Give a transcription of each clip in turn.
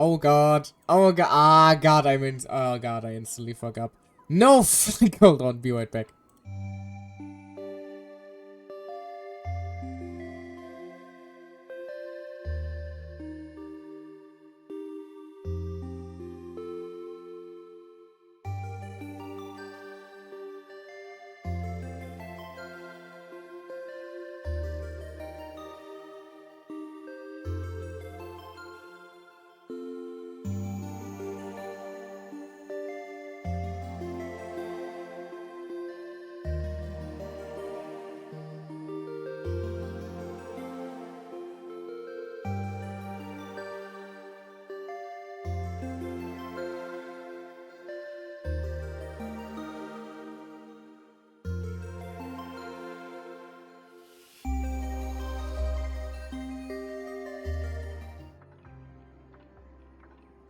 Oh god. Oh god. Ah, god, oh god, I instantly fuck up. No, hold on, be right back.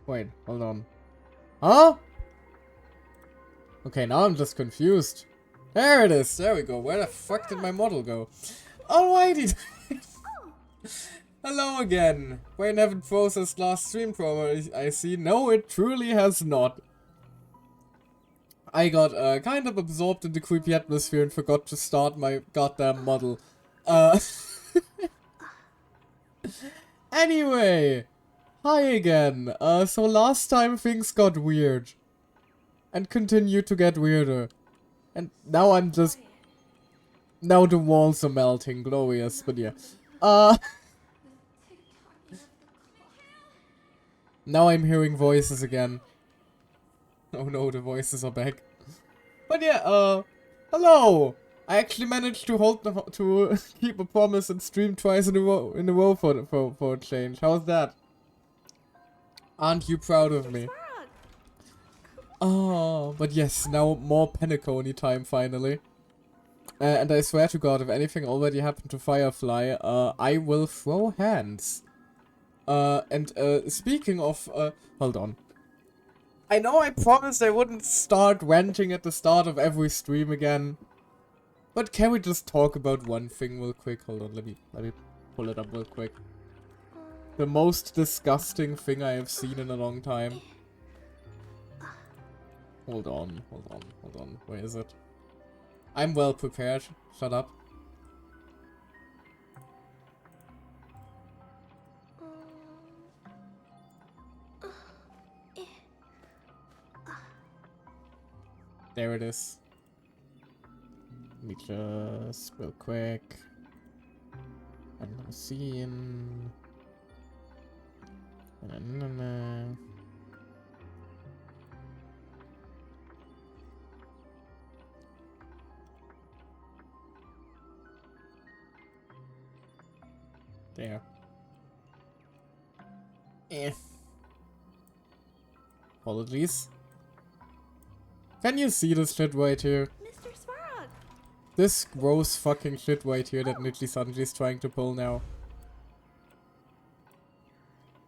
Wait, hold on. Huh? Okay, now I'm just confused. There it is. There we go. Where the fuck did my model go? Alrighty. Hello again. Wayne haven't processed last stream promo, I see. No, it truly has not. I got kind of absorbed in the creepy atmosphere and forgot to start my goddamn model. Anyway. Hi again. So last time things got weird. And continue to get weirder. And now I'm just... Now the walls are melting. Glorious, but yeah. Now I'm hearing voices again. Oh no, the voices are back. But yeah, hello! I actually managed to to keep a promise and stream twice in a row for a change. How's that? Aren't you proud of me? Oh, but yes, now more Penacony time finally. And I swear to God, if anything already happened to Firefly, I will throw hands. Speaking of, hold on. I know I promised I wouldn't start ranting at the start of every stream again. But can we just talk about one thing real quick? Hold on, let me pull it up real quick. The most disgusting thing I have seen in a long time. Hold on. Where is it? I'm well prepared. Shut up. There it is. Let me just real quick. Another scene. There. Apologies. Can you see this shit right here? Mr. Svarog. This gross fucking shit right here that Nidli Sanji is trying to pull now.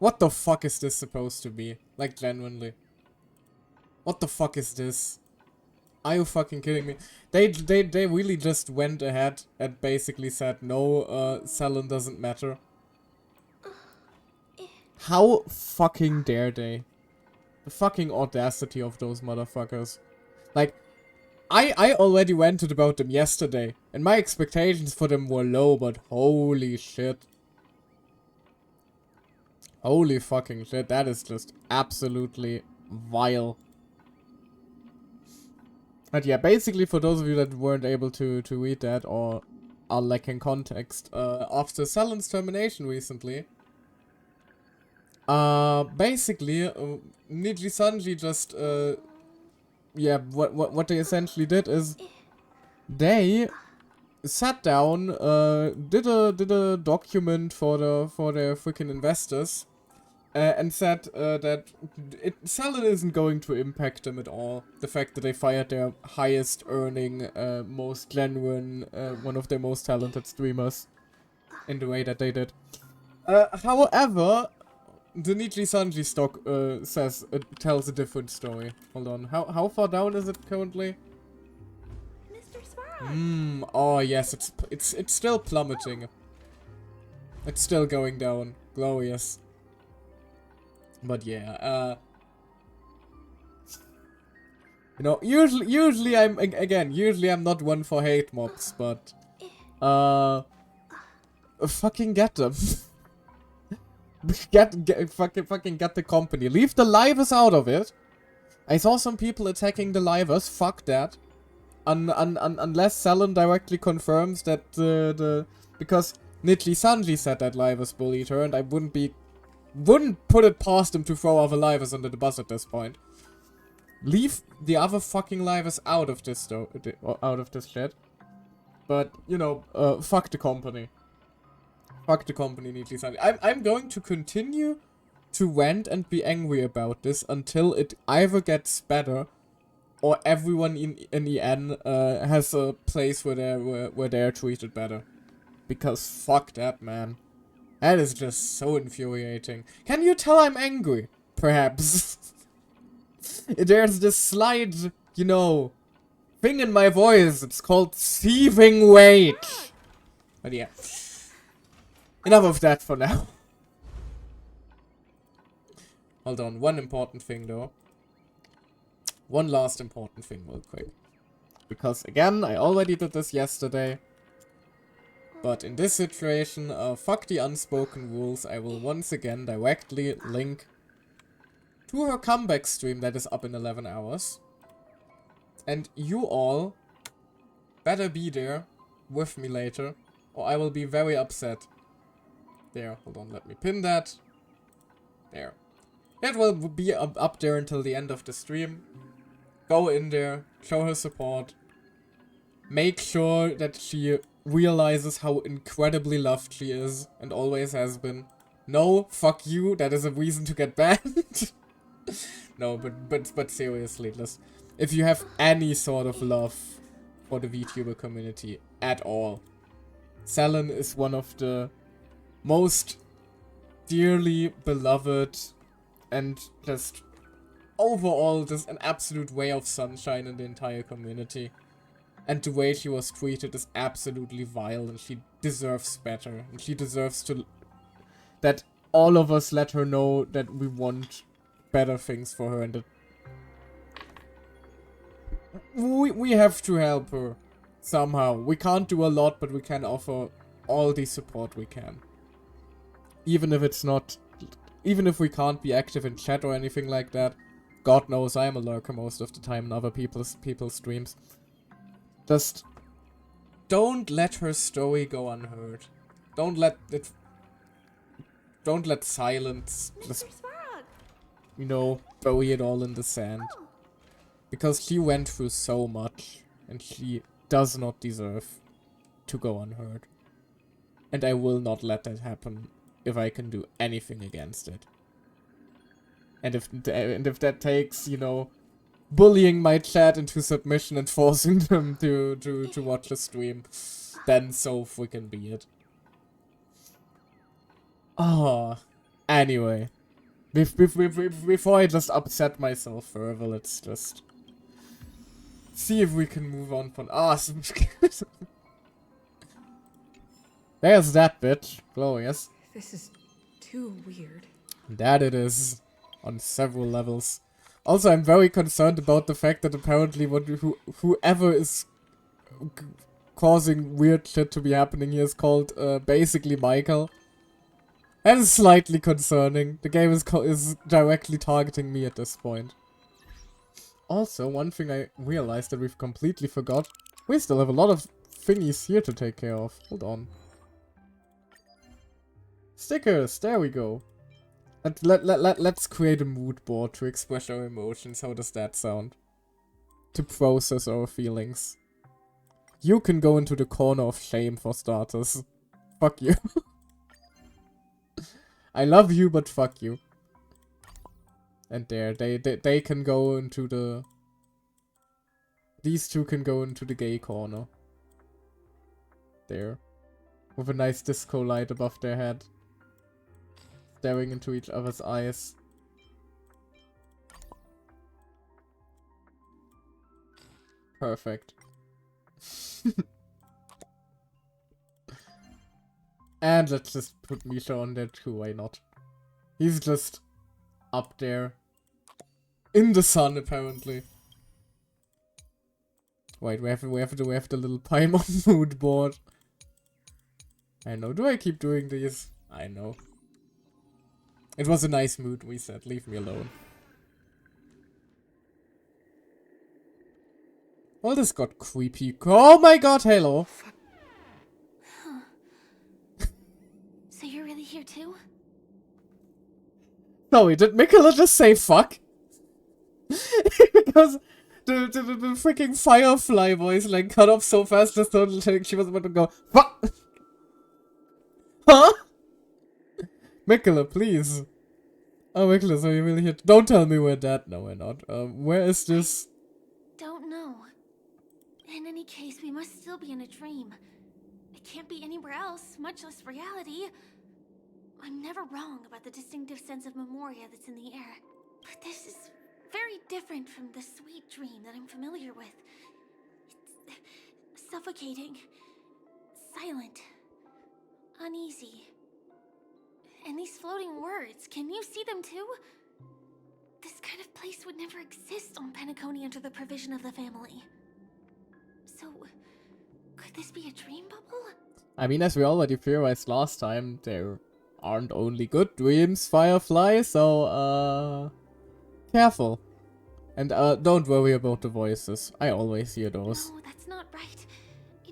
What the fuck is this supposed to be? Like, genuinely. What the fuck is this? Are you fucking kidding me? They really just went ahead and basically said, no, Salon doesn't matter. How fucking dare they? The fucking audacity of those motherfuckers. Like, I already ranted about them yesterday, and my expectations for them were low, but holy shit. Holy fucking shit, that is just absolutely vile. But yeah, basically for those of you that weren't able to read that or are lacking context, after Salon's termination recently, basically, Niji Sanji just, yeah, what they essentially did is they sat down, did a document for their freaking investors, and said that Salon isn't going to impact them at all. The fact that they fired their highest earning, most genuine, one of their most talented streamers in the way that they did. However, the Niji Sanji stock tells a different story. Hold on, how far down is it currently? Mr. Svarog. Oh yes, it's still plummeting. It's still going down. Glorious. But yeah, you know, usually I'm not one for hate mobs, but fucking get them. fucking get the company. Leave the livers out of it. I saw some people attacking the livers. Fuck that. Unless Selen directly confirms that because Nidli Sanji said that livers bullied her, and I wouldn't put it past him to throw other livers under the bus at this point. Leave the other fucking livers out of this though, out of this shit. But you know, fuck the company. Fuck the company, Nidli Sanji. I'm going to continue to rant and be angry about this until it either gets better or everyone in EN has a place where they're treated better. Because fuck that, man. That is just so infuriating. Can you tell I'm angry? Perhaps. There's this slight, you know, thing in my voice. It's called seething rage. But yeah. Enough of that for now. Hold on, one important thing though. One last important thing real quick. Because again, I already did this yesterday. But in this situation, fuck the unspoken rules. I will once again directly link to her comeback stream that is up in 11 hours. And you all better be there with me later, or I will be very upset. There, hold on, let me pin that. There. It will be up there until the end of the stream. Go in there, show her support. Make sure that she realizes how incredibly loved she is and always has been. No, fuck you, that is a reason to get banned. No, but seriously, if you have any sort of love for the VTuber community at all, Selen is one of the most dearly beloved and just overall just an absolute ray of sunshine in the entire community. And the way she was treated is absolutely vile, and she deserves better. And she deserves to that all of us let her know that we want better things for her, and that we have to help her somehow. We can't do a lot, but we can offer all the support we can. Even if it's not, even if we can't be active in chat or anything like that. God knows I am a lurker most of the time in other people's streams. Just don't let her story go unheard. Don't let silence just, you know, bury it all in the sand. Because she went through so much, and she does not deserve to go unheard. And I will not let that happen if I can do anything against it. And if that takes, you know, bullying my chat into submission and forcing them to watch a stream, then so freaking be it. Ah, anyway, before I just upset myself further, let's just see if we can move on from There's that bitch, glorious. This is too weird. That it is, on several levels. Also, I'm very concerned about the fact that apparently whoever is causing weird shit to be happening here is called basically Michael. That is slightly concerning. The game is directly targeting me at this point. Also, one thing I realized that we've completely forgot. We still have a lot of thingies here to take care of. Hold on. Stickers, there we go. And let's create a mood board to express our emotions. How does that sound? To process our feelings. You can go into the corner of shame for starters. Fuck you. I love you, but fuck you. And there, they can go into the... These two can go into the gay corner. There. With a nice disco light above their head. Staring into each other's eyes. Perfect. And let's just put Misha on there too, why not? He's just up there. In the sun, apparently. Wait, we have the little Paimon mood board. I know. Do I keep doing these? I know. It was a nice mood, we said. Leave me alone. Well, this got creepy. Oh my god, hello. So you're really here too? Sorry, did Mikola just say fuck? Because the freaking Firefly voice like cut off so fast just so like she was about to go fuck. Huh? Mikola, please. Oh, Mikola, so you're really here? Don't tell me we're dead. No, we're not. Where is this? Don't know. In any case, we must still be in a dream. It can't be anywhere else, much less reality. I'm never wrong about the distinctive sense of memoria that's in the air. But this is very different from the sweet dream that I'm familiar with. It's suffocating, silent, uneasy. And these floating words, can you see them too? This kind of place would never exist on Penacony under the provision of the family. So, could this be a dream bubble? I mean, as we already theorized last time, there aren't only good dreams, Firefly, so, careful. And, don't worry about the voices. I always hear those. No, that's not right.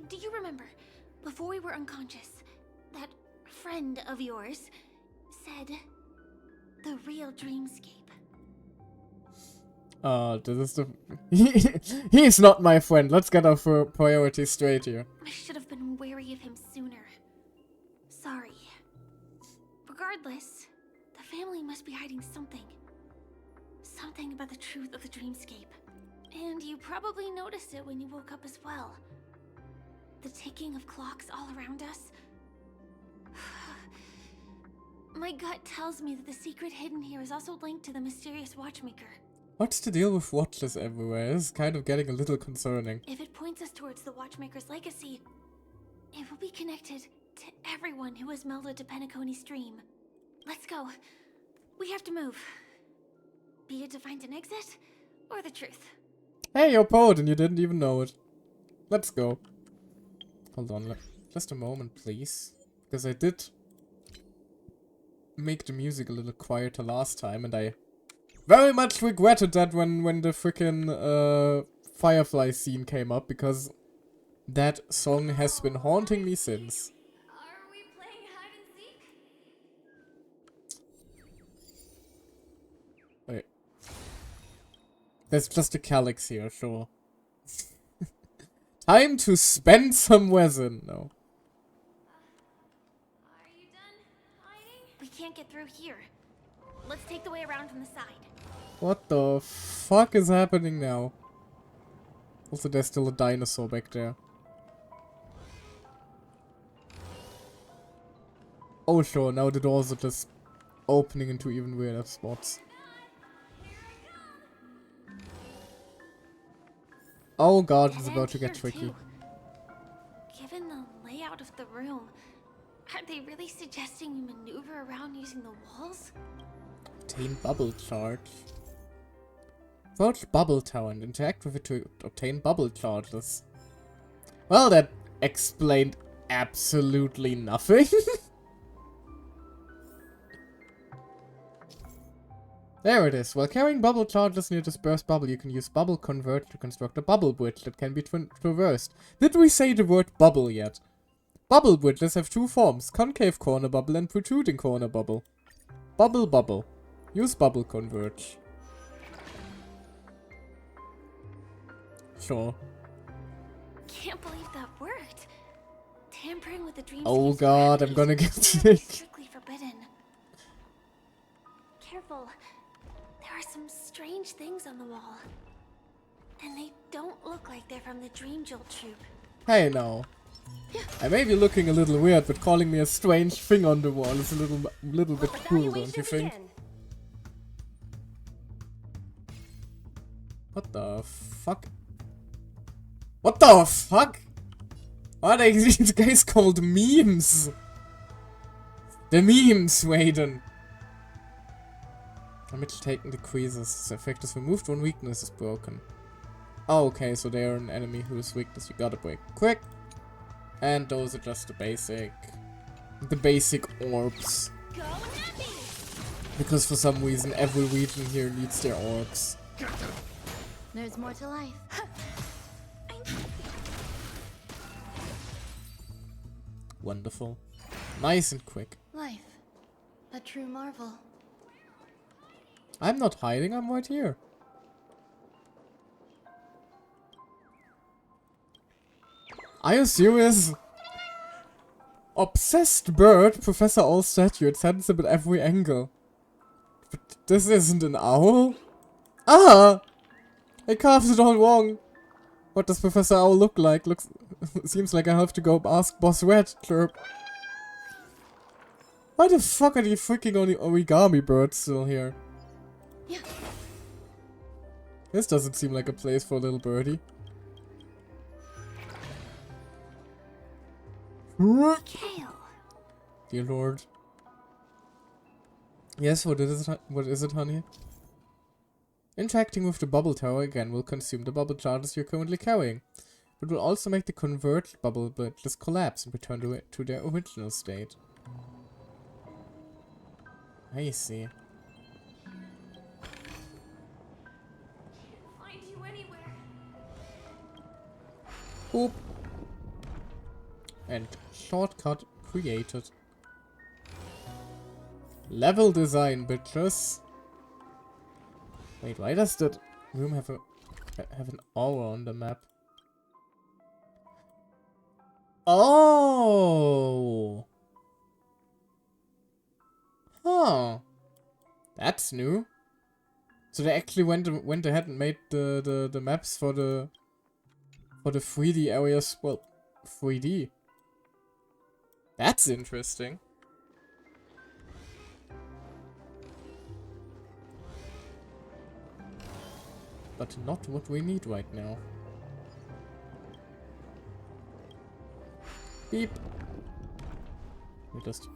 Do you remember, before we were unconscious, that friend of yours said the real dreamscape? This is the... He's not my friend. Let's get our priorities straight here. I should have been wary of him sooner. Sorry. Regardless, the family must be hiding something. Something about the truth of the dreamscape. And you probably noticed it when you woke up as well. The ticking of clocks all around us. My gut tells me that the secret hidden here is also linked to the mysterious watchmaker. What's the deal with watches everywhere? It's kind of getting a little concerning. If it points us towards the watchmaker's legacy, it will be connected to everyone who has melded to Penacony's dream. Let's go. We have to move. Be it to find an exit, or the truth. Hey, you're a poet and you didn't even know it. Let's go. Hold on, just a moment, please. Because I did make the music a little quieter last time, and I very much regretted that when the frickin' Firefly scene came up, because that song has been haunting me since. Are we playing hide and seek? Wait. There's just a calyx here, sure. Time to spend some resin. No. Are you done hiding? We can't get through here. Let's take the way around from the side. What the fuck is happening now? Also, there's still a dinosaur back there. Oh sure, now the doors are just opening into even weirder spots. Oh god, it's about to get tricky. Too. Given the layout of the room, are they really suggesting you maneuver around using the walls? Obtain bubble charge. Approach bubble tower and interact with it to obtain bubble charges. Well, that explained absolutely nothing. There it is. While carrying bubble charges near this burst bubble, you can use bubble convert to construct a bubble bridge that can be traversed. Did we say the word bubble yet? Bubble bridges have two forms, concave corner bubble and protruding corner bubble. Bubble bubble. Use bubble converge. Sure. Can't believe that worked. Tampering with the dreams. Oh god, I'm gonna get sick. Strictly forbidden. Careful. There are some strange things on the wall. And they don't look like they're from the Dream Jolt troupe. Hey now. I may be looking a little weird, but calling me a strange thing on the wall is a little bit cruel, don't you think? What the fuck? What the fuck? What are these guys called memes? The memes, Raiden. Damage taken decreases. The effect is removed when weakness is broken. Oh, okay, so they are an enemy whose weakness you gotta break quick. And those are just the basic orbs. Because for some reason every region here needs their orbs. There's more to life. Wonderful. Nice and quick. Life. A true marvel. I'm not hiding, I'm right here. Are you serious? Obsessed bird, Professor Owl statue. It's handsome at every angle. But this isn't an owl? Ah! I carved it all wrong. What does Professor Owl look like? Looks... Seems like I have to go ask Boss Red. Chirp. Why the fuck are the freaking origami birds still here? Yeah. This doesn't seem like a place for a little birdie. Kale. Dear Lord. Yes, what is it, honey? Interacting with the bubble tower again will consume the bubble charges you're currently carrying. But will also make the converged bubble bridges collapse and return to their original state. I see. Find you anywhere. Oop. And shortcut created. Level design, bitches. Wait, why does that room have an aura on the map? Oh. Huh. That's new. So they actually went ahead and made the maps for the 3D areas. Well, 3D. That's interesting. But not what we need right now. Beep. We just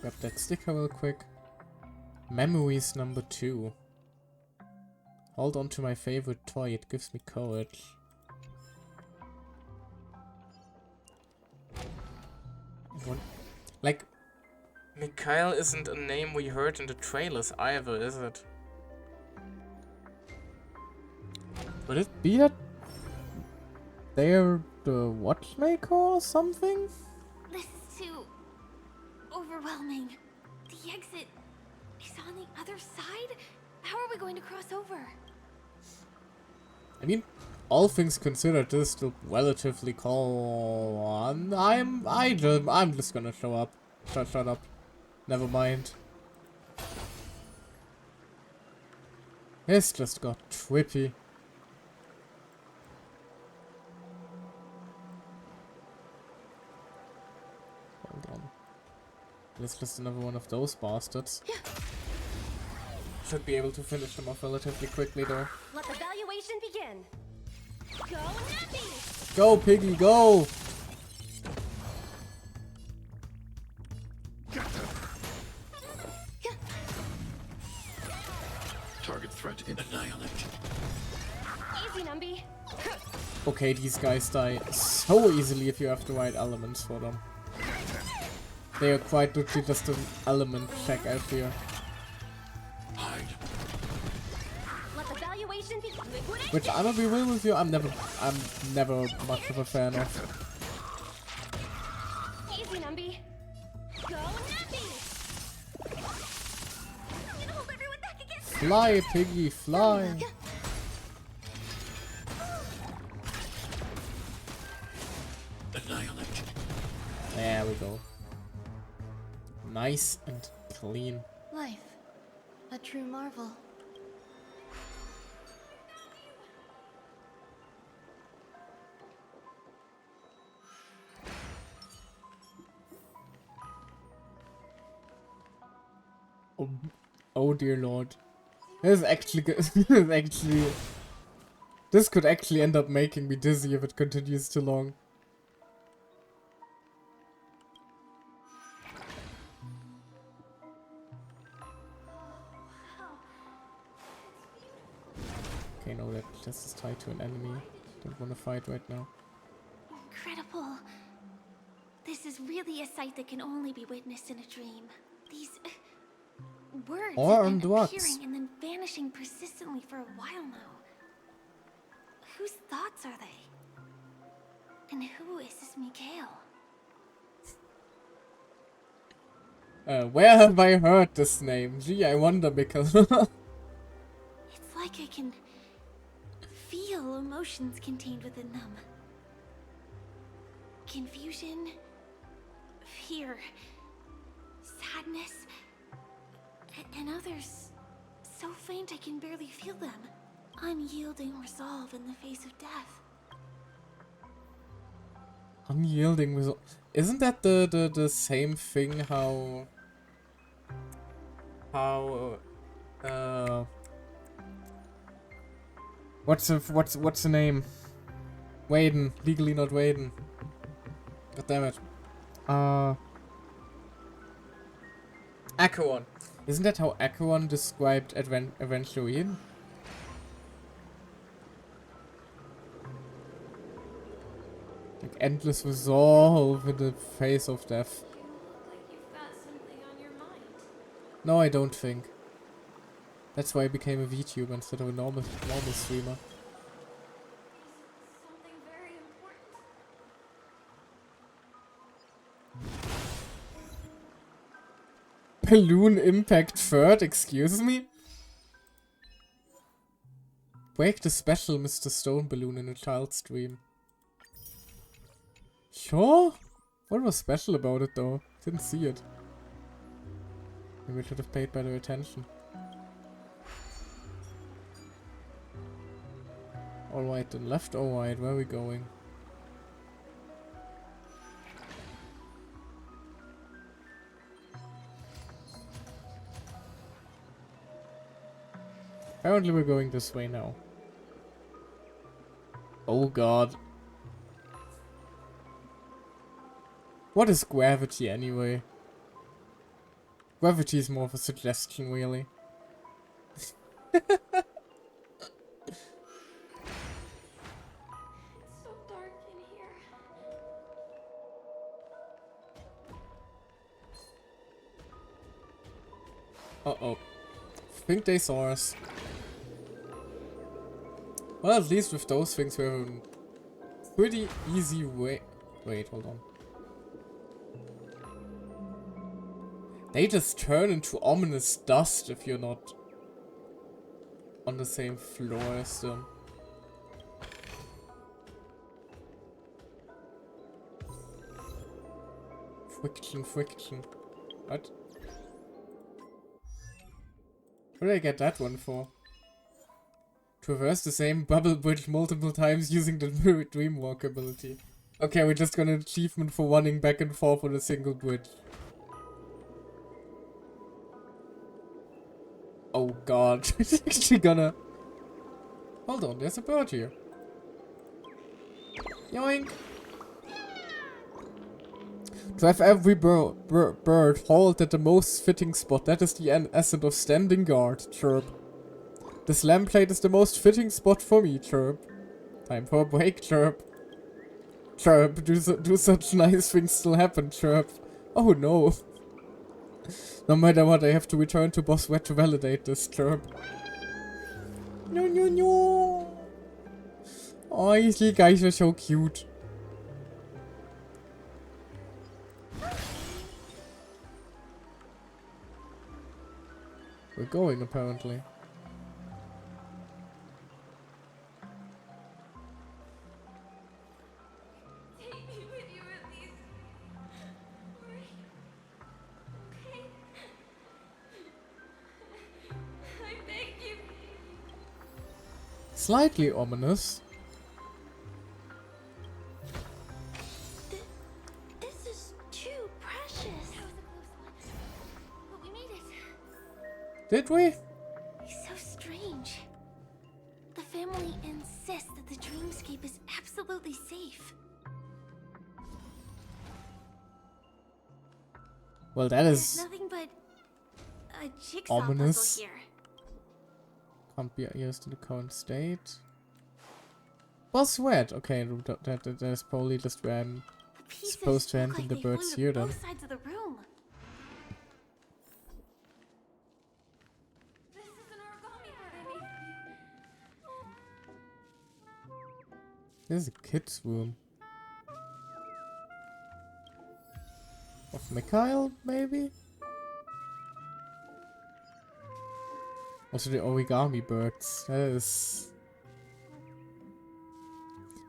grab that sticker real quick. Memories number 2. Hold on to my favorite toy, it gives me courage. Like, Mikhail isn't a name we heard in the trailers either, is it? Would it be that they're the watchmaker or something? This is too overwhelming. The exit is on the other side? How are we going to cross over? I mean, all things considered, this is still relatively calm. I'm just gonna show up. Shut up. Never mind. This just got trippy. Hold on. This is just another one of those bastards. Yeah. Should be able to finish them off relatively quickly though. Let the valuation begin. Go Nappy! Go, Piggy, go! Target threat annihilated. Easy, Numby. Okay, these guys die so easily if you have the right elements for them. They are quite literally just an element check out here. Hide. Let the valuation be liquidate. Which I'm gonna be real with you, I'm never much of a fan of. Easy, Numby. Go Nappy! You hold everyone back against Fly, Piggy, fly! Annihilate. There we go. Nice and clean. Life. A true marvel. Oh dear lord. This is actually good. This could actually end up making me dizzy if it continues too long. Okay, no, that this is tied to an enemy. Don't want to fight right now. Incredible. This is really a sight that can only be witnessed in a dream. These words Or have on been drugs. appearing and then vanishing persistently for a while now. Whose thoughts are they? And who is this Mikhail? Where have I heard this name? Gee, I wonder because... It's like I can feel emotions contained within them. Confusion, fear, sadness, and others so faint I can barely feel them. Unyielding resolve in the face of death. Unyielding result. Isn't that the same thing how what's the name? Waden, legally not Waden. God damn it. Acheron. Isn't that how Acheron described Evangeline? Like endless resolve in the face of death. You look like you've got something on your mind. No, I don't think. That's why I became a VTuber instead of a normal streamer. Something very important. Balloon Impact Third, excuse me? Break the special Mr. Stone balloon in a child's dream. Sure? What was special about it though? Didn't see it. Maybe I should have paid better attention. Alright then, left or right, where are we going? Apparently we're going this way now. Oh god. What is gravity anyway? Gravity is more of a suggestion, really. It's so dark in here. Uh-oh. Think they saw us. Well, at least with those things we have a pretty easy way. Wait, hold on. They just turn into ominous dust if you're not on the same floor as them. Friction. What? What did I get that one for? Traverse the same bubble bridge multiple times using the Dreamwalk ability. Okay, we just got an achievement for running back and forth on a single bridge. Oh god, it's actually gonna... Hold on, there's a bird here. Yoink! To have every bird halt at the most fitting spot. That is the essence of standing guard. Chirp. This lamp plate is the most fitting spot for me. Chirp. Time for a break. Chirp. Chirp. Do such nice things still happen. Chirp. Oh no. No matter what, I have to return to Boss Red to validate this. Chirp. No. Oh, you guys are so cute. We're going, apparently. Take me with you at least. Hurry. Okay? I beg you. Slightly ominous. This is too precious. That was a close one. But we made it. Did we? So strange. The family insists that the dreamscape is absolutely safe. Well, that There's is nothing but a jigsaw ominous. puzzle here. Can't be used in the current state. Boss red. Okay, that is probably just where I'm Pieces supposed to look enter like the they flew bird's to ear then. both sides of the room. This is an origami bird, This is a kid's room. Of Mikhail, maybe? Also the origami birds. That is...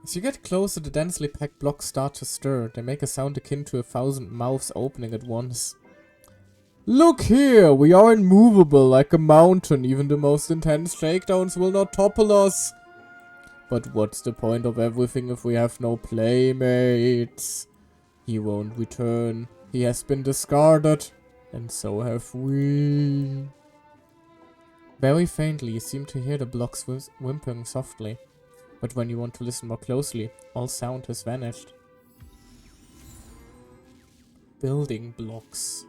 As you get closer, the densely packed blocks start to stir. They make a sound akin to 1,000 mouths opening at once. Look here! We are immovable like a mountain. Even the most intense shakedowns will not topple us. But what's the point of everything if we have no playmates? He won't return. He has been discarded. And so have we. Very faintly, you seem to hear the blocks whimpering softly. But when you want to listen more closely, all sound has vanished. Building blocks.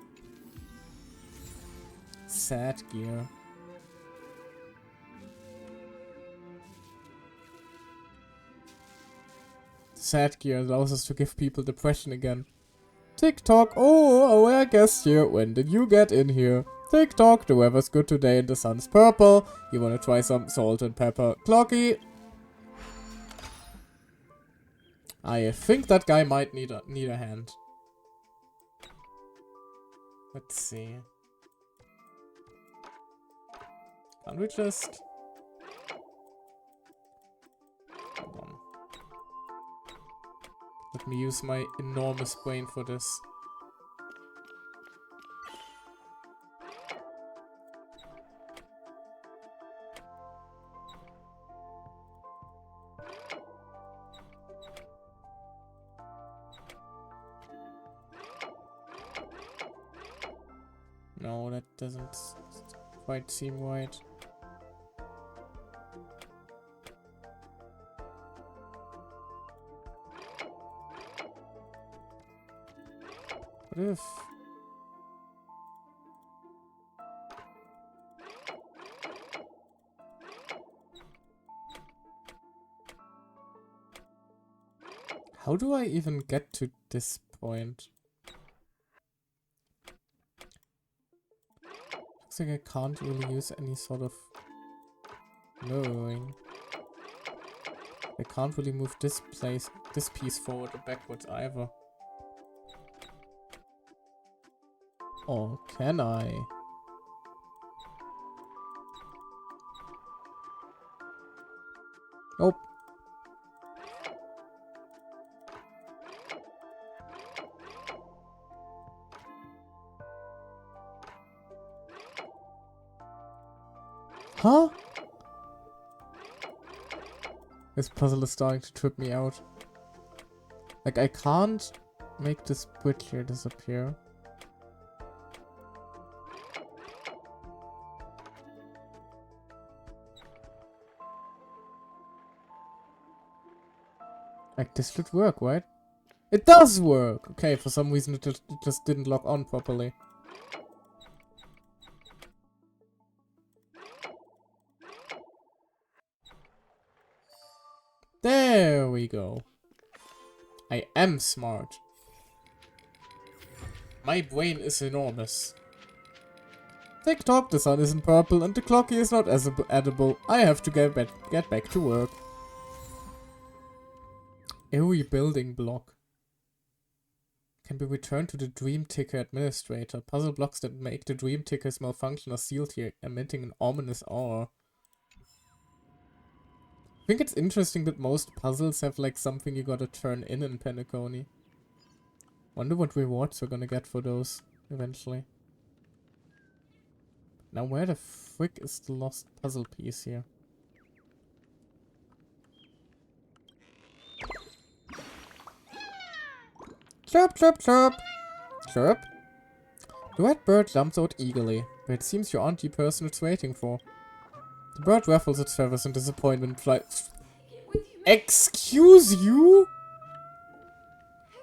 Sad gear. Sad gear allows us to give people depression again. Tick tock, oh, I guessed here. When did you get in here? Tick tock, the weather's good today and the sun's purple. You wanna try some salt and pepper? Clocky. I think that guy might need a hand. Let's see. Can't we just... Hold on. Let me use my enormous brain for this. No, that doesn't quite seem right. What if... How do I even get to this point? Looks like I can't really use any sort of mirroring. I can't really move this piece forward or backwards either. Or can I? Nope. Huh? This puzzle is starting to trip me out. Like, I can't make this bridge here disappear. Like, this should work, right? It does work! Okay, for some reason it just didn't lock on properly. There we go. I am smart. My brain is enormous. Tick tock, the sun isn't purple and the clocky is not as edible. I have to get back to work. A rebuilding block. Can be returned to the Dream Ticker Administrator. Puzzle blocks that make the Dream Tickers malfunction are sealed here, emitting an ominous aura. I think it's interesting that most puzzles have like something you gotta turn in Penacony. Wonder what rewards we're gonna get for those eventually. Now where the frick is the lost puzzle piece here? Chirp, chirp, chirp! Chirp! The red bird jumps out eagerly, but it seems you aren't the person it's waiting for. The bird ruffles its feathers in disappointment, flies. Excuse you?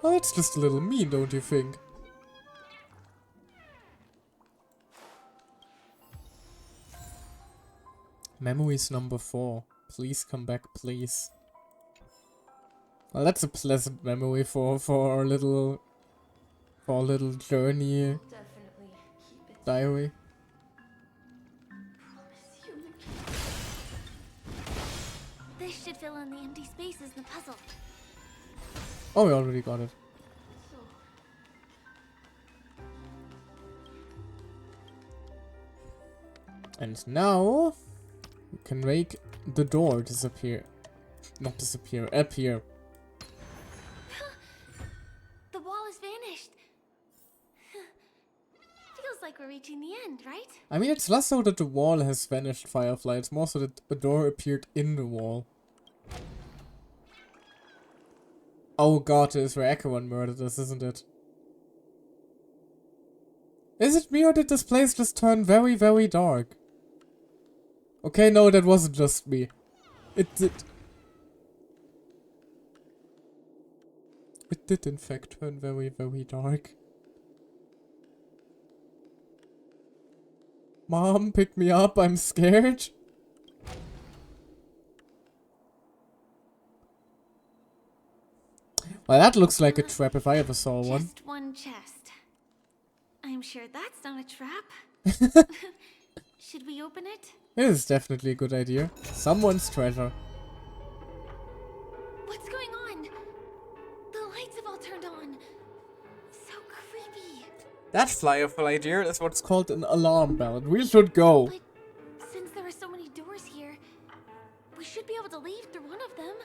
Oh, that's just a little mean, don't you think? Memories number 4. Please come back, please. Well, that's a pleasant memory for our little journey Definitely keep it. diary. Promise you. This should fill in the empty spaces in the puzzle. Oh, we already got it. So, And now we can make the door disappear. Not disappear, appear. the wall has vanished. Feels like we're reaching the end, right? I mean, it's less so that the wall has vanished, Firefly. It's more so that a door appeared in the wall. Oh god, it is where everyone murdered us, isn't it? Is it me or did this place just turn very, very dark? Okay, no, that wasn't just me. It did. It did in fact turn very, very dark. Mom, pick me up, I'm scared. Well, that looks like a trap if I ever saw one. Just one chest. I'm sure that's not a trap. Should we open it? It is definitely a good idea. Someone's treasure. What's going on? The lights have all turned on. So creepy. That Firefly, dear, is what's called an alarm bell. We should go. But since there are so many doors here, we should be able to leave through one of them.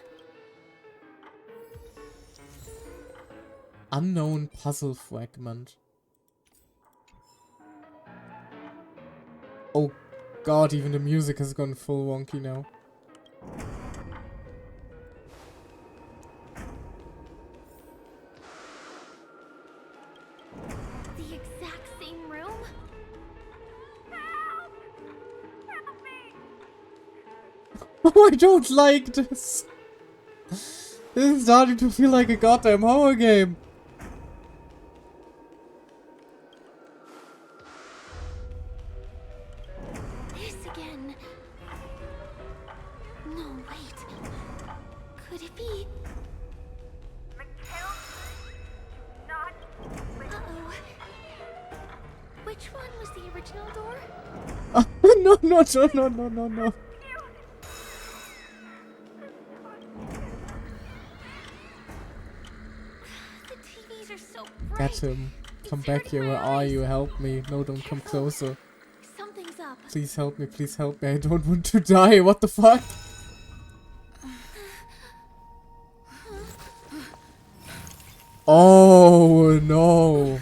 Unknown puzzle fragment. Oh god, even the music has gone full wonky now. The exact same room? Help! Help me! Oh, I don't like this. This is starting to feel like a goddamn horror game. This again. No, wait. Could it be? Uh-oh. Which one was the original door? No, no, no, no, no, no, no. The TVs are so bright. Get him. Come back here, where are you? Help me. No, don't come closer. Something's up. Please help me, please help me. I don't want to die. What the fuck? Oh no.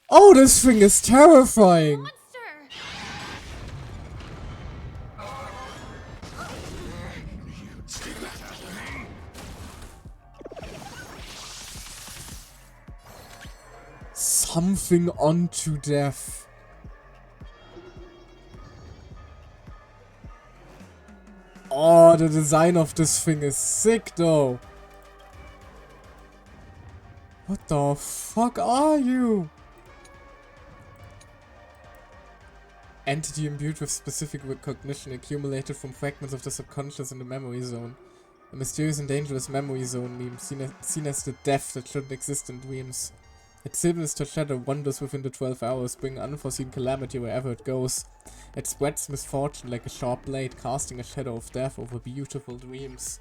Oh, this thing is terrifying. Monster! Something unto death. Oh, the design of this thing is sick though. What the fuck are you? Entity imbued with specific recognition accumulated from fragments of the subconscious in the memory zone. A mysterious and dangerous memory zone meme seen as the death that shouldn't exist in dreams. Its sinister shadow wanders within the 12 hours, bringing unforeseen calamity wherever it goes. It spreads misfortune like a sharp blade, casting a shadow of death over beautiful dreams.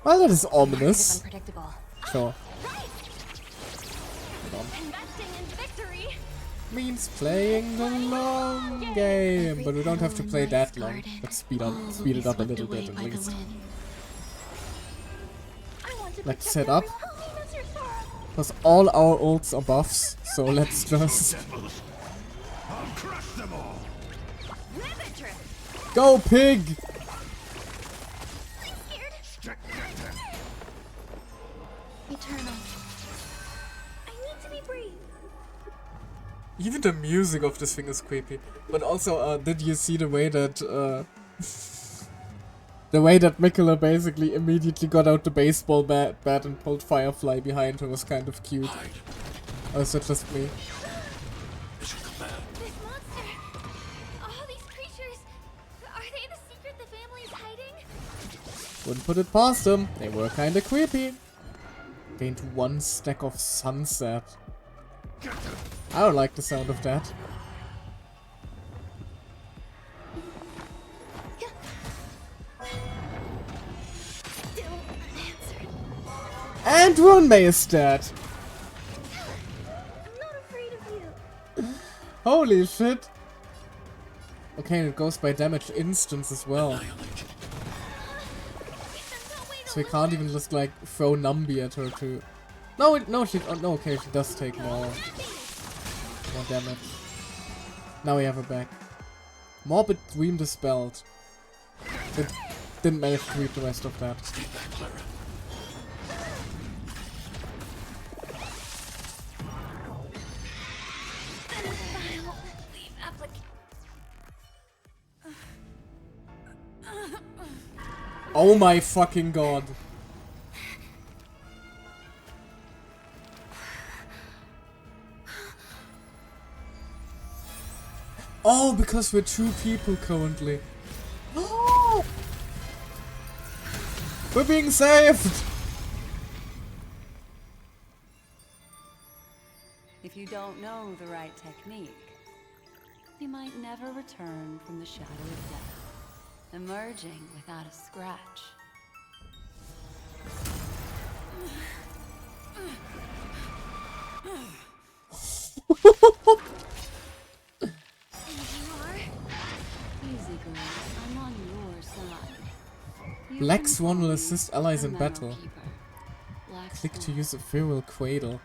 Well, that is ominous. Unpredictable. Sure. Investing in victory. Means playing the long game, but we don't have to play that long. Let's speed it up a little bit at least. Let's set up, because all our ults are buffs, so let's just go, pig! Eternal. I need to be brave. Even the music of this thing is creepy. But also, did you see the way that The way that Mikula basically immediately got out the baseball bat and pulled Firefly behind her was kind of cute. Hide. Or is it just me? Mission command. This monster! All these creatures! Are they the secret the family is hiding? Wouldn't put it past them. They were kinda creepy. Gained 1 stack of sunset. I don't like the sound of that. Still unanswered. And Runmei is dead. I'm not afraid of you. Holy shit. Okay, and it goes by damage instance as well. Annihilate. There's no way to So we lose can't him. even just like throw Numby at her too. No, no, no, okay, she does take more damage. Now we have her back. Morbid Dream dispelled. It didn't manage to read the rest of that. Stay back, Clara. File. Leave Oh my fucking god. Oh, because we're 2 people currently. Oh! We're being saved! If you don't know the right technique, you might never return from the shadow of death, emerging without a scratch. Easy, girl. I'm on your side. You Black can Swan call will me assist allies the in Memory battle. Keeper. Black Click to Swan. use Ethereal Cradle.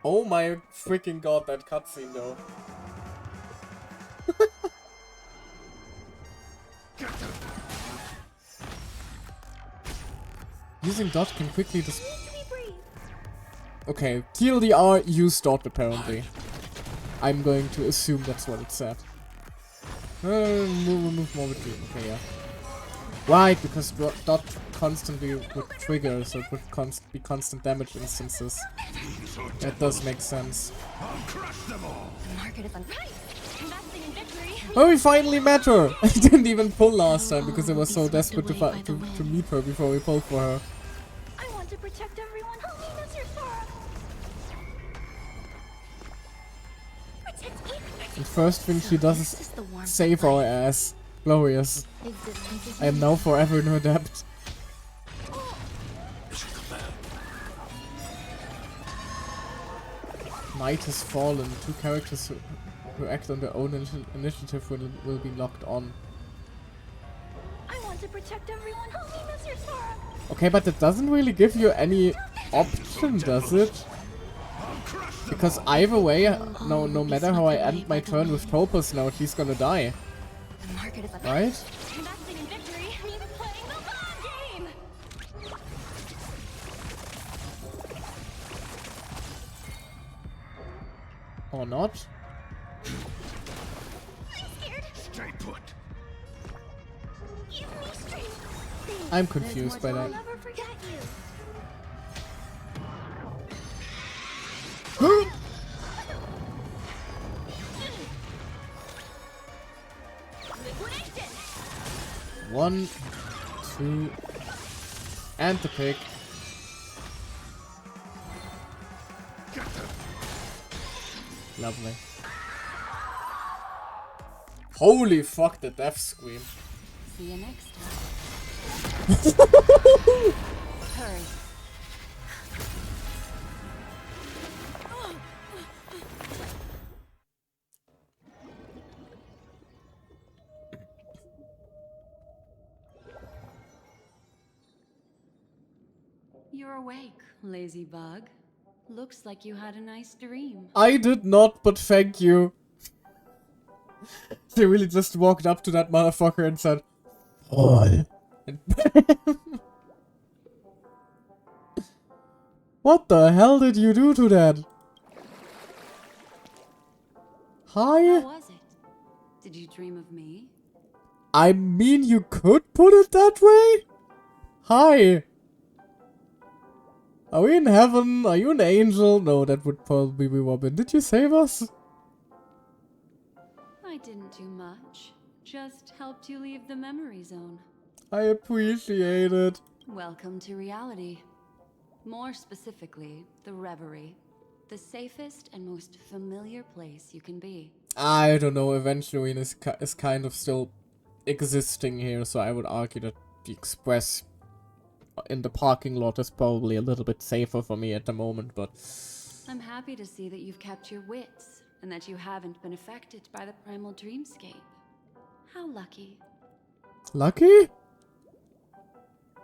Oh my freaking god, that cutscene though. Using dot can quickly Needs to be brief. Okay, TLDR, use dot apparently. I'm going to assume that's what it said. Remove more between. Okay, yeah. Right, because dot constantly would trigger, so it would be constant damage instances. That does make sense. The market is on. Right. Investing in victory. Oh, we finally met her! I didn't even pull last time because I was so desperate to meet her before we pulled for her. I want to protect everyone. Help me, Mr. Sora. Protect me. The first thing she does is save our ass. Glorious. Existence is I am now forever in her debt. Mission command. Night has fallen. 2 characters who act on their own initiative will be locked on. I want to protect everyone. Help me, Mr. Sora. Okay, but it doesn't really give you any option, does it? Because either way, no matter how I end my turn with Topaz now, she's gonna die. The market is on. Right? Investing in victory means playing the long game. Or not? I'm scared. Stay put. Give me strength. I'm confused by I'll that. never forget you. Liquidation. 1, 2, and the pick. Lovely. Holy fuck, the death scream. See you next time. Hurry. You're awake, lazy bug. Looks like you had a nice dream. I did not, but thank you. They really just walked up to that motherfucker and said, "Oi." And what the hell did you do to that? How Hi? was it? Did you dream of me? I mean, you could put it that way? Hi. Are we in heaven? Are you an angel? No, that would probably be Robin. Did you save us? I didn't do much. Just helped you leave the memory zone. I appreciate it. Welcome to reality. More specifically, the Reverie. The safest and most familiar place you can be. I don't know, Eventually is kind of still existing here, so I would argue that the Express in the parking lot is probably a little bit safer for me at the moment, but... I'm happy to see that you've kept your wits, and that you haven't been affected by the primal dreamscape. How lucky. Lucky?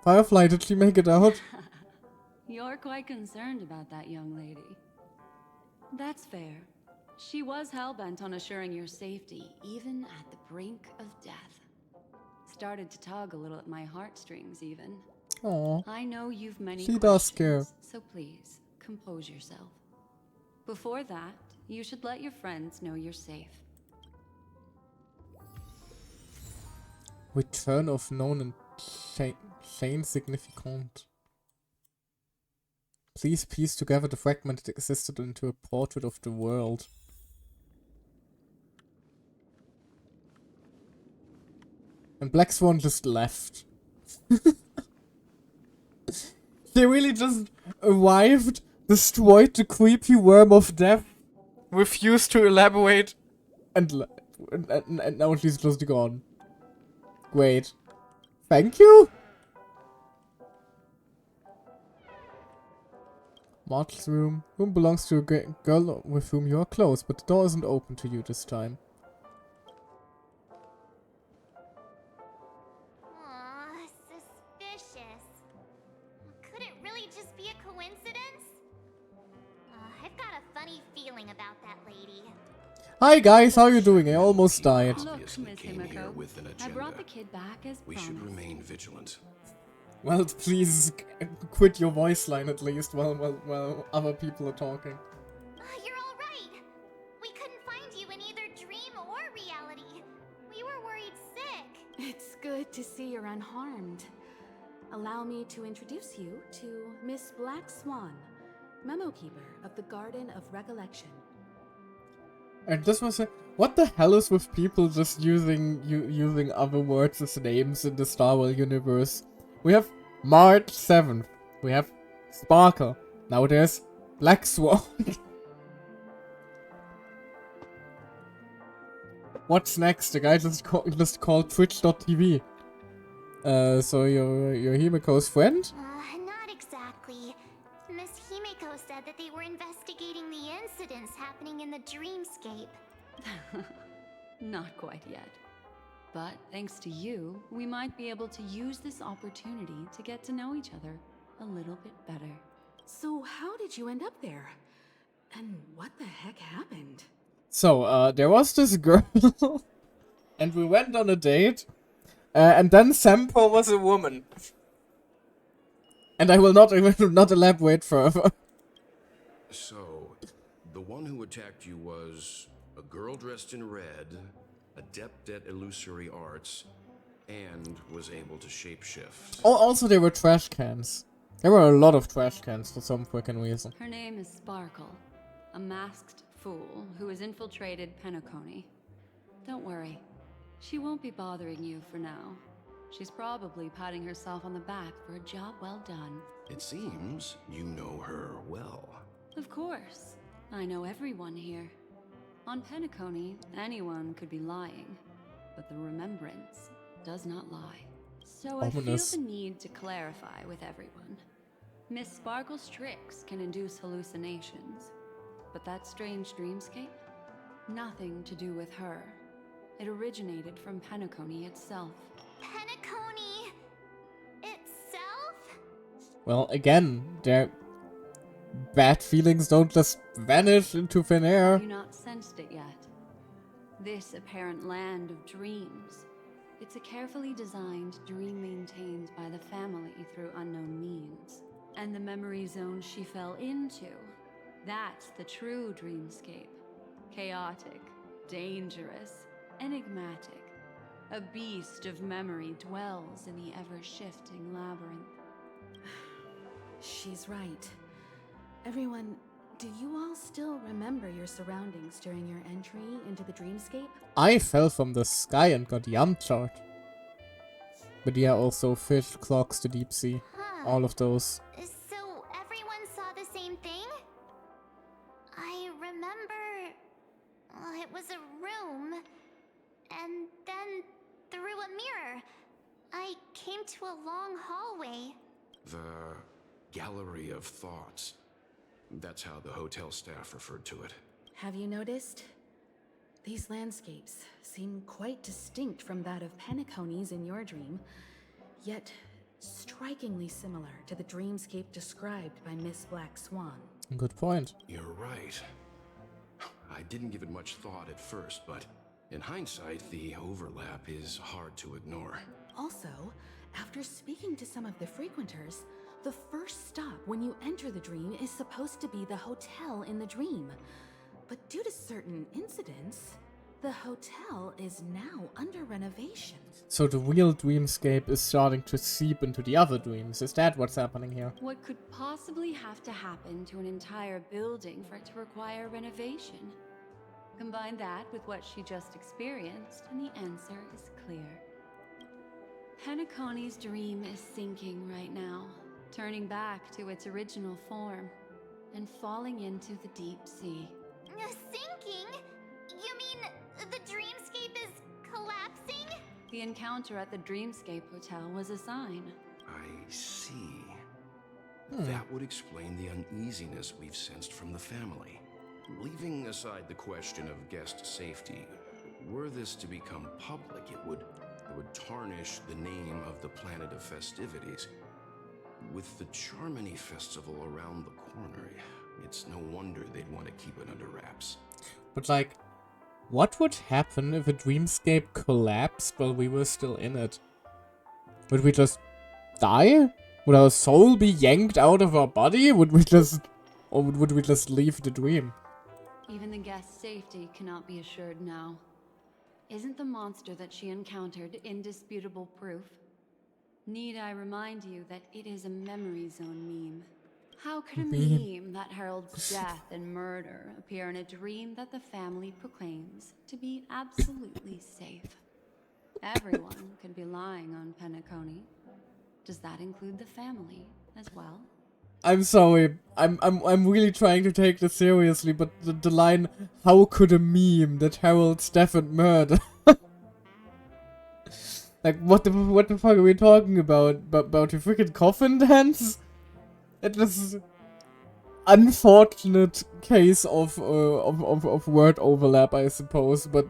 Firefly, did she make it out? You're quite concerned about that young lady. That's fair. She was hell-bent on assuring your safety, even at the brink of death. Started to tug a little at my heartstrings, even. Aww. I know you've many She does care. questions, so please, compose yourself. Before that, you should let your friends know you're safe. Return of known and chain significant. Please piece together the fragment that existed into a portrait of the world. And Black Swan just left. They really just arrived, destroyed the creepy worm of death, refused to elaborate, and now she's just gone. Great. Thank you? Martel's room. Room belongs to a girl with whom you are close, but the door isn't open to you this time. Aw, suspicious. Could it really just be a coincidence? I've got a funny feeling about that lady. Hi guys, how you doing? I almost died. Look, Obviously Miss came here Himiko, with an I brought the agenda. kid back as We promised. should remain vigilant. Well, please quit your voice line at least while other people are talking. You're all right. We couldn't find you in either dream or reality. We were worried sick. It's good to see you're unharmed. Allow me to introduce you to Miss Black Swan, Memo Keeper of the Garden of Recollection. And this was what the hell is with people just using other words as names in the Star Wars universe? We have March 7th. We have Sparkle. Now there's Black Swan. What's next? The guy just called Twitch.tv. So you're Himiko's friend? Not exactly. Miss Himiko said that they were investigating the incidents happening in the dreamscape. Not quite yet. But thanks to you, we might be able to use this opportunity to get to know each other a little bit better. So how did you end up there? And what the heck happened? So, there was this girl, and we went on a date, and then Sampo was a woman. And I will not elaborate further. So, the one who attacked you was a girl dressed in red, adept at illusory arts, and was able to shapeshift. Oh, also there were trash cans. There were a lot of trash cans for some freaking reason. Her name is Sparkle, a masked fool who has infiltrated Penacony. Don't worry, she won't be bothering you for now. She's probably patting herself on the back for a job well done. It seems you know her well. Of course, I know everyone here. On Penacony, anyone could be lying, but the remembrance does not lie. So I feel Ominous. the need to clarify with everyone. Miss Sparkle's tricks can induce hallucinations, but that strange dreamscape? Nothing to do with her. It originated from Penacony itself. Penacony itself? Well, again, their bad feelings don't just vanish into thin air. Have you not sensed it yet? This apparent land of dreams. It's a carefully designed dream maintained by the family through unknown means. And the memory zone she fell into, that's the true dreamscape. Chaotic, dangerous, enigmatic. A beast of memory dwells in the ever-shifting labyrinth. She's right. Everyone, do you all still remember your surroundings during your entry into the dreamscape? I fell from the sky and got yum-charred. But yeah, also fish, clocks, the deep sea. Huh. All of those. So everyone saw the same thing? I remember... it was a room. And then through a mirror, I came to a long hallway. The Gallery of Thoughts. That's how the hotel staff referred to it. Have you noticed? These landscapes seem quite distinct from that of Penacony's in your dream, yet strikingly similar to the dreamscape described by Miss Black Swan. Good point. You're right. I didn't give it much thought at first, but in hindsight, the overlap is hard to ignore. Also, after speaking to some of the frequenters, the first stop when you enter the dream is supposed to be the hotel in the dream. But due to certain incidents, the hotel is now under renovation. So the real dreamscape is starting to seep into the other dreams. Is that what's happening here? What could possibly have to happen to an entire building for it to require renovation? Combine that with what she just experienced, and the answer is clear. Penacony's dream is sinking right now, turning back to its original form, and falling into the deep sea. Sinking? You mean the dreamscape is collapsing? The encounter at the Dreamscape Hotel was a sign. I see. That would explain the uneasiness we've sensed from the family. Leaving aside the question of guest safety, were this to become public, it would tarnish the name of the planet of festivities. With the Charmony Festival around the corner, it's no wonder they'd want to keep it under wraps. But like, what would happen if a dreamscape collapsed while we were still in it? Would we just die? Would our soul be yanked out of our body? Would we just leave the dream? Even the guest's safety cannot be assured now. Isn't the monster that she encountered indisputable proof? Need I remind you that it is a memory zone meme? How could a meme that heralds death and murder appear in a dream that the family proclaims to be absolutely safe? Everyone could be lying on Penacony. Does that include the family as well? I'm sorry. I'm really trying to take this seriously, but the line, how could a meme that heralds death and murder? Like, what the fuck are we talking about? About your freaking coffin dance? It was unfortunate case of word overlap, I suppose, but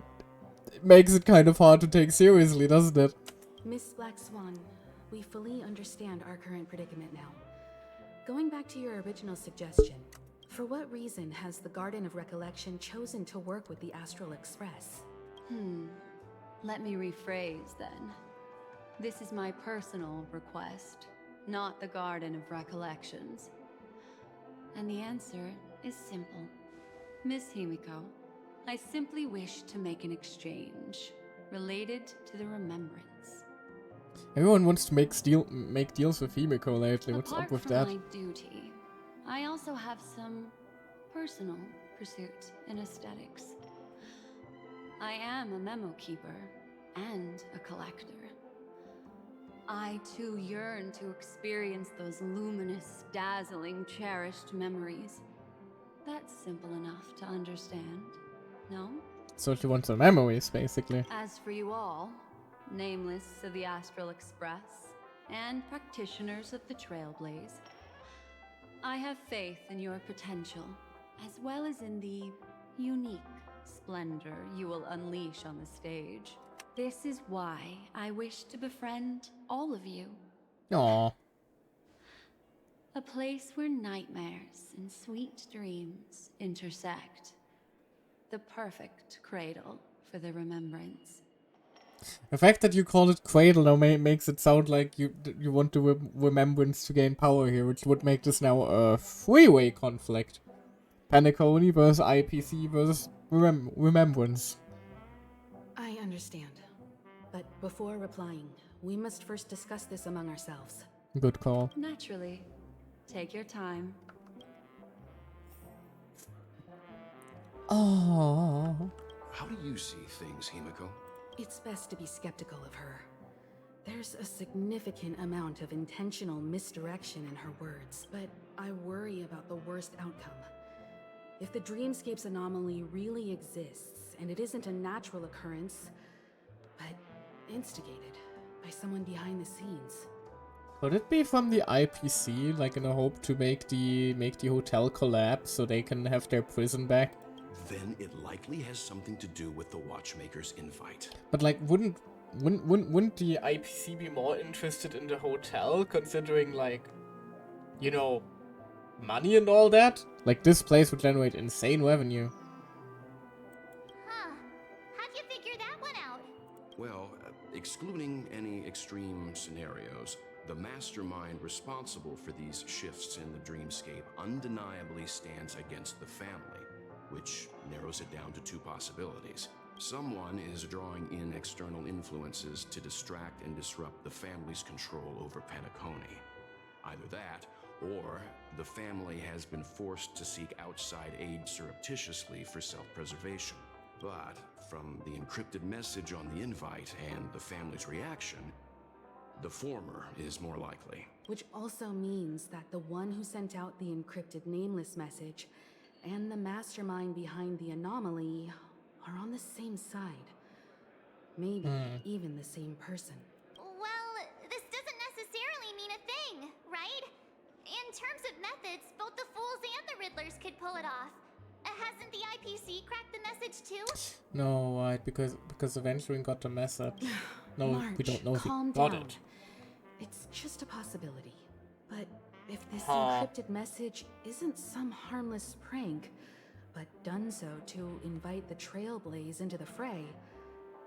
it makes it kind of hard to take seriously, doesn't it? Miss Black Swan, we fully understand our current predicament now. Going back to your original suggestion, for what reason has the Garden of Recollection chosen to work with the Astral Express? Let me rephrase then. This is my personal request, not the Garden of Recollections. And the answer is simple. Miss Himiko, I simply wish to make an exchange related to the remembrance. Everyone wants to make deals with Himiko lately. What's Apart up with from that? my duty, I also have some personal pursuits in aesthetics. I am a memo keeper and a collector. I too yearn to experience those luminous, dazzling, cherished memories. That's simple enough to understand, no? So she wants her memories, basically. As for you all, nameless of the Astral Express and practitioners of the Trailblaze, I have faith in your potential, as well as in the unique splendor you will unleash on the stage. This is why I wish to befriend all of you. Aww. A place where nightmares and sweet dreams intersect. The perfect cradle for the remembrance. The fact that you call it Cradle now makes it sound like you want the remembrance to gain power here, which would make this now a three-way conflict. Penacony versus IPC versus remembrance. I understand. But before replying, we must first discuss this among ourselves. Good call. Naturally. Take your time. Oh. How do you see things, Himiko? It's best to be skeptical of her. There's a significant amount of intentional misdirection in her words, but I worry about the worst outcome. If the dreamscape's anomaly really exists, and it isn't a natural occurrence, but instigated by someone behind the scenes. Could it be from the IPC, like in a hope to make the hotel collapse so they can have their prison back? Then it likely has something to do with the Watchmaker's invite. But like, wouldn't the IPC be more interested in the hotel, considering like, you know, money and all that? Like, this place would generate insane revenue. Huh. How'd you figure that one out? Well, excluding any extreme scenarios, the mastermind responsible for these shifts in the dreamscape undeniably stands against the family, which narrows it down to two possibilities. Someone is drawing in external influences to distract and disrupt the family's control over Penacony. Either that, or the family has been forced to seek outside aid surreptitiously for self-preservation. But from the encrypted message on the invite and the family's reaction, the former is more likely. Which also means that the one who sent out the encrypted nameless message and the mastermind behind the anomaly are on the same side. Maybe even the same person. Well, this doesn't necessarily mean a thing, right? In terms of methods, both the Fools and the Riddlers could pull it off. Hasn't the IPC cracked the message too? No, right? Because Aventuring got the message. No, March, we don't know if he calm got down. it. It's just a possibility. But if this encrypted message isn't some harmless prank, but done so to invite the Trailblaze into the fray,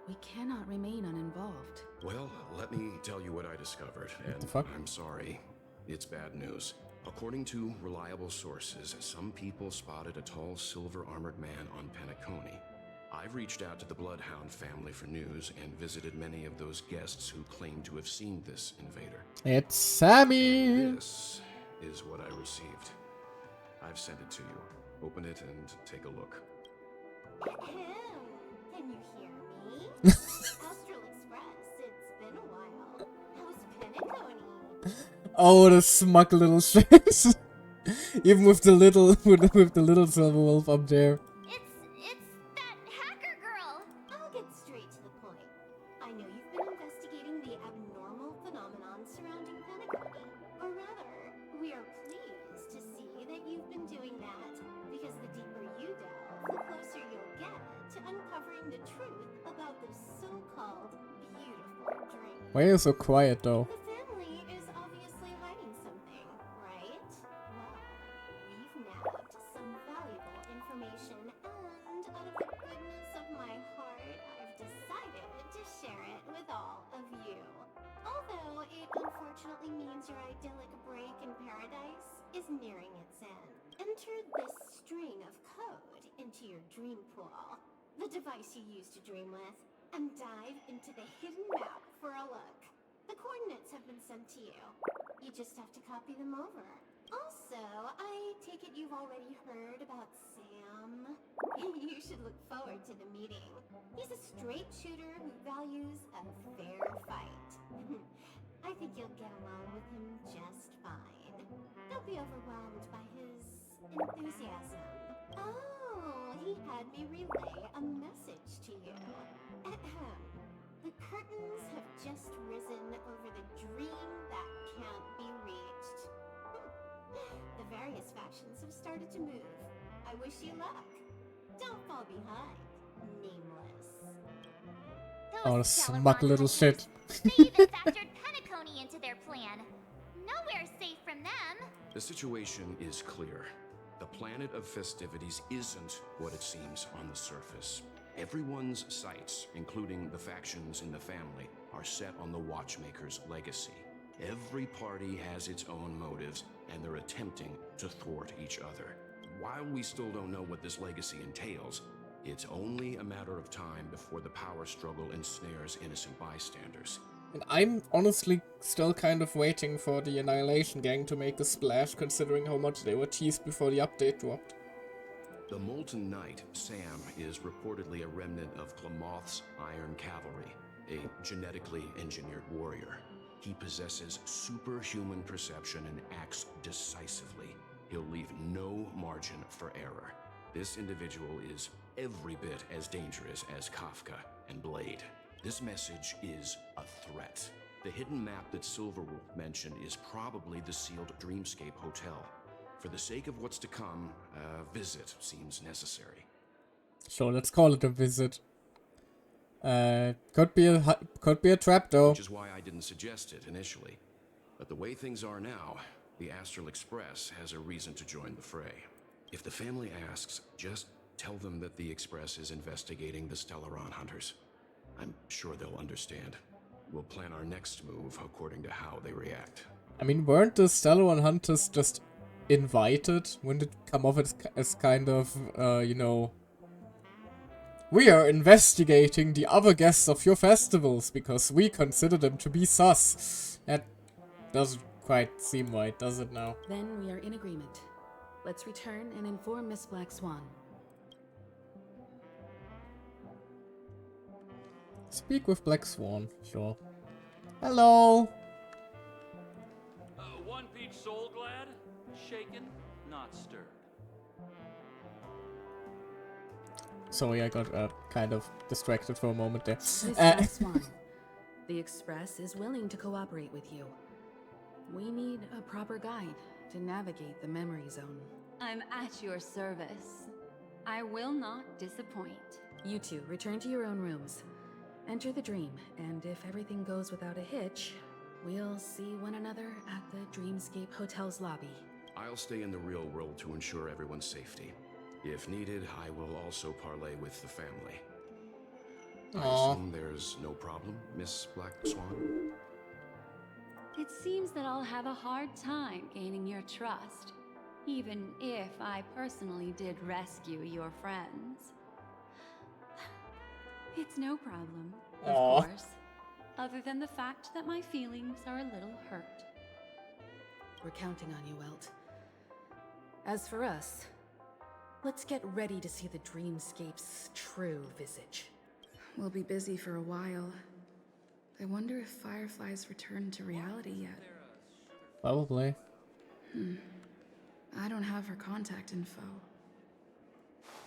we cannot remain uninvolved. Well, let me tell you what I discovered, and the fuck? I'm sorry. It's bad news. According to reliable sources, some people spotted a tall silver-armored man on Penacony. I've reached out to the Bloodhound family for news and visited many of those guests who claim to have seen this invader. It's Sammy! This is what I received. I've sent it to you. Open it and take a look. Can you hear me? Astral Express, it's been a while. How's Penacony? Oh, the smug little shit. Even with the little silver wolf up there. It's that hacker girl. I'll get straight to the point. I know you've been investigating the abnormal phenomenon surrounding Penacony. Or rather, we are pleased to see that you've been doing that, because the deeper you delve, the closer you'll get to uncovering the truth about this so-called beautiful dream. Why are you so quiet though? The family is obviously hiding something, right? Well, we've nabbed some valuable information, and out of the goodness of my heart, I've decided to share it with all of you. Although it unfortunately means your idyllic break in paradise is nearing its end. Enter this string of code into your dream pool, the device you use to dream with, and dive into the hidden map for a look. The coordinates have been sent to you. You just have to copy them over. Also, I take it you've already heard about Sam. You should look forward to the meeting. He's a straight shooter who values a fair fight. I think you'll get along with him just fine. Don't be overwhelmed by his enthusiasm. Oh, he had me relay a message to you. Ahem. The curtains have just risen over the dream that can't be reached. The various factions have started to move. I wish you luck. Don't fall behind, nameless. Oh, the smug little shit. They even factored Penacony into their plan. Nowhere safe from them. The situation is clear. The planet of festivities isn't what it seems on the surface. Everyone's sights, including the factions in the family, are set on the Watchmaker's legacy. Every party has its own motives, and they're attempting to thwart each other. While we still don't know what this legacy entails, It's only a matter of time before the power struggle ensnares innocent bystanders. And I'm honestly still kind of waiting for the Annihilation Gang to make a splash, considering how much they were teased before the update dropped. The Molten Knight, Sam, is reportedly a remnant of Glamoth's Iron Cavalry, a genetically engineered warrior. He possesses superhuman perception and acts decisively. He'll leave no margin for error. This individual is every bit as dangerous as Kafka and Blade. This message is a threat. The hidden map that Silverwolf mentioned is probably the sealed Dreamscape Hotel. For the sake of what's to come, a visit seems necessary. So let's call it a visit. Could be a trap though. Which is why I didn't suggest it initially. But the way things are now, the Astral Express has a reason to join the fray. If the family asks, just tell them that the Express is investigating the Stellaron hunters. I'm sure they'll understand. We'll plan our next move according to how they react. I mean, weren't the Stellaron hunters just invited? Wouldn't it come off as kind of, you know... We are investigating the other guests of your festivals because we consider them to be sus. That doesn't quite seem right, does it now? Then we are in agreement. Let's return and inform Miss Black Swan. Speak with Black Swan, sure. Hello! One peach soul glad, shaken, not stirred. Sorry, I got kind of distracted for a moment there. Miss Black Swan, the Express is willing to cooperate with you. We need a proper guide to navigate the memory zone. I'm at your service. I will not disappoint. You two, return to your own rooms. Enter the dream, and if everything goes without a hitch, we'll see one another at the Dreamscape Hotel's lobby. I'll stay in the real world to ensure everyone's safety. If needed, I will also parlay with the family. I assume there's no problem, Miss Black Swan? It seems that I'll have a hard time gaining your trust, even if I personally did rescue your friends. It's no problem, of course, other than the fact that my feelings are a little hurt. We're counting on you, Welt. As for us, let's get ready to see the Dreamscape's true visage. We'll be busy for a while. I wonder if Firefly's returned to reality yet. Probably. I don't have her contact info.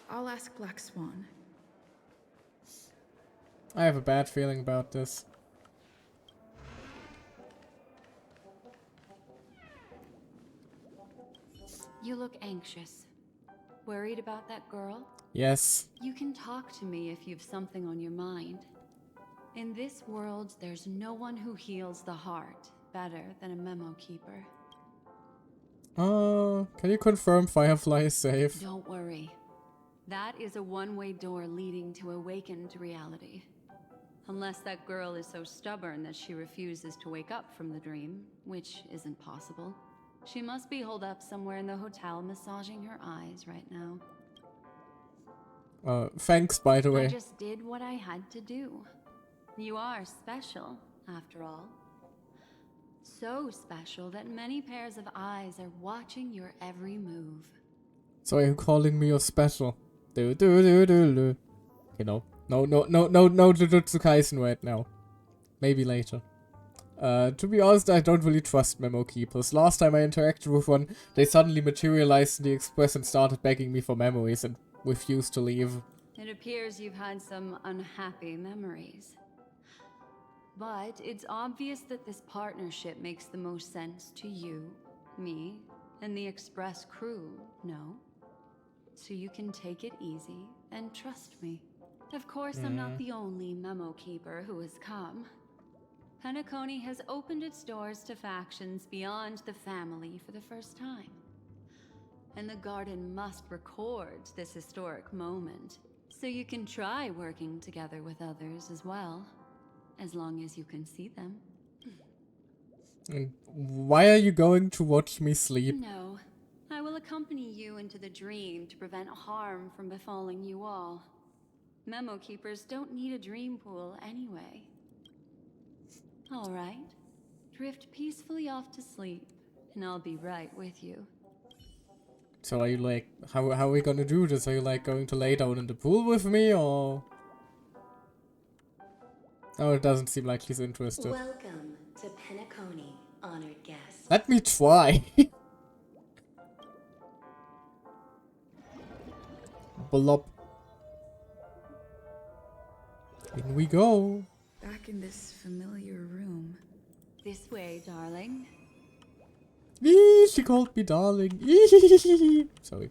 I'll ask Black Swan. I have a bad feeling about this. You look anxious. Worried about that girl? Yes. You can talk to me if you've something on your mind. In this world, there's no one who heals the heart better than a memo keeper. Can you confirm Firefly is safe? Don't worry. That is a one-way door leading to awakened reality. Unless that girl is so stubborn that she refuses to wake up from the dream, which isn't possible. She must be holed up somewhere in the hotel massaging her eyes right now. Thanks, by the way. I just did what I had to do. You are special, after all. So special that many pairs of eyes are watching your every move. So you're calling me your special. Do do do do do. Okay, no. No Jujutsu Kaisen right now. Maybe later. To be honest, I don't really trust memo keepers. Last time I interacted with one, they suddenly materialized in the Express and started begging me for memories and refused to leave. It appears you've had some unhappy memories. But it's obvious that this partnership makes the most sense to you, me, and the Express crew, no? So you can take it easy and trust me. Of course, I'm not the only memo keeper who has come. Penacony has opened its doors to factions beyond the family for the first time. And the Garden must record this historic moment, so you can try working together with others as well, as long as you can see them. And why are you going to watch me sleep? No, I will accompany you into the dream to prevent harm from befalling you all. Memo keepers don't need a dream pool anyway. All right. Drift peacefully off to sleep, and I'll be right with you. So are you like, how are we gonna do this? Are you like going to lay down in the pool with me, or? Oh, it doesn't seem like she's interested. Welcome to Penacony, honored guest. Let me try. Blop. In we go. Back in this familiar room. This way, darling. Eee, she called me darling. Sorry.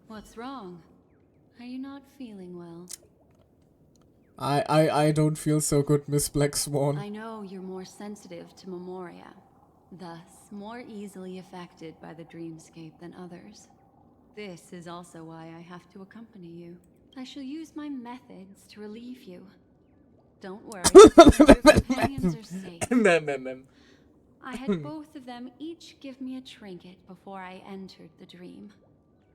What's wrong? Are you not feeling well? I don't feel so good, Miss Black Swan. I know you're more sensitive to Memoria, thus more easily affected by the dreamscape than others. This is also why I have to accompany you. I shall use my methods to relieve you. Don't worry, your companions are safe. I had both of them each give me a trinket before I entered the dream.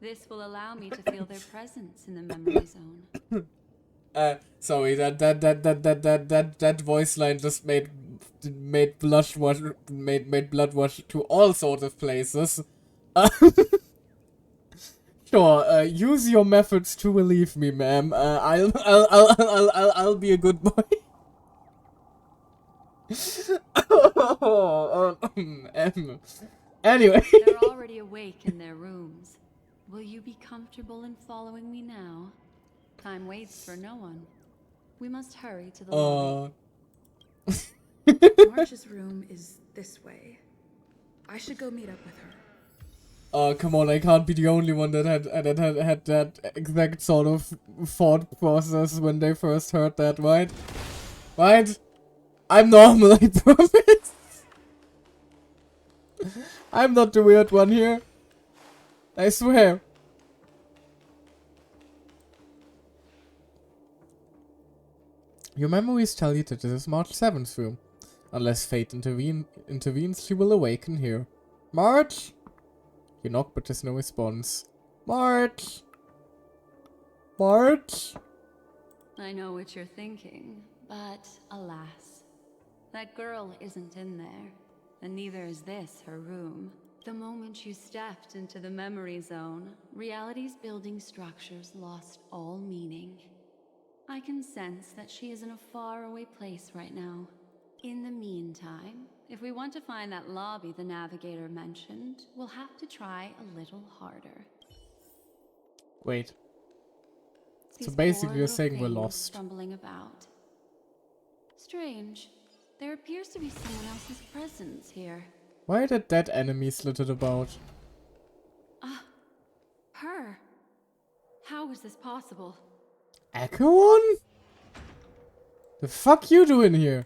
This will allow me to feel their presence in the memory zone. Sorry, that voice line just made blood rush to all sorts of places. Sure, use your methods to relieve me, ma'am. I'll be a good boy. Anyway. They're already awake in their rooms. Will you be comfortable in following me now? Time waits for no one. We must hurry to the lobby. March's room is this way. I should go meet up with her. Oh, come on, I can't be the only one that had that exact sort of thought process when they first heard that, right? Right? I'm normal, I promise. I'm not the weird one here. I swear. Your memories tell you that this is March 7th room. Unless fate intervenes, she will awaken here. March! You knock, but there's no response. March! March! I know what you're thinking, but alas, that girl isn't in there, and neither is this her room. The moment you stepped into the memory zone, reality's building structures lost all meaning. I can sense that she is in a faraway place right now. In the meantime, if we want to find that lobby the navigator mentioned, we'll have to try a little harder. Wait. So These basically poor you're little saying we're things lost. stumbling about. Strange. There appears to be someone else's presence here. Why are there dead enemies littered about? Her. How is this possible? Acheron? The fuck you doing here?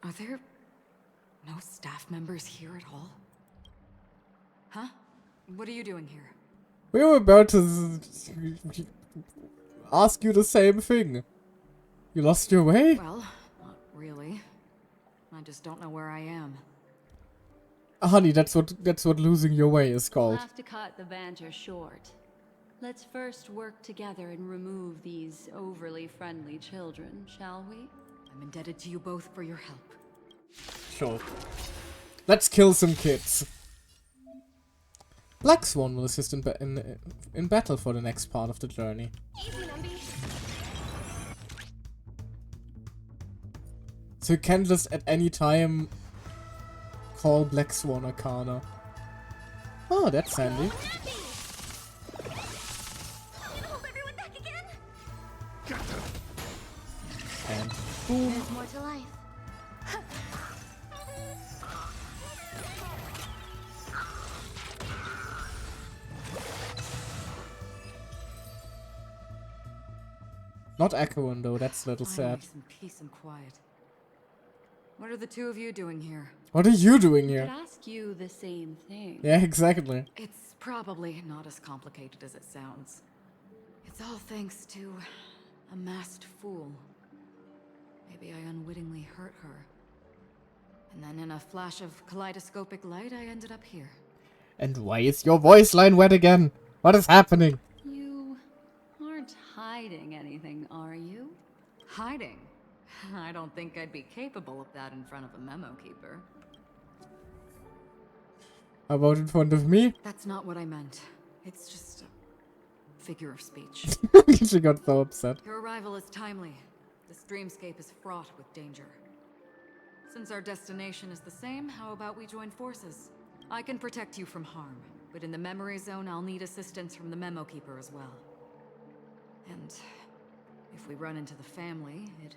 Are there no staff members here at all? Huh? What are you doing here? We were about to ask you the same thing. You lost your way? Well, not really. I just don't know where I am. Honey, that's what losing your way is We'll called. have to cut the banter short. Let's first work together and remove these overly friendly children, shall we? I'm indebted to you both for your help. Sure. Let's kill some kids. Black Swan will assist in battle for the next part of the journey. So you can just at any time call Black Swan Arcana. Oh, that's handy. And boom. There's more to life. Not Acheron though, that's a little sad. Finally, some peace and quiet. What are the two of you doing here? What are you doing I here? could ask you the same thing. Yeah, exactly. It's probably not as complicated as it sounds. It's all thanks to a masked fool. Maybe I unwittingly hurt her. And then in a flash of kaleidoscopic light, I ended up here. And why is your voice line wet again? What is happening? You aren't hiding anything. Hiding? I don't think I'd be capable of that in front of a memo keeper. How about in front of me? That's not what I meant. It's just a figure of speech. She got so upset. Your arrival is timely. This dreamscape is fraught with danger. Since our destination is the same, how about we join forces? I can protect you from harm, but in the memory zone, I'll need assistance from the memo keeper as well. And if we run into the family, it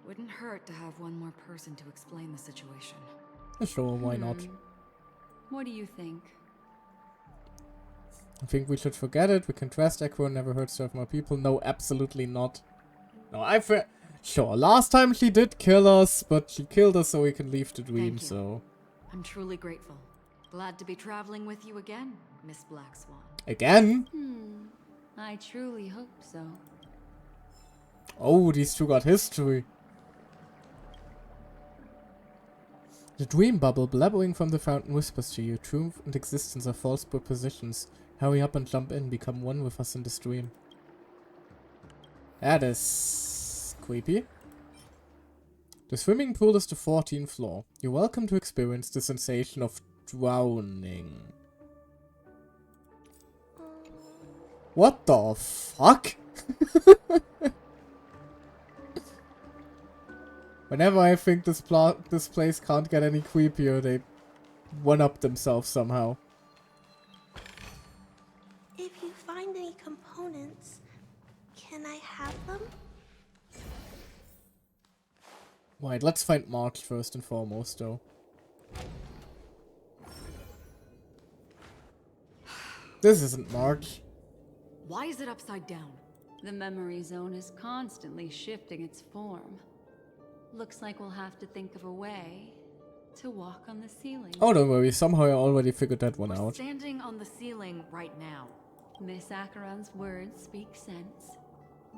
wouldn't hurt to have one more person to explain the situation. Sure, why not? What do you think? I think we should forget it. We can trust Echo, never hurt serve more people. No, absolutely not. No, sure, last time she did kill us, but she killed us so we can leave the dream, Thank you. so... I'm truly grateful. Glad to be traveling with you again, Miss Black Swan. Again? I truly hope so. Oh, these two got history. The dream bubble blabbering from the fountain whispers to you. Truth and existence are false propositions. Hurry up and jump in. Become one with us in this dream. That is creepy. The swimming pool is the 14th floor. You're welcome to experience the sensation of drowning. What the fuck? Whenever I think this place can't get any creepier, they one-up themselves somehow. If you find any components, can I have them? Right, let's find March first and foremost, though. This isn't March. Why is it upside down? The memory zone is constantly shifting its form. Looks like we'll have to think of a way to walk on the ceiling. Oh, don't worry. Somehow I already figured that one We're out. standing on the ceiling right now. Miss Acheron's words speak sense.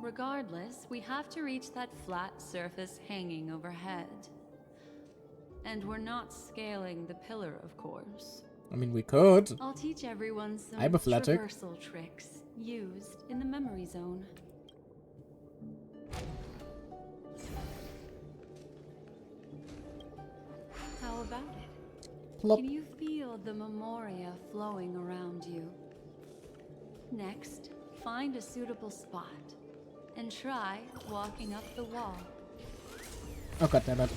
Regardless, we have to reach that flat surface hanging overhead. And we're not scaling the pillar, of course. I mean, we could. I'll teach everyone some I'm athletic. traversal tricks used in the memory zone. How about it? Plop. Can you feel the memoria flowing around you? Next, find a suitable spot and try walking up the wall. Oh, goddammit.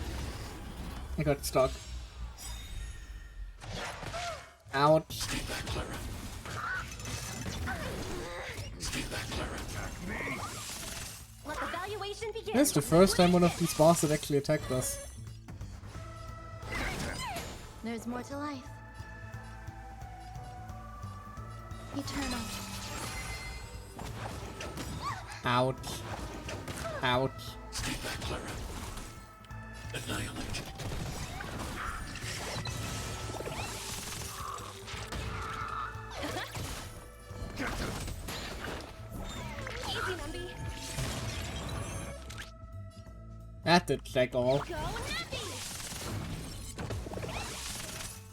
I got stuck. Ouch. Let the evaluation begin. This is the first time one of these bosses actually attacked us. There's more to life. Eternal. Ouch. Ouch. Easy, Numby. That did check all. Go happy.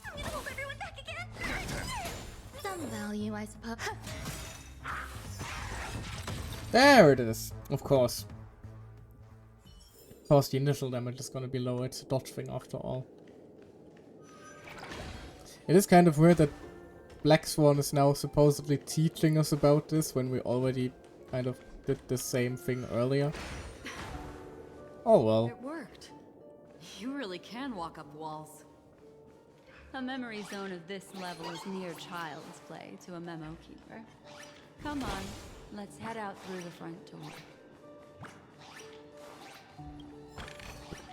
I'm gonna hold everyone back again. Some value, I suppose. There it is. Of course. Of course, the initial damage is gonna be lower. It's a dodge thing after all. It is kind of weird that Black Swan is now supposedly teaching us about this when we already kind of did the same thing earlier. Oh well. It worked. You really can walk up walls. A memory zone of this level is near child's play to a memo keeper. Come on, let's head out through the front door.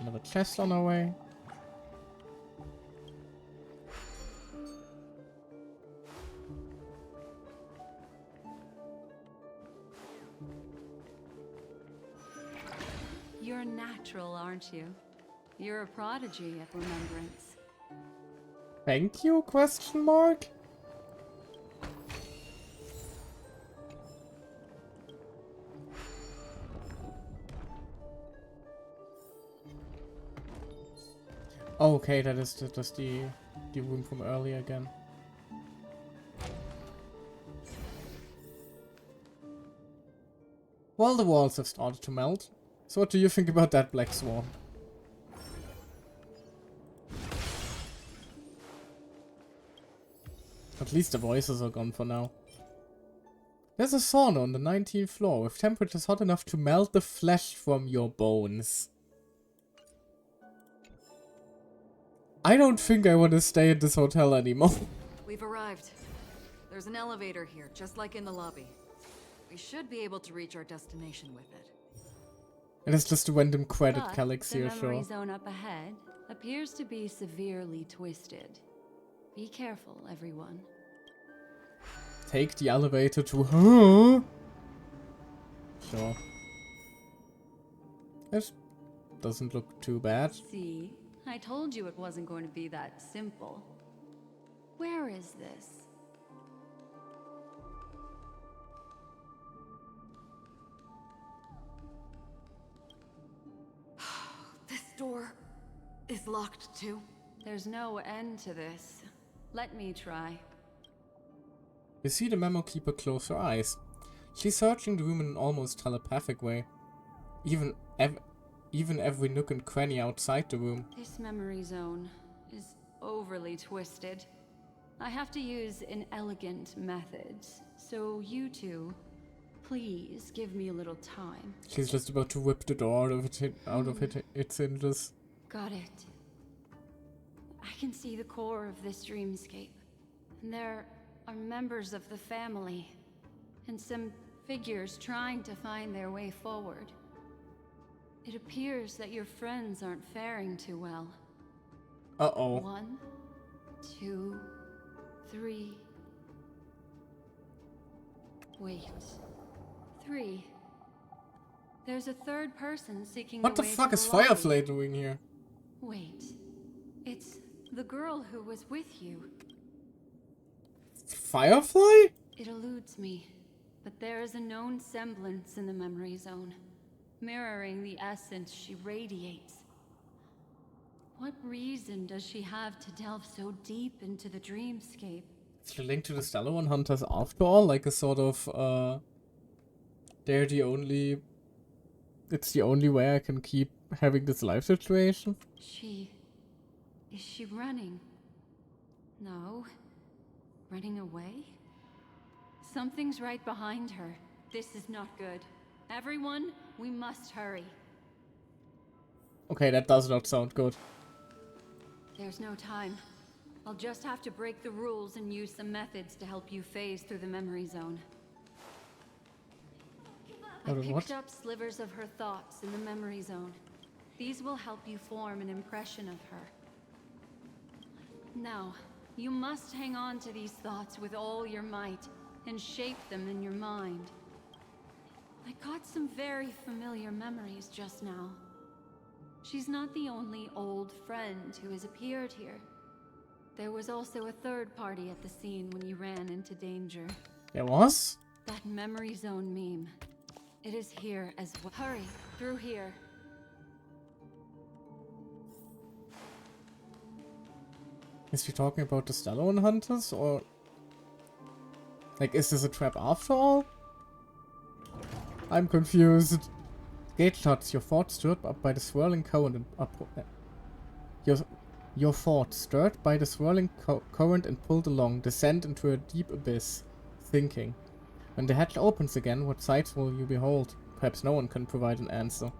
Another chest on our way. You're natural, aren't you? You're a prodigy at remembrance. Thank you, question mark? Oh, okay, that is just the room from earlier again. Well, the walls have started to melt. So what do you think about that, Black Swan? At least the voices are gone for now. There's a sauna on the 19th floor with temperatures hot enough to melt the flesh from your bones. I don't think I want to stay in this hotel anymore. We've arrived. There's an elevator here, just like in the lobby. We should be able to reach our destination with it. And it's just a random credit But calyx the here, memory sure. zone up ahead appears to be severely twisted. Be careful, everyone. Take the elevator to her. Sure. It doesn't look too bad. See? I told you it wasn't going to be that simple. Where is this? This door is locked too. There's no end to this. Let me try. You see the memo keeper close her eyes. She's searching the room in an almost telepathic way. Even every nook and cranny outside the room. This memory zone is overly twisted. I have to use an elegant method. So you two, please give me a little time. She's just about to whip the door out of its hinges. Got it. I can see the core of this dreamscape. And there are members of the family. And some figures trying to find their way forward. It appears that your friends aren't faring too well. Uh-oh. 1, 2, 3. Wait. 3. There's a third person seeking What the their way fuck to is the lobby. Firefly doing here? Wait. It's the girl who was with you. Firefly? It eludes me, but there is a known semblance in the memory zone, mirroring the essence she radiates. What reason does she have to delve so deep into the dreamscape? Is she linked to the Stallone Hunters after all? Like a sort of, they're the only... It's the only way I can keep having this life situation? Is she running? No. Running away? Something's right behind her. This is not good. Everyone, we must hurry. Okay, that does not sound good. There's no time. I'll just have to break the rules and use some methods to help you phase through the memory zone. I picked up slivers of her thoughts in the memory zone. These will help you form an impression of her. Now, you must hang on to these thoughts with all your might and shape them in your mind. I got some very familiar memories just now. She's not the only old friend who has appeared here. There was also a third party at the scene when you ran into danger. There was? That memory zone meme. It is here as well. Hurry, through here. Is she talking about the Stallone Hunters, or... Like, is this a trap after all? I'm confused. Gate shuts, your thoughts stirred up by the swirling current and your thoughts stirred by the swirling current and pulled along, descend into a deep abyss. Thinking. When the hatch opens again, what sights will you behold? Perhaps no one can provide an answer.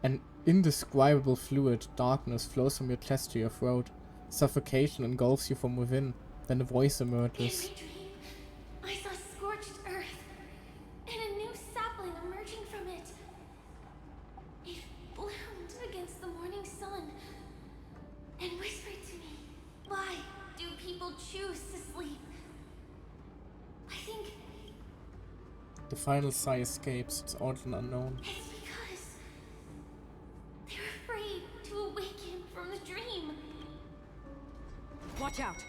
An indescribable fluid, darkness, flows from your chest to your throat. Suffocation engulfs you from within. Then a voice emerges. In my dream, I saw scorched earth and a new sapling emerging from it. It bloomed against the morning sun and whispered to me, "Why do people choose to sleep?" I think The final sigh escapes, its origin unknown. it's because they're afraid to awaken from the dream. Watch out!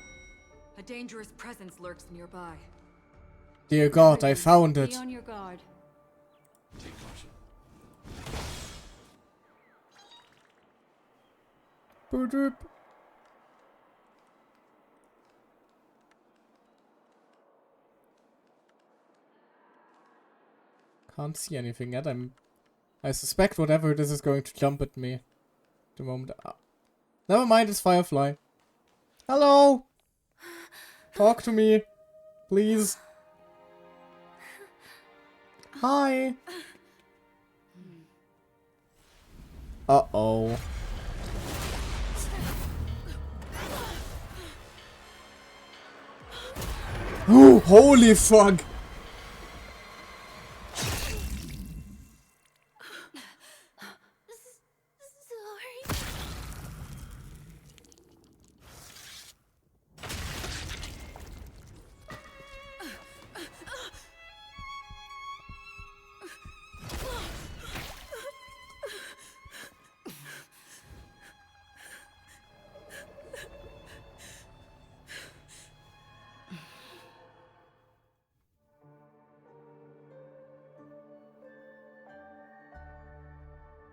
A dangerous presence lurks nearby. Dear God, I found it! Be on your guard. Take caution. Boop. Can't see anything yet, I'm I suspect whatever this is going to jump at me. The moment. Never mind, it's Firefly. Hello! Talk to me. Please. Hi. Uh-oh. Oh, holy fuck! Sorry.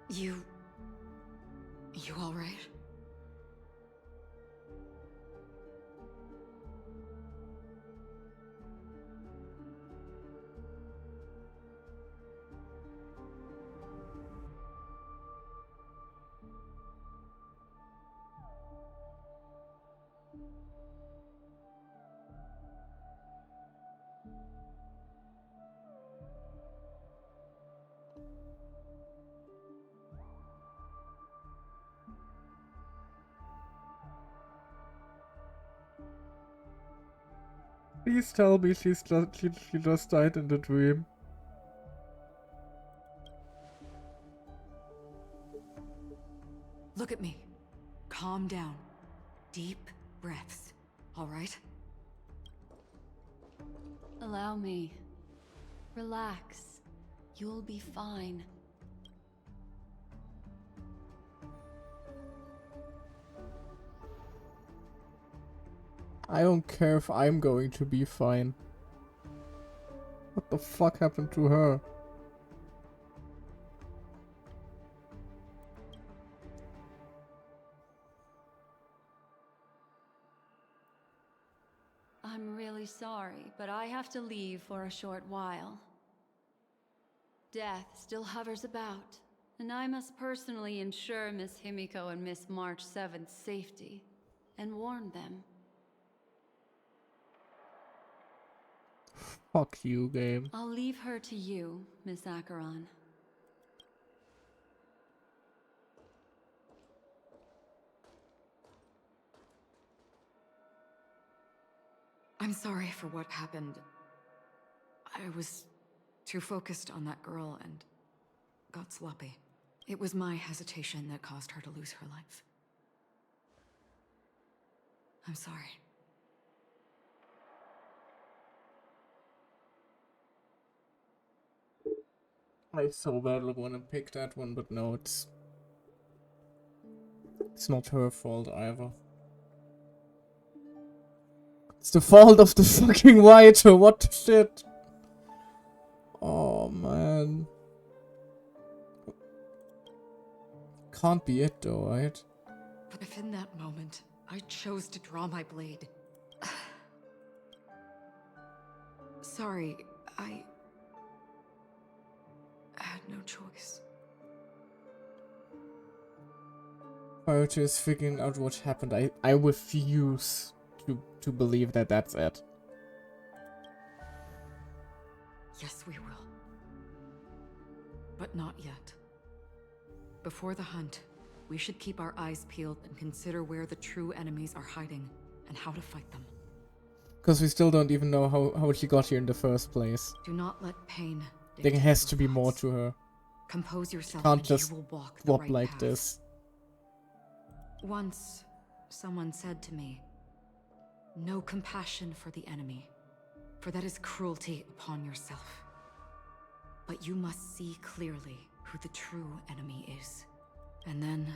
You all right? Please tell me she just died in the dream. Look at me. Calm down. Deep breaths. All right? Allow me. Relax. You'll be fine. I don't care if I'm going to be fine. What the fuck happened to her? I'm really sorry, but I have to leave for a short while. Death still hovers about, and I must personally ensure Miss Himiko and Miss March 7th's safety, and warn them. Fuck you, game. I'll leave her to you, Miss Acheron. I'm sorry for what happened. I was too focused on that girl and got sloppy. It was my hesitation that caused her to lose her life. I'm sorry. I so badly want to pick that one, but no, it's not her fault either. It's the fault of the fucking writer, what the shit? Oh man. Can't be it though, right? But if in that moment, I chose to draw my blade... Sorry, I had no choice. Writer is figuring out what happened. I refuse to believe that that's it. Yes, we will. But not yet. Before the hunt, we should keep our eyes peeled and consider where the true enemies are hiding and how to fight them. Because we still don't even know how she got here in the first place. Do not let pain There dictate has your to be more thoughts. to her. Compose yourself Can't and just you will walk the drop right like path. this. Once, someone said to me, "No compassion for the enemy, for that is cruelty upon yourself. But you must see clearly who the true enemy is. And then,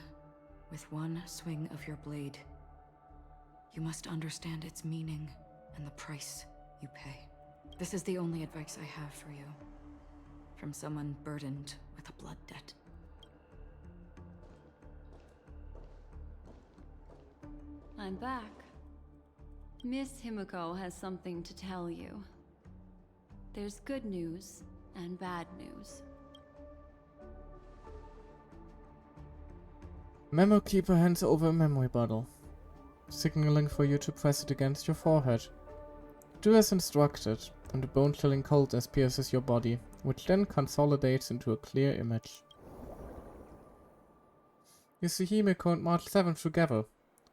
with one swing of your blade, you must understand its meaning and the price you pay." This is the only advice I have for you, from someone burdened with a blood debt. I'm back. Miss Himiko has something to tell you. There's good news and bad news. Memo Keeper hands over a memory bottle, signaling for you to press it against your forehead. Do as instructed, and a bone-chilling coldness pierces your body, which then consolidates into a clear image. You see Himiko and March 7 together,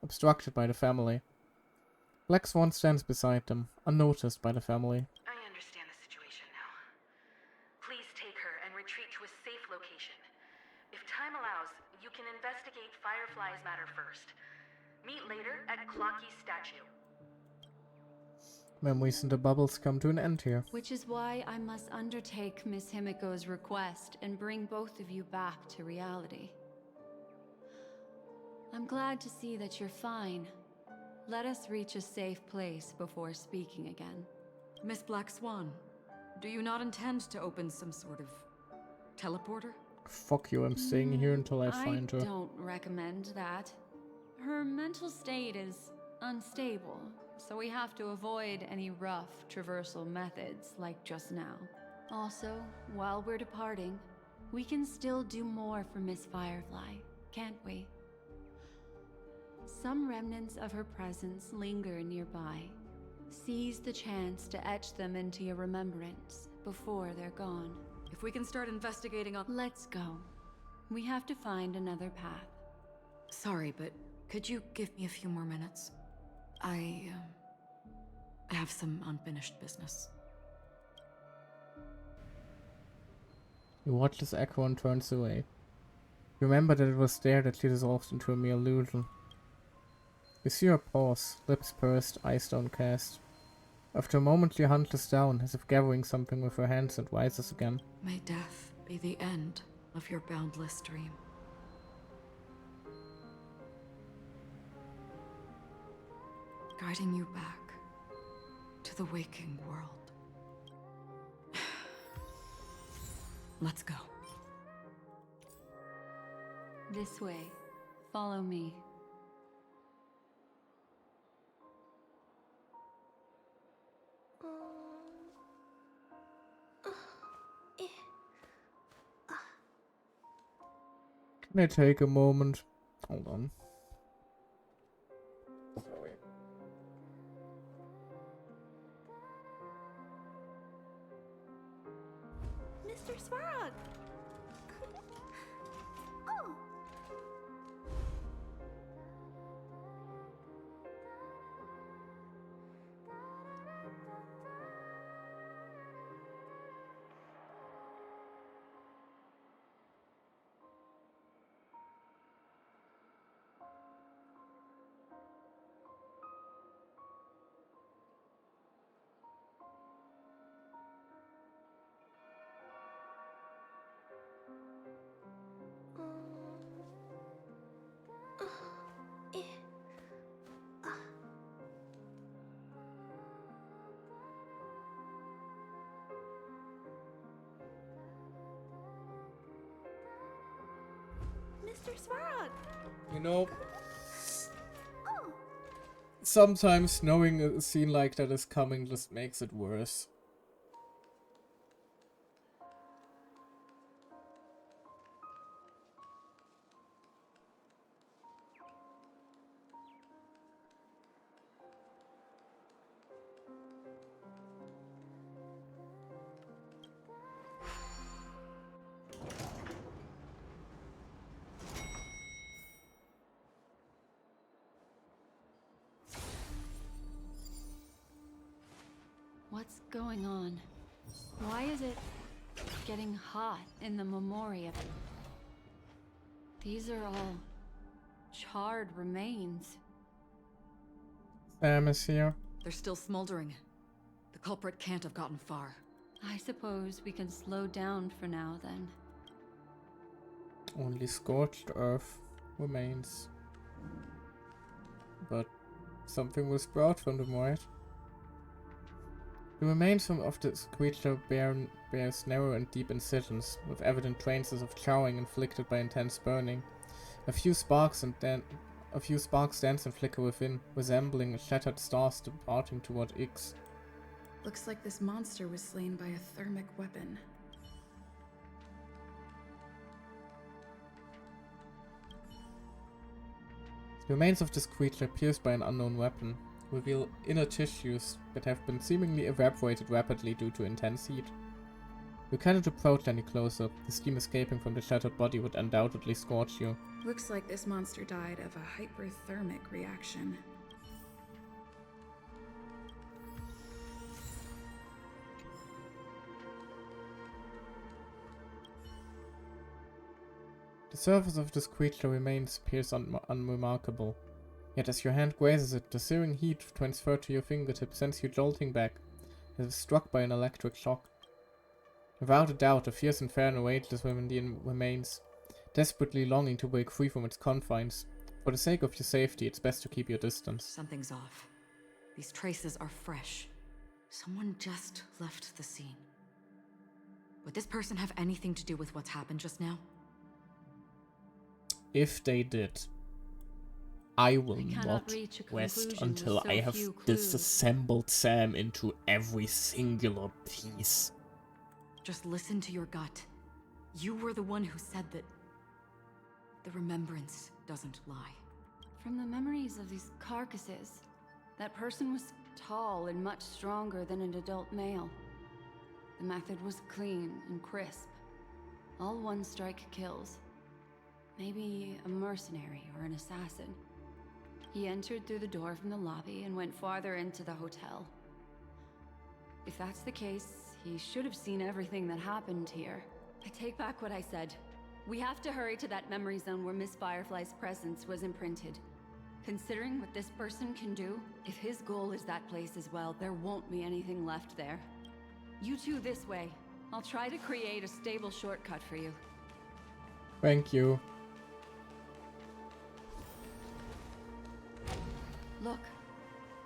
obstructed by the family. Black Swan stands beside them, unnoticed by the family. I understand the situation now. Please take her and retreat to a safe location. If time allows, you can investigate Firefly's matter first. Meet later at Clocky's statue. Memories in the bubbles come to an end here. Which is why I must undertake Miss Himiko's request and bring both of you back to reality. I'm glad to see that you're fine. Let us reach a safe place before speaking again. Miss Black Swan, do you not intend to open some sort of teleporter? Fuck you, I'm staying here until I find her. I don't recommend that. Her mental state is unstable, so we have to avoid any rough traversal methods like just now. Also, while we're departing, we can still do more for Miss Firefly, can't we? Some remnants of her presence linger nearby. Seize the chance to etch them into your remembrance before they're gone. If we can start investigating on— Let's go. We have to find another path. Sorry, but could you give me a few more minutes? I have some unfinished business. You watch as Acheron turns away. Remember that it was there that she dissolved into a mere illusion. You see her pause, lips pursed, eyes downcast. After a moment she hunches down, as if gathering something with her hands, and rises again. May death be the end of your boundless dream. Guiding you back to the waking world. Let's go. This way. Follow me. Can I take a moment? Hold on. Sorry. Mr. Svarog! Oh! Mr. Svarog! You know, Oh! sometimes knowing a scene like that is coming just makes it worse. What's going on? Why is it getting hot in the memorial? These are all charred remains. Sam is here. They're still smoldering. The culprit can't have gotten far. I suppose we can slow down for now then. Only scorched earth remains. But something was brought from them, right? The remains of this creature bears narrow and deep incisions, with evident traces of charring inflicted by intense burning. A few sparks dance and flicker within, resembling shattered stars departing toward Ix. Looks like this monster was slain by a thermic weapon. The remains of this creature, pierced by an unknown weapon, reveal inner tissues that have been seemingly evaporated rapidly due to intense heat. You cannot approach any closer. The steam escaping from the shattered body would undoubtedly scorch you. Looks like this monster died of a hyperthermic reaction. The surface of this creature remains appears unremarkable. Yet as your hand grazes it, the searing heat transferred to your fingertip sends you jolting back, as if struck by an electric shock. Without a doubt, a fierce inferno rages within the remains, desperately longing to break free from its confines. For the sake of your safety, it's best to keep your distance. Something's off. These traces are fresh. Someone just left the scene. Would this person have anything to do with what's happened just now? If they did, I will cannot not reach a rest conclusion until with so I have few clues. disassembled Sam into every singular piece. Just listen to your gut. You were the one who said that the remembrance doesn't lie. From the memories of these carcasses, that person was tall and much stronger than an adult male. The method was clean and crisp. All one-strike kills. Maybe a mercenary or an assassin. He entered through the door from the lobby and went farther into the hotel. If that's the case, he should have seen everything that happened here. I take back what I said. We have to hurry to that memory zone where Miss Firefly's presence was imprinted. Considering what this person can do, if his goal is that place as well, there won't be anything left there. You two this way. I'll try to create a stable shortcut for you. Thank you. Look.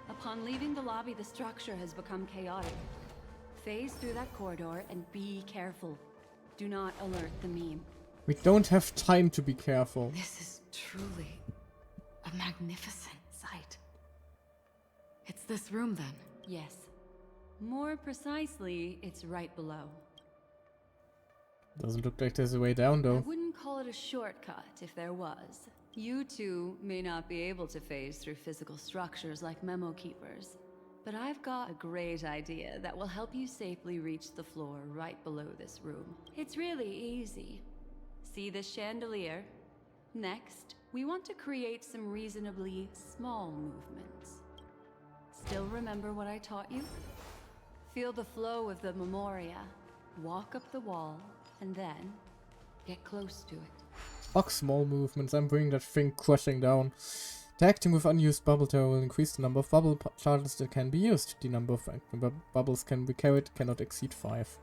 Upon leaving the lobby, the structure has become chaotic. Phase through that corridor and be careful. Do not alert the meme. We don't have time to be careful. This is truly a magnificent sight. It's this room, then? Yes. More precisely, it's right below. Doesn't look like there's a way down, I though. wouldn't call it a shortcut if there was. You two may not be able to phase through physical structures like memo keepers, but I've got a great idea that will help you safely reach the floor right below this room. It's really easy. See this chandelier? Next, we want to create some reasonably small movements. Still remember what I taught you? Feel the flow of the memoria. Walk up the wall, and then get close to it. Fuck small movements, I'm bringing that thing crushing down. Acting with unused bubble terror will increase the number of bubble charges that can be used. The number of bubbles can be carried cannot exceed 5.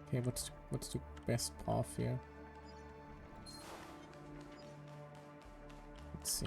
Okay, what's the best path here? Let's see.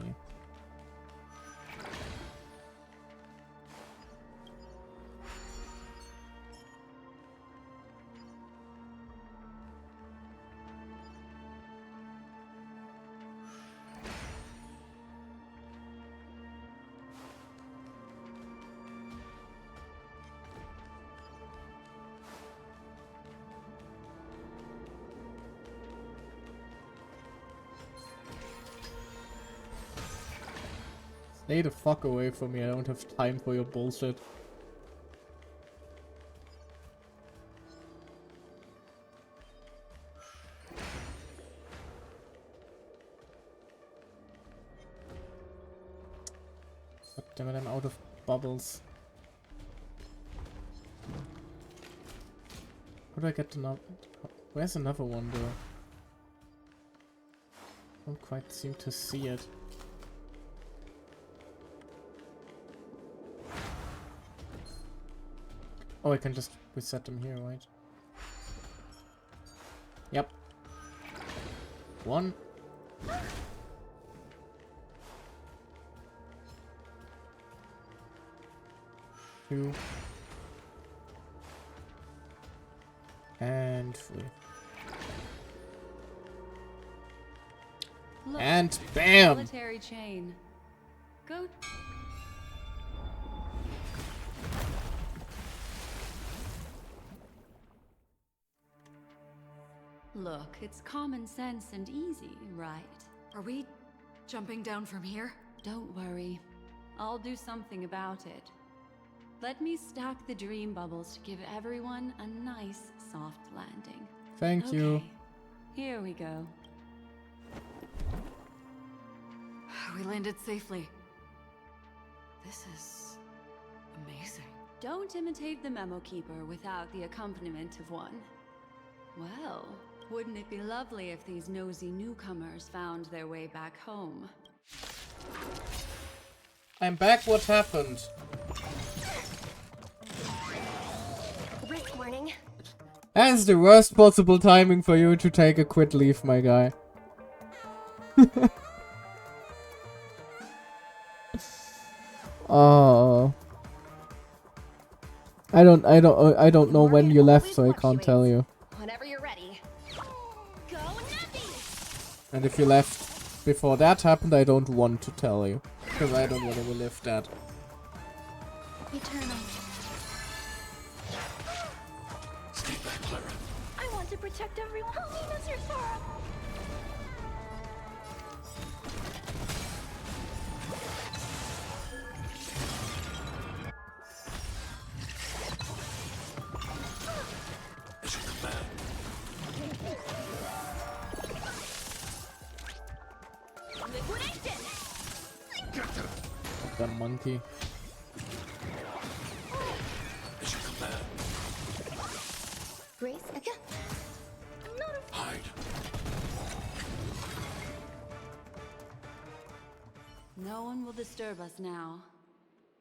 Stay the fuck away from me, I don't have time for your bullshit. God damn it, I'm out of bubbles. How do I get another? Where's another one though? Don't quite seem to see it. Oh, I can just reset them here, right? Yep. 1. 2. And 3. Look, And bam! solitary chain. Go. Look, it's common sense and easy, right? Are we jumping down from here? Don't worry. I'll do something about it. Let me stack the dream bubbles to give everyone a nice, soft landing. Thank you. Okay, here we go. We landed safely. This is amazing. Don't imitate the memo keeper without the accompaniment of one. Well, wouldn't it be lovely if these nosy newcomers found their way back home? I'm back, what happened? Risk warning. That's the worst possible timing for you to take a quit leave, my guy. Oh. I don't know when you left, so I can't tell you. Whenever you're ready. Go Nappy! And if you left before that happened, I don't want to tell you. Because I don't want to relive that. Eternal. Stay back, Clara. I want to protect everyone. Help me, Mr. Sora. As you command. Liquidation! The monkey. As you command. Grace, again. I'm not a... Hide. No one will disturb us now.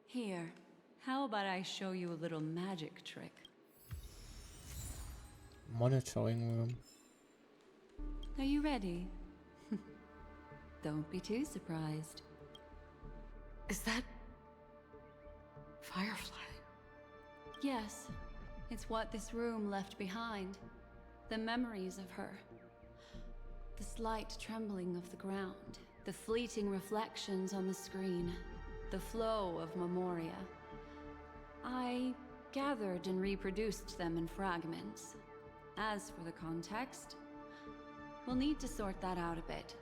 Here, how about I show you a little magic trick? Monitoring room. Are you ready? Don't be too surprised. Is that... Firefly? Yes, it's what this room left behind. The memories of her. The slight trembling of the ground. The fleeting reflections on the screen. The flow of memoria. I gathered and reproduced them in fragments. As for the context, we'll need to sort that out a bit.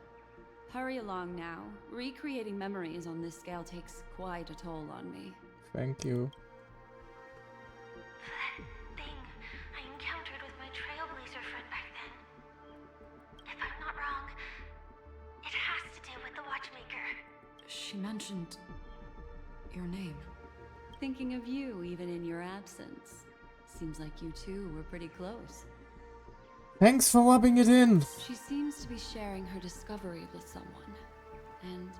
Hurry along now. Recreating memories on this scale takes quite a toll on me. Thank you. That thing I encountered with my Trailblazer friend back then. If I'm not wrong, it has to do with the Watchmaker. She mentioned... your name. Thinking of you even in your absence. Seems like you two were pretty close. Thanks for rubbing it in. She seems to be sharing her discovery with someone. And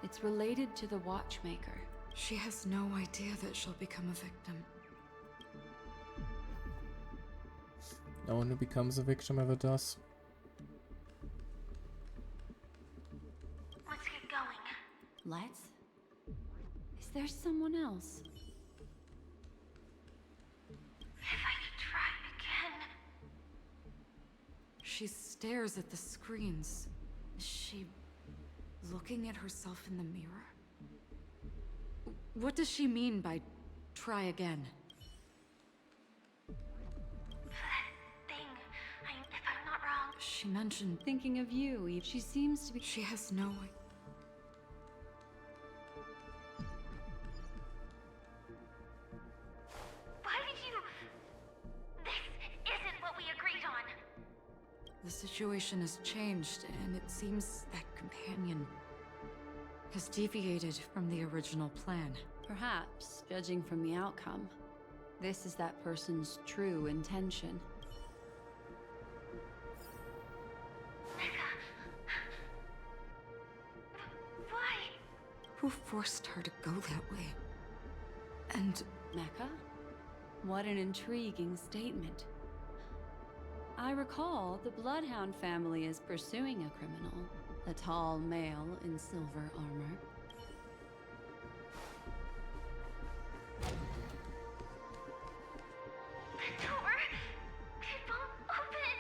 it's related to the Watchmaker. She has no idea that she'll become a victim. No one who becomes a victim ever does. Let's get going. Let's? Is there someone else? If I could try again. She stares at the screens. Is she looking at herself in the mirror? What does she mean by try again? That thing, if I'm not wrong. She mentioned Thinking of you, she seems to be... she has no idea. Why did you... This isn't what we agreed on. The situation has changed, and it seems that companion has deviated from the original plan. Perhaps, judging from the outcome, this is that person's true intention. Why? Who forced her to go that way? And Mecca? What an intriguing statement. I recall the Bloodhound family is pursuing a criminal, a tall male in silver armor. The door! It won't open!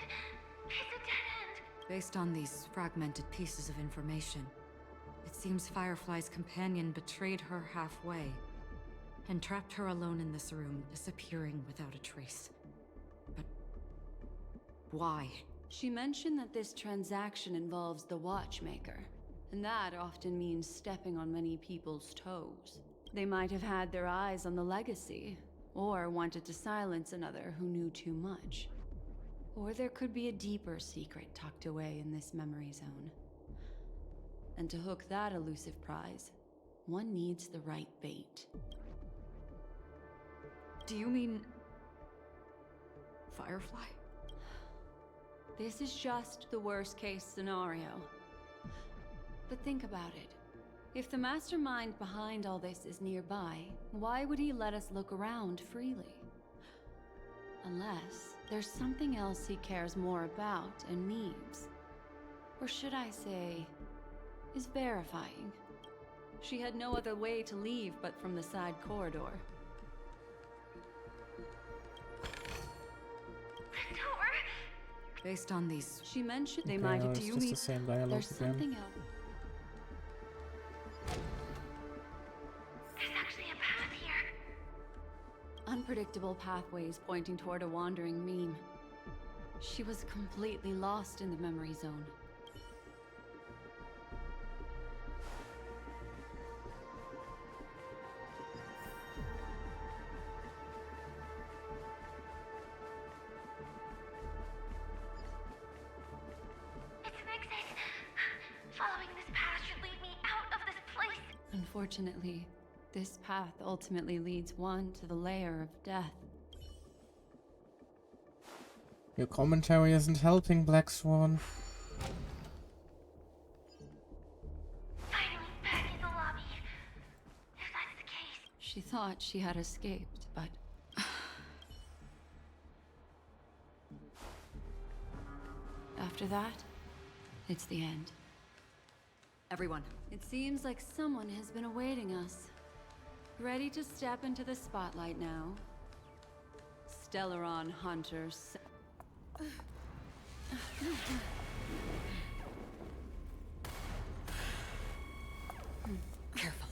It's a dead end! based on these fragmented pieces of information, it seems Firefly's companion betrayed her halfway and trapped her alone in this room, disappearing without a trace. But why? She mentioned that this transaction involves the Watchmaker, And that often means stepping on many people's toes. They might have had their eyes on the legacy, or wanted to silence another who knew too much. Or there could be a deeper secret tucked away in this memory zone. And to hook that elusive prize, one needs the right bait. Do you mean... Firefly? This is just the worst case scenario. But think about it. If the mastermind behind all this is nearby, why would he let us look around freely? Unless there's something else he cares more about and needs. Or should I say, is verifying. She had no other way to leave but from the side corridor. The door? Based on these... She mentioned they Okay, might have... it's just the same dialogue There's again. something else. There's actually a path here. Unpredictable pathways pointing toward a wandering meme. She was completely lost in the memory zone. It's an exit. Following this path should lead me out of this place. Unfortunately, this path ultimately leads one to the lair of death. Your commentary isn't helping, Black Swan. Finally back in the lobby. If that's the case. She thought she had escaped, but... After that, it's the end. Everyone. It seems like someone has been awaiting us. Ready to step into the spotlight now. Stellaron Hunters. Careful.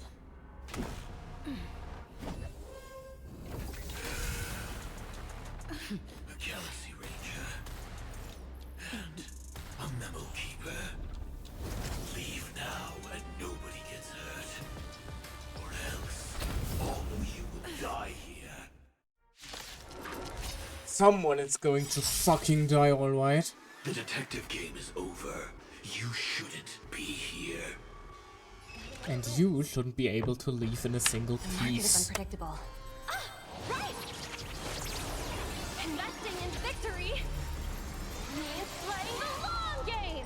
A Galaxy Ranger. And a Memo Keeper. Leave now and nobody gets hurt. Or else, all of you will die here. Someone is going to fucking die, alright? The detective game is over. You shouldn't be here. And you shouldn't be able to leave in a single The market is piece. unpredictable. Right! Investing in victory means playing the long game!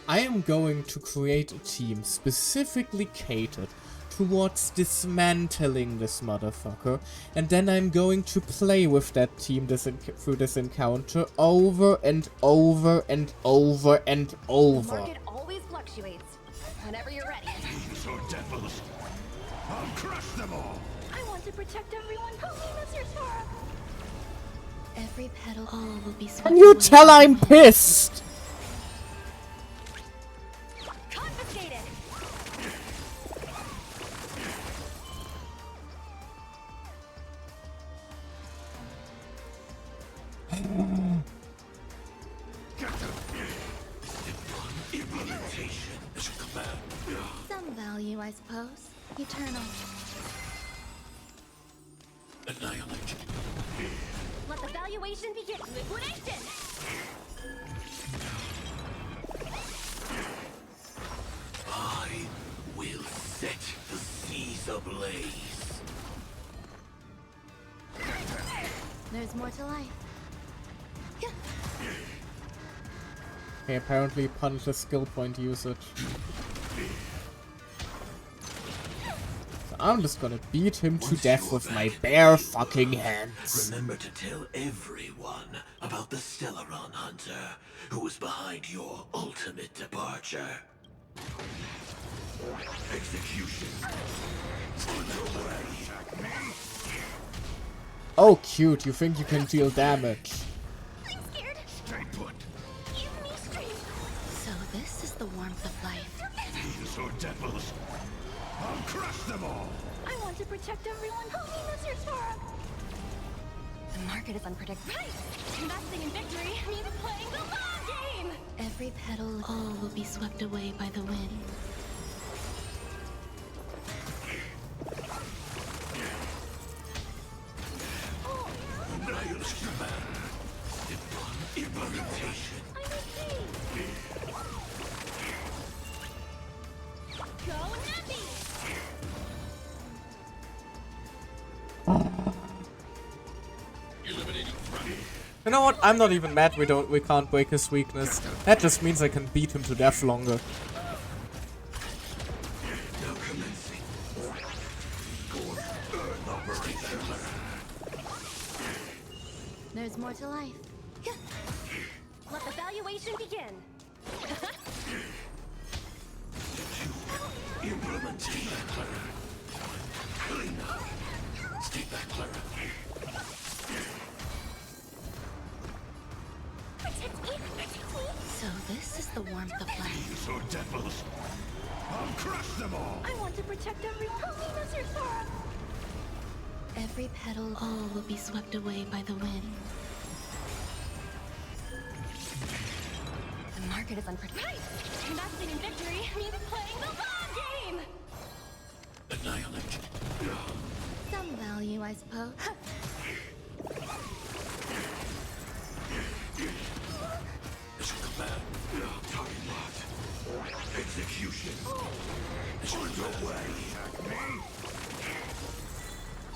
I am going to create a team specifically catered towards dismantling this motherfucker, and then I'm going to play with that team through this encounter over and over and over and The over. market always fluctuates. Whenever you're ready. So devils, I'll crush them all. I want to protect everyone. Help me, Mr. Sora. Every petal all will be swept Can you away tell by I'm the wind. pissed? Confiscated. Implementation is a command. Some value, I suppose. Eternal. Annihilate. Let the valuation begin. Liquidation. I will set the seas ablaze. There's more to life. Okay, apparently punishes skill point usage. So I'm just gonna beat him to Once death you're with my back, bare fucking hands. Remember to tell everyone about the Stellaron Hunter who was behind your ultimate departure. Execution. Underway. Oh cute, you think you can deal damage. I'm scared. Stay put. Give me strength. So this is the warmth of life. These are devils. I'll crush them all. I want to protect everyone. Help me, Mr. Sora. The market is unpredictable. Right! Investing in victory means playing the long game! Every petal, all will be swept away by the wind. Nihilist command. Implementation. Go Nappy! You know what? I'm not even mad we can't break his weakness. That just means I can beat him to death longer. There's more to life. Let the valuation begin. Implementation. Clean up. Stay back, Clara. So this is the warmth of life. You so devils. I'll crush them all. I want to protect every Sora. Every petal, all will be swept away by the wind. The market is unpredictable. Right! Investing in victory means playing the long game! Annihilate. Some value, I suppose. It's a command. Talking lot. Execution. Underway.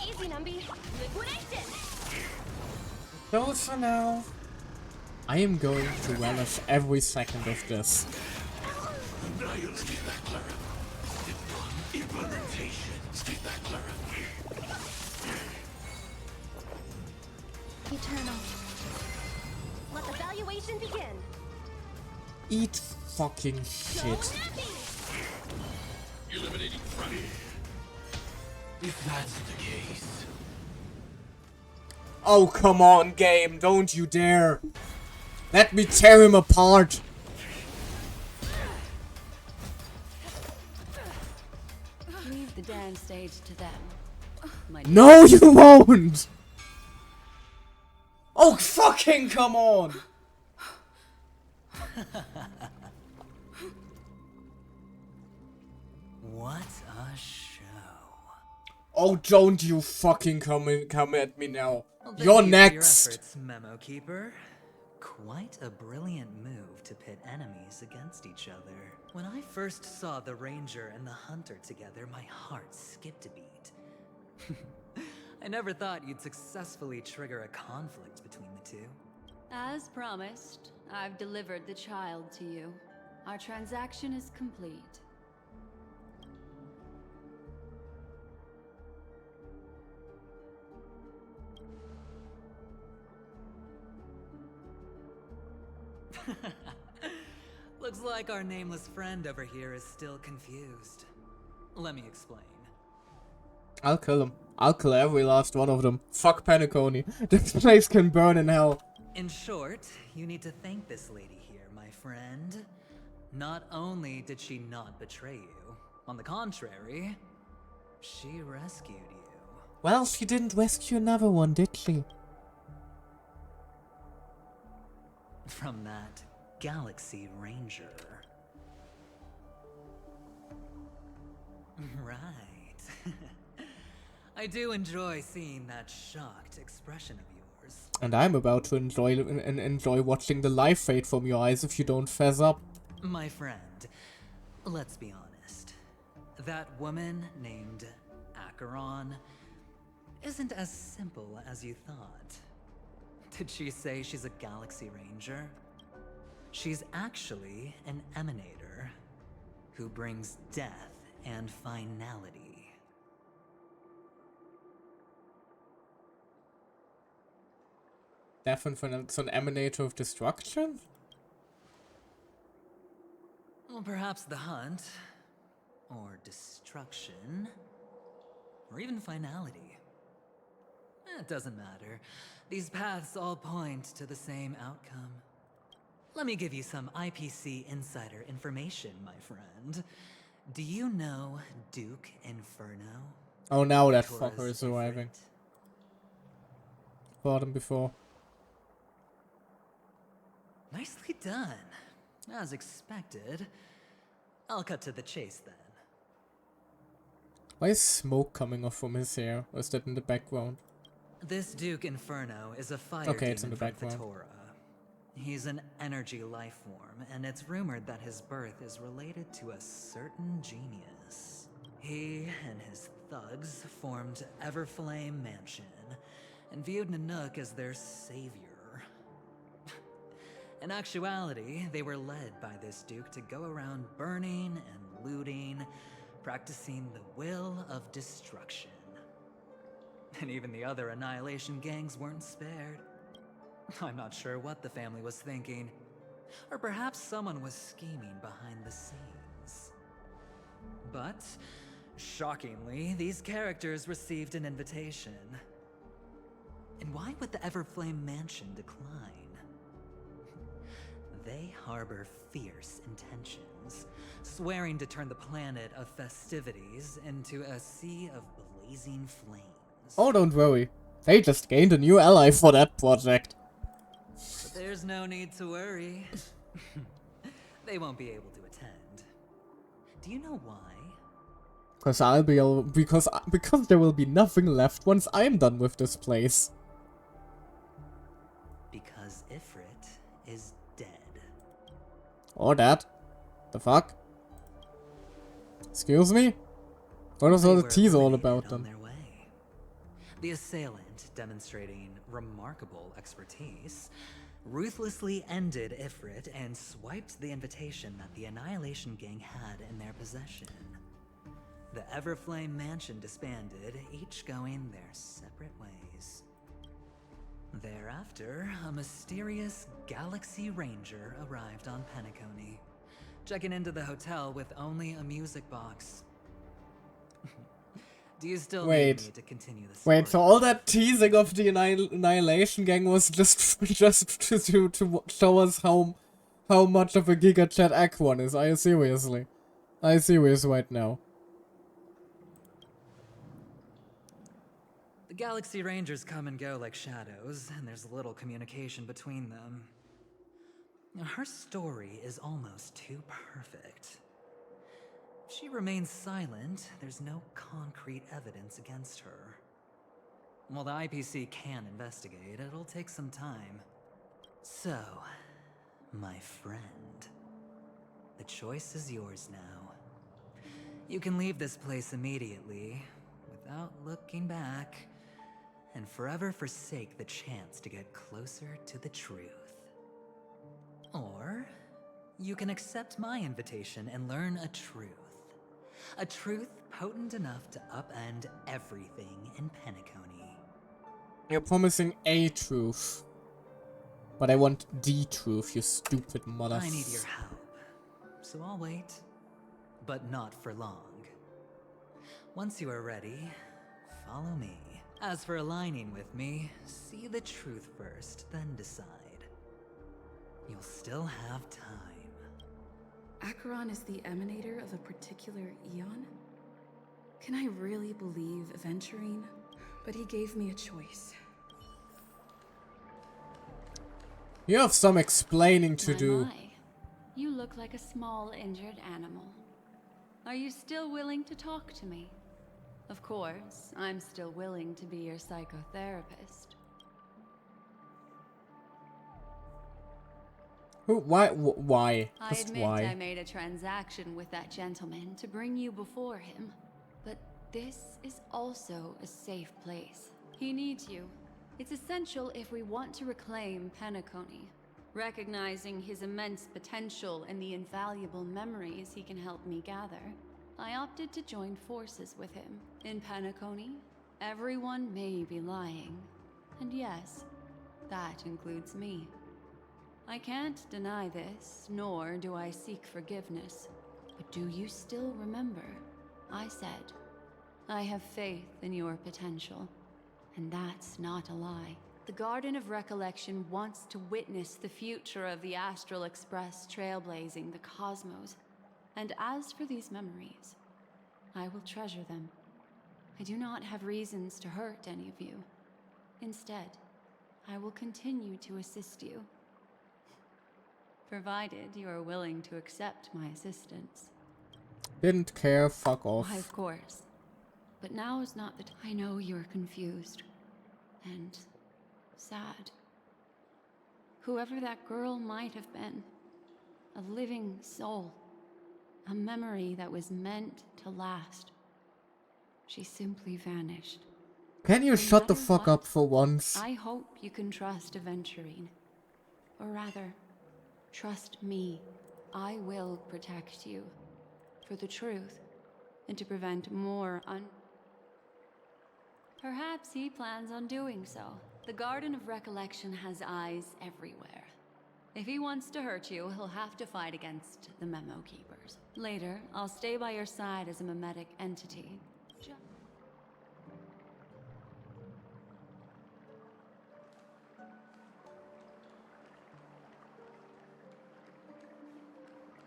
Easy, Numby. Liquidation! Those for now. I am going to relish every second of this. Annihilate. Stay back, Clara. Implementation. Stay back, Clara. Eternal. Let the valuation begin. Eat fucking shit. Eliminating front. If that's the case. Oh, come on, game. Don't you dare. Let me tear him apart. Leave the dance stage to them. No, you won't. Oh, fucking come on. What a show. Oh, don't you fucking come at me now. Well, You're thank you for your next. efforts, Memo Keeper. Quite a brilliant move to pit enemies against each other. When I first saw the Ranger and the Hunter together, my heart skipped a beat. I never thought you'd successfully trigger a conflict between the two. As promised, I've delivered the child to you. Our transaction is complete. Looks like our nameless friend over here is still confused. Let me explain. I'll kill him. I'll kill every last one of them. Fuck Penacony. This place can burn in hell. In short, you need to thank this lady here, my friend. Not only did she not betray you, on the contrary, she rescued you. Well, she didn't rescue another one, did she? From that Galaxy Ranger. Right. I do enjoy seeing that shocked expression of yours. And I'm about to enjoy watching the live fade from your eyes if you don't fess up. My friend, let's be honest. That woman named Acheron isn't as simple as you thought. Did she say she's a Galaxy Ranger? She's actually an Emanator who brings death and finality. Death and finality. It's an emanator of destruction? Well, perhaps the hunt, or destruction, or even finality. It doesn't matter. These paths all point to the same outcome. Let me give you some IPC insider information, my friend. Do you know Duke Inferno? Oh, now that Tora's fucker is arriving. fought him before. Nicely done. As expected. I'll cut to the chase then. Why is smoke coming off from his hair? Or is that in the background? This Duke Inferno is a fire Okay, it's in demon the from background. Fetora. He's an energy life form, and it's rumored that his birth is related to a certain genius. He and his thugs formed Everflame Mansion, and viewed Nanook as their savior. In actuality, they were led by this Duke to go around burning and looting, practicing the will of destruction. And even the other Annihilation gangs weren't spared. I'm not sure what the family was thinking. Or perhaps someone was scheming behind the scenes. But, shockingly, these characters received an invitation. And why would the Everflame Mansion decline? They harbor fierce intentions, swearing to turn the planet of festivities into a sea of blazing flames. Oh, don't worry. They just gained a new ally for that project. But there's no need to worry. They won't be able to attend. Do you know why? Because I'll be because there will be nothing left once I'm done with this place. Because Ifrit is dead. Or that. The fuck? Excuse me? What was all the tease all about then? The assailant, demonstrating remarkable expertise, ruthlessly ended Ifrit and swiped the invitation that the Annihilation Gang had in their possession. The Everflame Mansion disbanded, each going their separate ways. Thereafter, a mysterious Galaxy Ranger arrived on Penacony, checking into the hotel with only a music box. Do you still need me to continue the story? Wait, so all that teasing of the Annihilation Gang was just to show us how much of a Giga Chat Aquan is? Are you seriously? Are you serious right now? The Galaxy Rangers come and go like shadows, and there's little communication between them. Her story is almost too perfect. If she remains silent, there's no concrete evidence against her. While the IPC can investigate, it'll take some time. So, my friend, the choice is yours now. You can leave this place immediately, without looking back, and forever forsake the chance to get closer to the truth. Or, you can accept my invitation and learn a truth. A truth potent enough to upend everything in Penacony. You're promising a truth. But I want the truth, you stupid mother. I need your help, so I'll wait. But not for long. Once you are ready, follow me. As for aligning with me, see the truth first, then decide. You'll still have time. Acheron is the emanator of a particular eon? Can I really believe Aventurine? But he gave me a choice. You have some explaining to do. My. You look like a small injured animal. Are you still willing to talk to me? Of course, I'm still willing to be your psychotherapist. Who? Why? I Just admit why? I made a transaction with that gentleman to bring you before him, but this is also a safe place. He needs you. It's essential if we want to reclaim Penacony. Recognizing his immense potential and the invaluable memories he can help me gather, I opted to join forces with him. In Penacony, everyone may be lying. And yes, that includes me. I can't deny this, nor do I seek forgiveness. But do you still remember? I said, I have faith in your potential. And that's not a lie. The Garden of Recollection wants to witness the future of the Astral Express trailblazing the cosmos. And as for these memories, I will treasure them. I do not have reasons to hurt any of you. Instead, I will continue to assist you. Provided you are willing to accept my assistance. Didn't care, fuck off. Why, of course. But now is not the time. I know you're confused and sad. Whoever that girl might have been, a living soul, a memory that was meant to last. She simply vanished. Can you No shut the matter fuck what, up for once? I hope you can trust Aventurine. Or rather, trust me. I will protect you. For the truth. And to prevent more Perhaps he plans on doing so. The Garden of Recollection has eyes everywhere. If he wants to hurt you, he'll have to fight against the Memo Keepers. Later, I'll stay by your side as a memetic entity.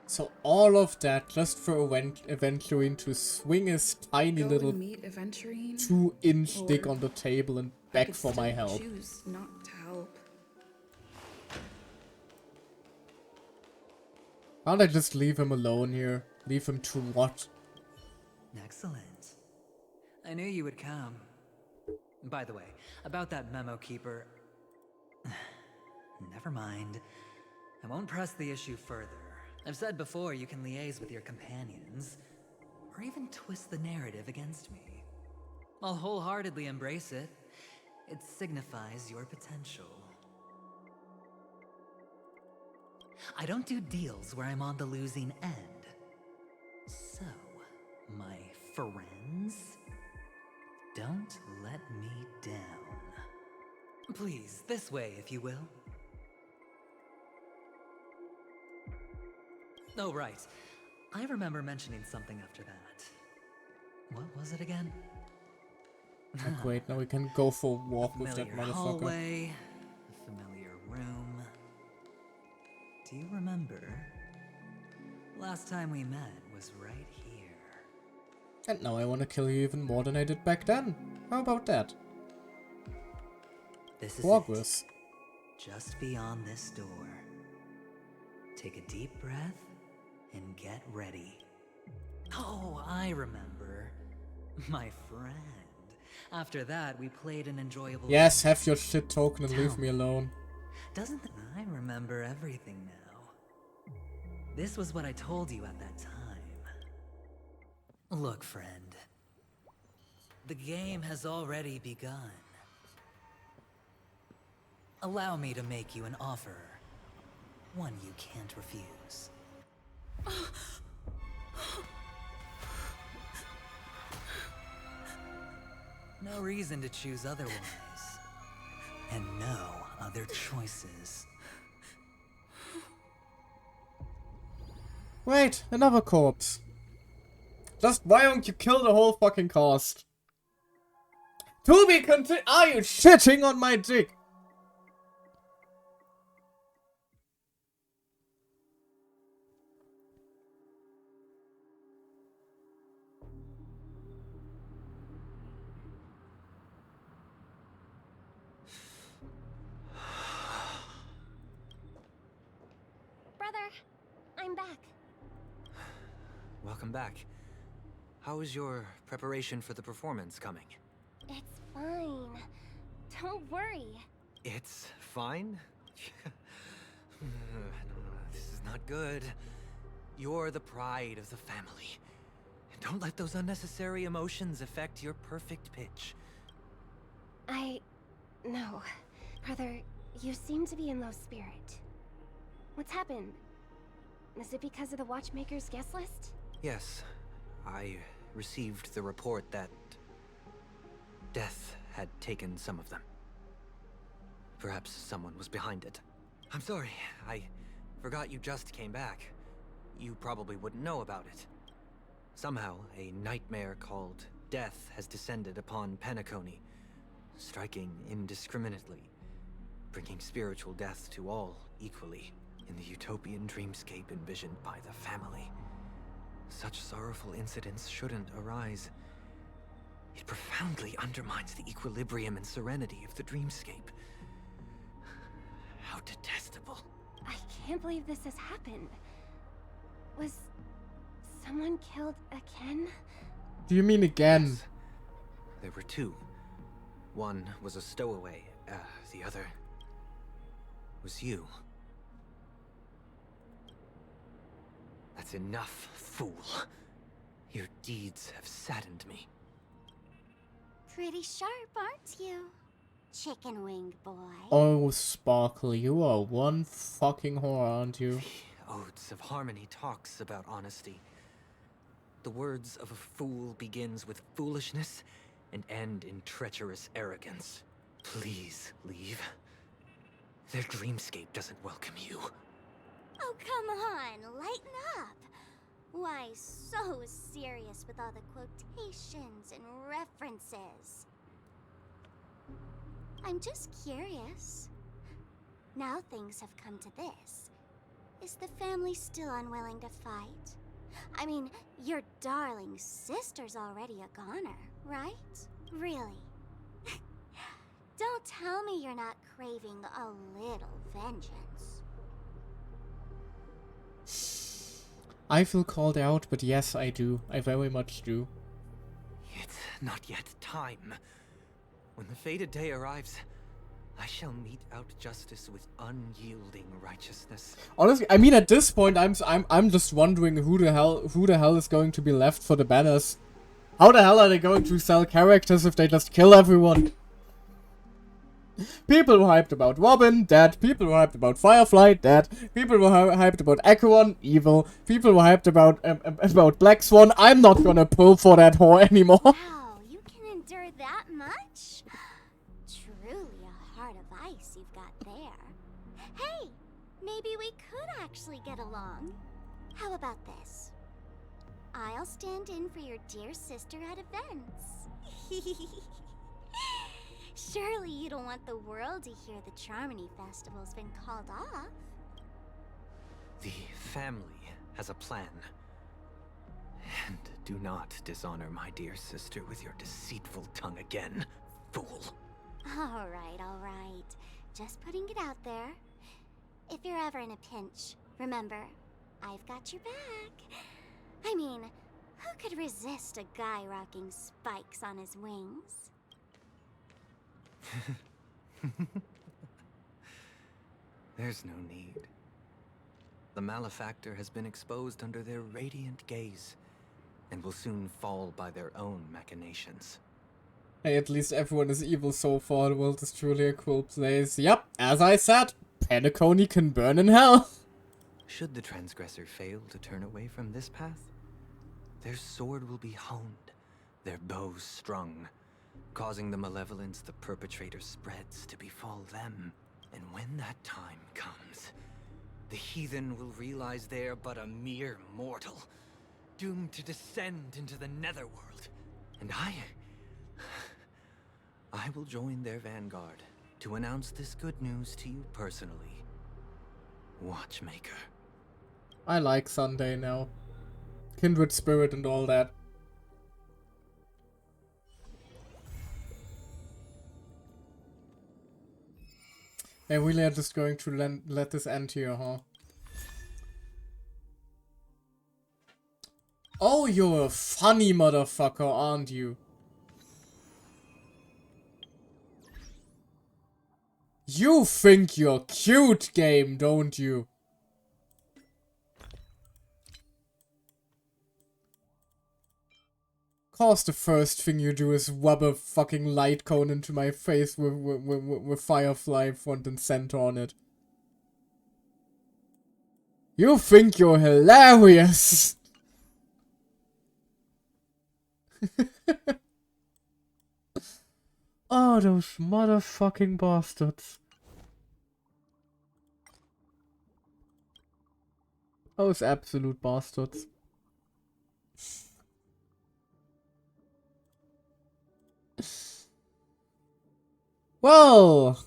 So all of that just for Aventurine to swing his tiny little 2-inch dick on the table and beg for my help. Choose not to help. Can't I just leave him alone here? Leave him to what? Excellent. I knew you would come. By the way, about that memo keeper... Never mind. I won't press the issue further. I've said before you can liaise with your companions, or even twist the narrative against me. I'll wholeheartedly embrace it. It signifies your potential. I don't do deals where I'm on the losing end. So, my friends, don't let me down. Please, this way, if you will. Oh, right. I remember mentioning something after that. What was it again? Oh, great, now we can go for a walk with that Familiar motherfucker. hallway, a familiar room. Do you remember? Last time we met was right here. And now I want to kill you even more than I did back then. How about that? This is Progress. it. Just beyond this door. Take a deep breath and get ready. Oh, I remember. My friend. After that, we played an enjoyable Yes, game. have your shit token and leave me alone. Doesn't I remember everything now? This was what I told you at that time. Look, friend. The game has already begun. Allow me to make you an offer. One you can't refuse. No reason to choose otherwise. And no other choices. Wait, another corpse. Just why don't you kill the whole fucking cast? To be continued. Are you shitting on my dick? Brother, I'm back. Welcome back. How is your preparation for the performance coming? It's fine. Don't worry. It's fine? This is not good. You're the pride of the family. Don't let those unnecessary emotions affect your perfect pitch. No. Brother, you seem to be in low spirit. What's happened? Is it because of the Watchmaker's guest list? Yes, I received the report that death had taken some of them. Perhaps someone was behind it. I'm sorry, I forgot you just came back. You probably wouldn't know about it. Somehow, a nightmare called death has descended upon Penacony, striking indiscriminately, bringing spiritual death to all equally in the utopian dreamscape envisioned by the family. Such sorrowful incidents shouldn't arise. It profoundly undermines the equilibrium and serenity of the dreamscape. can't believe this has happened. Was someone killed again? Do you mean again? Yes. There were two. One was a stowaway. The other was you. That's enough, fool. Your deeds have saddened me. Pretty sharp, aren't you? Chicken winged boy. Oh, Sparkle, you are one fucking whore, aren't you? The Odes of Harmony talks about honesty. The words of a fool begins with foolishness and end in treacherous arrogance. Please leave. Their dreamscape doesn't welcome you. Oh, come on, lighten up. Why so serious with all the quotations and references? I'm just curious. Now things have come to this. Is the family still unwilling to fight? I mean, your darling sister's already a goner, right? Really? Don't tell me you're not craving a little vengeance. I feel called out, but yes, I do. I very much do. It's not yet time. When the fated day arrives, I shall mete out justice with unyielding righteousness. Honestly, I mean, at this point, I'm just wondering who the hell is going to be left for the banners. How the hell are they going to sell characters if they just kill everyone? People were hyped about Robin, dead. People were hyped about Firefly, dead. People were hyped about Acheron, evil. People were hyped about Black Swan. I'm not gonna pull for that whore anymore. Wow, you can endure that much? Truly a heart of ice you've got there. Hey, maybe we could actually get along. How about this? I'll stand in for your dear sister at events. Surely you don't want the world to hear the Charmony Festival's been called off. The family has a plan. And do not dishonor my dear sister with your deceitful tongue again, fool. All right. Just putting it out there. If you're ever in a pinch, remember, I've got your back. I mean, who could resist a guy rocking spikes on his wings? There's no need. The malefactor has been exposed under their radiant gaze, and will soon fall by their own machinations. Hey, at least everyone is evil so far. The world is truly a cruel place. Yep, as I said, Penacony can burn in hell. Should the transgressor fail to turn away from this path, their sword will be honed, their bows strung, causing the malevolence the perpetrator spreads to befall them. And when that time comes, the heathen will realize they're but a mere mortal, doomed to descend into the netherworld. And I will join their vanguard to announce this good news to you personally. Watchmaker. I like Sunday now. Kindred spirit and all that. They really are just going to let this end here, huh? Oh, you're a funny motherfucker, aren't you? You think you're cute, game, don't you? Of course the first thing you do is rub a fucking light cone into my face with Firefly front and center on it. You think you're hilarious! Oh, those motherfucking bastards. Those absolute bastards. Well,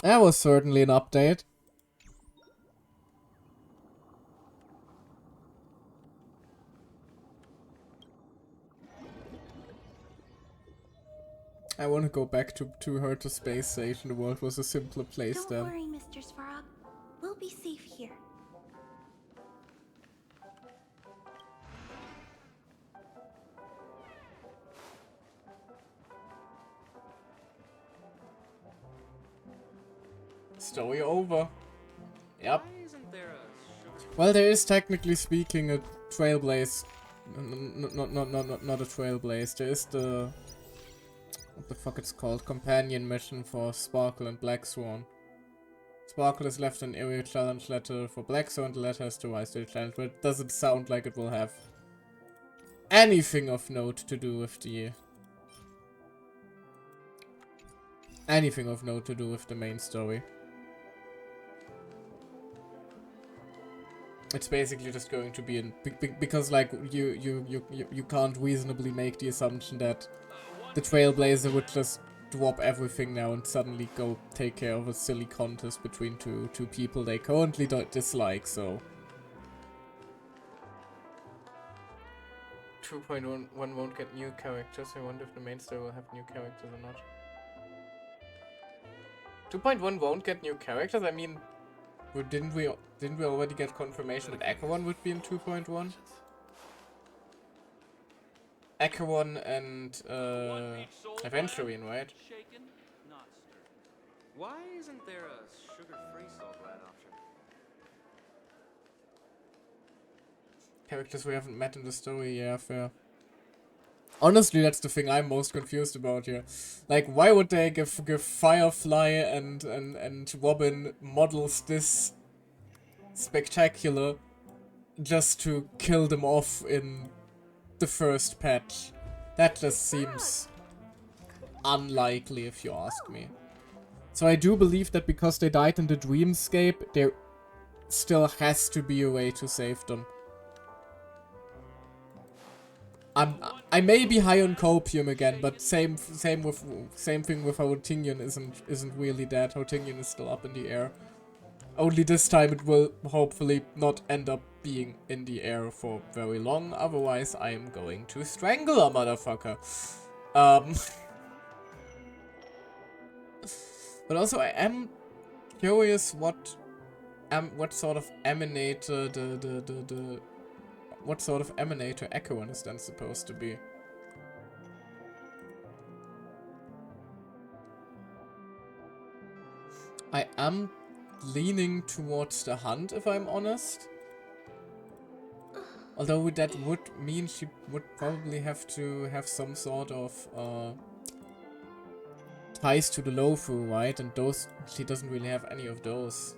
that was certainly an update. I want to go back to her to space station. The world was a simpler place Don't then. worry, Mr. Svarog. We'll be safe here. Story over. Yep. Why isn't there a sugar? Well, there is technically speaking a trailblaze. Not a trailblaze. There is the... what the fuck it's called? Companion mission for Sparkle and Black Swan. Sparkle has left an area challenge letter for Black Swan. The letter has to rise to the challenge, but it doesn't sound like it will have anything of note to do with the... anything of note to do with the main story. It's basically just going to be in because like you can't reasonably make the assumption that the Trailblazer would just drop everything now and suddenly go take care of a silly contest between two people they currently don't dislike. So 2.1 won't get new characters. I wonder if the main story will have new characters or not. 2.1 won't get new characters. I mean, didn't we already get confirmation that Acheron would be in 2.1? Acheron and Aventurine, right? Shaken, not stirred. Why isn't there a sugar-free salt rat option? Characters we haven't met in the story, yeah, fair. Honestly, that's the thing I'm most confused about here. Like, why would they give Firefly and Robin models this spectacular just to kill them off in the first patch? That just seems unlikely, if you ask me. So I do believe that because they died in the dreamscape, there still has to be a way to save them. I may be high on copium again, but same thing with how Houtinian isn't really dead. Houtinian is still up in the air. Only this time it will hopefully not end up being in the air for very long. Otherwise, I am going to strangle a motherfucker. But also, I am curious what sort of emanator what sort of emanator Acheron is then supposed to be. I am leaning towards the hunt, if I'm honest. Although that would mean she would probably have to have some sort of ties to the Lofu, right? And those, she doesn't really have any of those.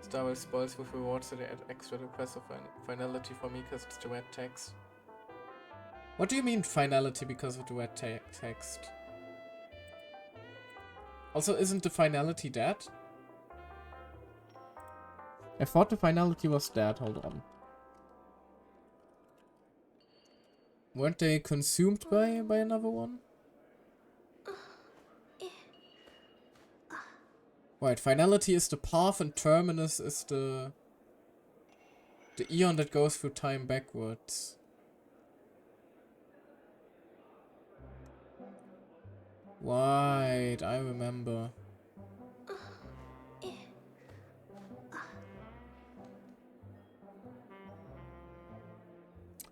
Star Wars spoils with rewards, so they add extra requests of finality for me because it's the red text. What do you mean finality because of the red text? Also, isn't the finality dead? I thought the finality was dead, hold on. Weren't they consumed by another one? Right, finality is the path and terminus is the eon that goes through time backwards. Right, I remember.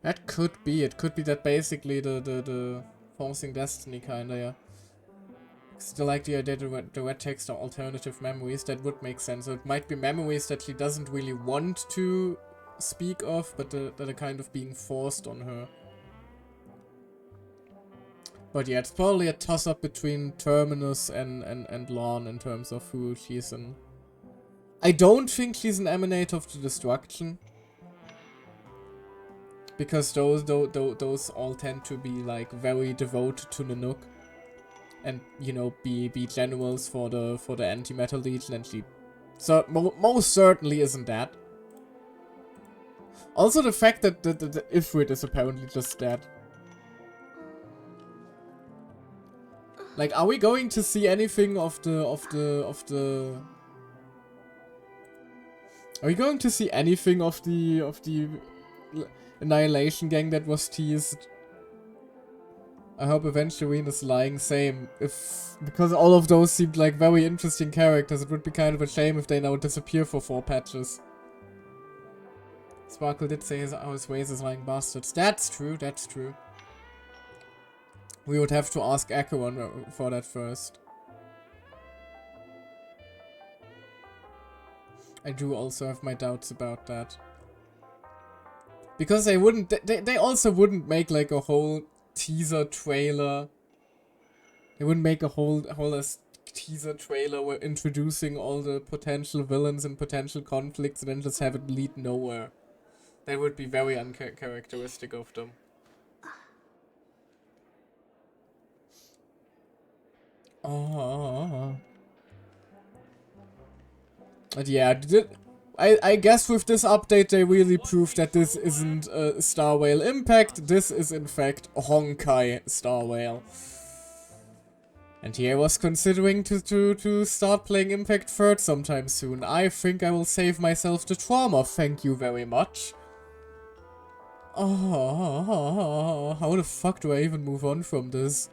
That could be. It could be that basically the forcing destiny kinda, yeah. Still like the idea that the red text are alternative memories. That would make sense. So it might be memories that she doesn't really want to speak of, but that are kind of being forced on her. But yeah, it's probably a toss-up between Terminus and Lorne in terms of who she's in. I don't think she's an emanator of the destruction. Because those all tend to be like very devoted to Nanook. And, you know, be generals for the Antimatter Legion, and she most certainly isn't that. Also the fact that the Ifrit is apparently just dead. Like, are we going to see anything of the are we going to see anything of the Annihilation Gang that was teased. I hope Evangeline is lying. Same. Because all of those seemed like very interesting characters, it would be kind of a shame if they now disappear for 4 patches. Sparkle did say his ways is lying bastards. That's true, that's true. We would have to ask Acheron for that first. I do also have my doubts about that. Because they wouldn't, they also wouldn't make like a whole teaser trailer. They wouldn't make a whole teaser trailer where introducing all the potential villains and potential conflicts and then just have it lead nowhere. That would be very uncharacteristic of them. Oh. But yeah, I guess with this update they really proved that this isn't Star Whale Impact, this is in fact Honkai Star Whale. And here I was considering to start playing Impact 3rd sometime soon. I think I will save myself the trauma, thank you very much. Oh, how the fuck do I even move on from this?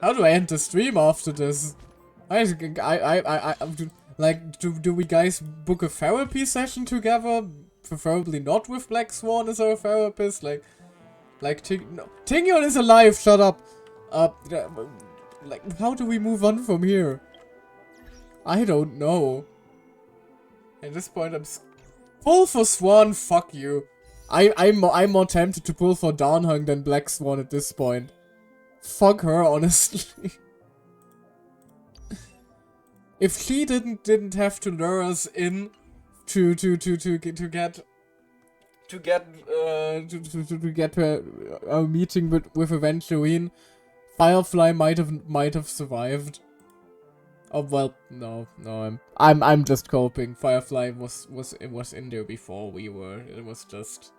How do I end the stream after this? Like, do we guys book a therapy session together? Preferably not with Black Swan as our therapist. Like Tingyon is alive. Shut up. Like, how do we move on from here? I don't know. At this point, pull for Swan. Fuck you. I'm more tempted to pull for Darnhung than Black Swan at this point. Fuck her, honestly. If she didn't have to lure us in to get a meeting with Evangeline, Firefly might have survived. Oh well, no, I'm just coping. Firefly was in there before we were. It was just.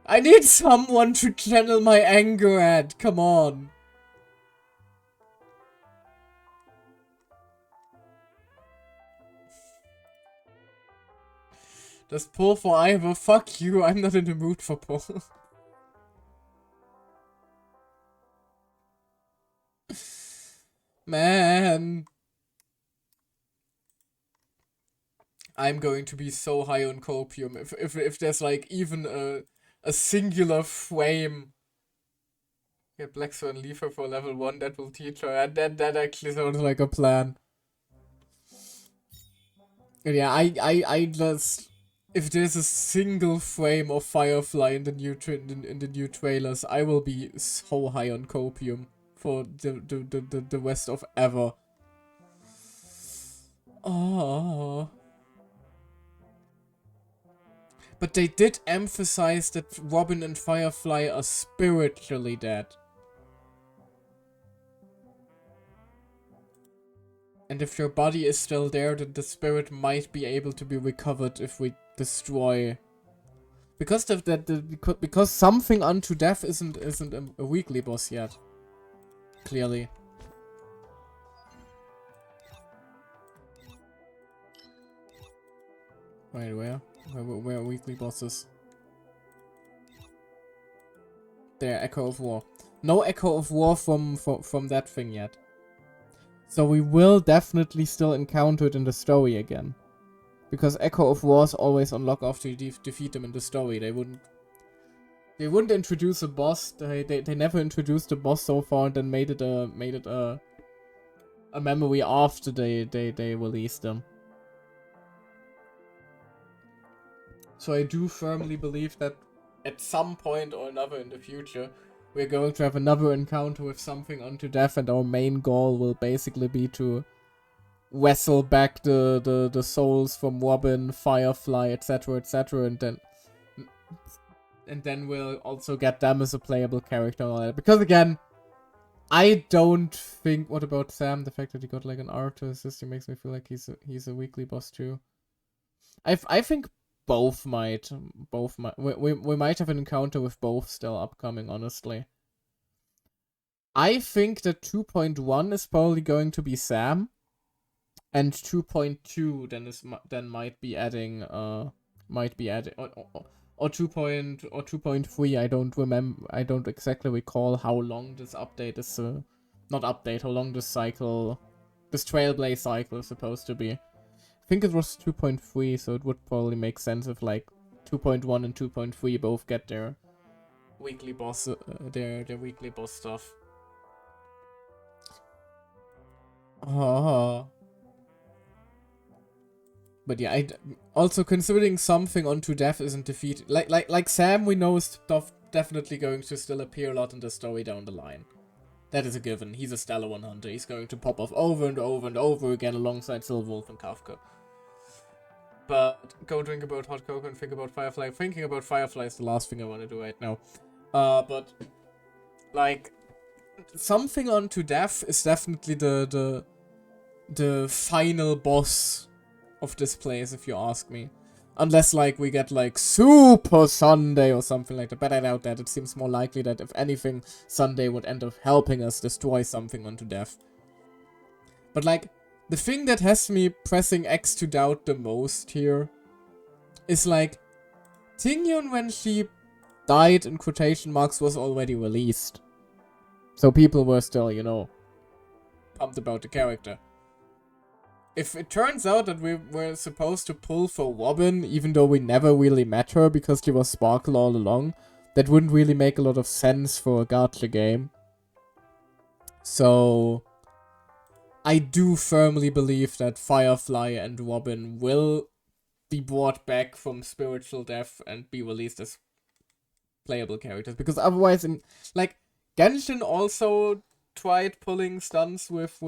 I need someone to channel my anger at. Come on. Does pull for Ivor? Fuck you, I'm not in the mood for pull. Man. I'm going to be so high on copium if there's like even a singular frame. Get Black Swan leave her for level 1, that will teach her, and that actually sounds like a plan. Yeah, I just, if there's a single frame of Firefly in the new trailers, I will be so high on copium for the rest of ever. Oh. But they did emphasize that Robin and Firefly are spiritually dead. And if your body is still there, then the spirit might be able to be recovered if we destroy. Because because something unto death isn't a weekly boss yet. Clearly. Wait, where are weekly bosses? There, Echo of War. No Echo of War from that thing yet. So we will definitely still encounter it in the story again. Because Echo of War is always unlock after you defeat them in the story. They wouldn't introduce a boss. They never introduced a boss so far and then made it a memory after they released them. So I do firmly believe that at some point or another in the future, we're going to have another encounter with something unto death, and our main goal will basically be to wrestle back the souls from Robin, Firefly, etc., etc., and then we'll also get them as a playable character and all that. Because again, I don't think. What about Sam? The fact that he got like an art to his sister makes me feel like he's a weekly boss too. I think both might. We might have an encounter with both still upcoming, honestly. I think that 2.1 is probably going to be Sam. And 2.2 then might be adding might be added, or 2.3. I don't remember. I don't exactly recall how long this update is. Not update. How long this cycle, this Trailblaze cycle is supposed to be. I think it was 2.3, so it would probably make sense if like 2.1 and 2.3 both get their weekly boss, their weekly boss stuff. But yeah, also considering something onto death isn't defeated. Like Sam, we know is definitely going to still appear a lot in the story down the line. That is a given. He's a Stellar One Hunter. He's going to pop off over and over and over again alongside Silverwolf and Kafka. But go drink about hot cocoa and think about Firefly. Thinking about Firefly is the last thing I want to do right now. But like something onto death is definitely the final boss of this place, if you ask me. Unless, like, we get, like, Super Sunday or something like that. But I doubt that. It seems more likely that, if anything, Sunday would end up helping us destroy something unto death. But, like, the thing that has me pressing X to doubt the most here is, like, Tingyun, when she died, in quotation marks, was already released. So people were still, you know, pumped about the character. If it turns out that we were supposed to pull for Robin, even though we never really met her because she was Sparkle all along, that wouldn't really make a lot of sense for a gacha game. So I do firmly believe that Firefly and Robin will be brought back from spiritual death and be released as playable characters. Because otherwise, like, Genshin also tried pulling stunts with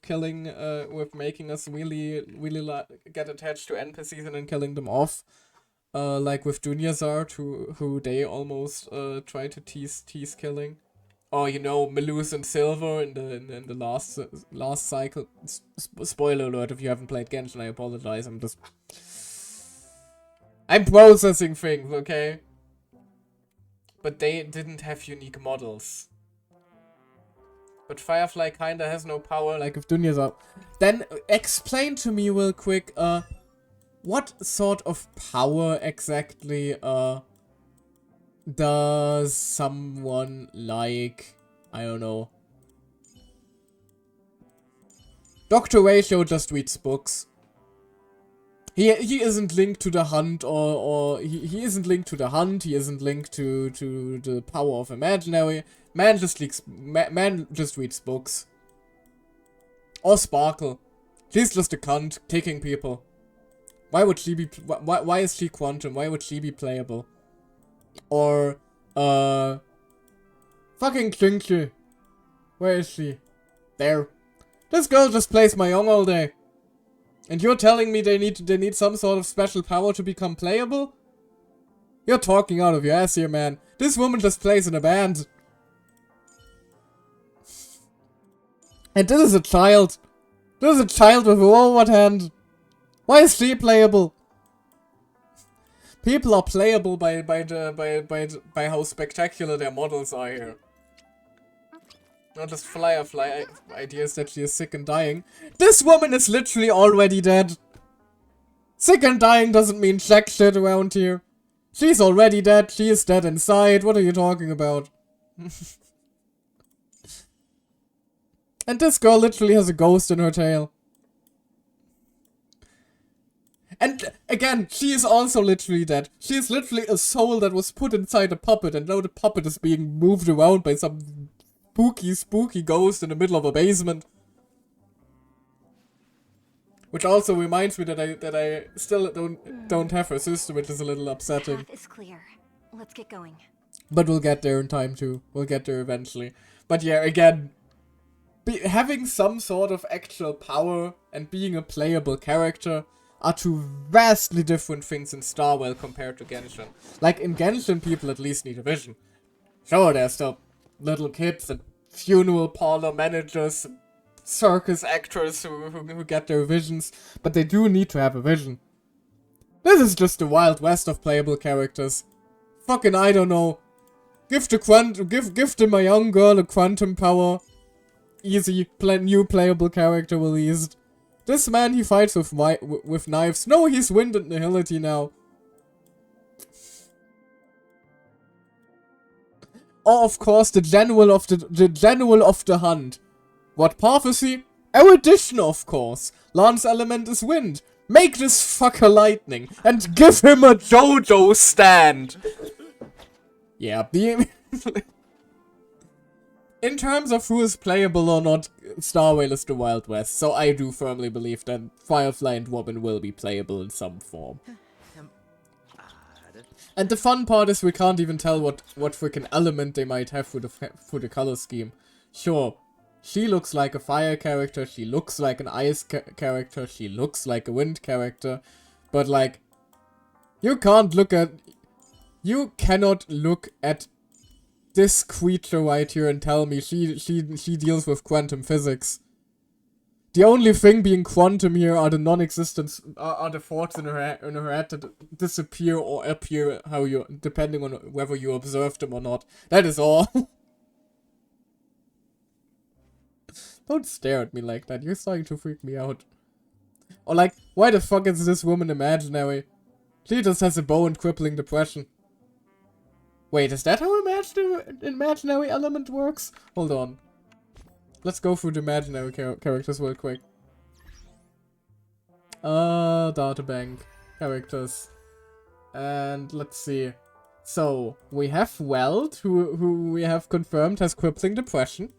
killing, with making us really get attached to NPCs and then killing them off. Like with Dunyazar, who they almost tried to tease killing. Or, you know, Melus and Silver in the last cycle. Spoiler alert if you haven't played Genshin, I apologize. I'm processing things, okay? But they didn't have unique models. But Firefly kinda has no power, like if Dunyazar. Then explain to me real quick, what sort of power exactly, does someone like, I don't know, Dr. Ratio just reads books. He isn't linked to the hunt, or he isn't linked to the hunt, he isn't linked to the power of imaginary. Man just reads books. Or Sparkle. She's just a cunt, kicking people. Why would she be, why is she Quantum? Why would she be playable? Or, fucking Chinky. Where is she? There. This girl just plays Mahjong all day. And you're telling me they need some sort of special power to become playable? You're talking out of your ass here, man. This woman just plays in a band. And this is a child. This is a child with a robot hand. Why is she playable? People are playable by how spectacular their models are here. Not just Firefly ideas that she is sick and dying. This woman is literally already dead. Sick and dying doesn't mean jack shit around here. She's already dead. She is dead inside. What are you talking about? And this girl literally has a ghost in her tail. And again, she is also literally dead. She is literally a soul that was put inside a puppet, and now the puppet is being moved around by some spooky ghost in the middle of a basement. Which also reminds me that I still don't have her sister, which is a little upsetting. The path is clear. Let's get going. But we'll get there in time too. We'll get there eventually. But yeah, again, having some sort of actual power and being a playable character are two vastly different things in Starwell compared to Genshin. Like, in Genshin, people at least need a vision. Sure, there's still little kids and funeral parlor managers, circus actors who get their visions, but they do need to have a vision. This is just the Wild West of playable characters. Fucking, I don't know. Give my young girl a quantum power. Easy, new playable character released. This man, he fights with knives. No, he's wind and nihility now. or of course the general of the hunt. What prophecy? Erudition, of course. Lance element is wind. Make this fucker lightning and give him a JoJo stand. Yeah, in terms of who is playable or not, Star Rail is the Wild West, so I do firmly believe that Firefly and Robin will be playable in some form. And the fun part is we can't even tell what freaking element they might have for the color scheme. Sure, she looks like a fire character, she looks like an ice character, she looks like a wind character, but like, you cannot look at this creature right here and tell me she deals with quantum physics. The only thing being quantum here are the non-existent are the thoughts in her head that disappear or appear depending on whether you observe them or not. That is all. Don't stare at me like that. You're starting to freak me out. Or like, why the fuck is this woman imaginary? She just has a bow and crippling depression. Wait, is that how imaginary element works? Hold on. Let's go through the imaginary characters real quick. Databank characters. And let's see. So, we have Weld, who we have confirmed has crippling depression.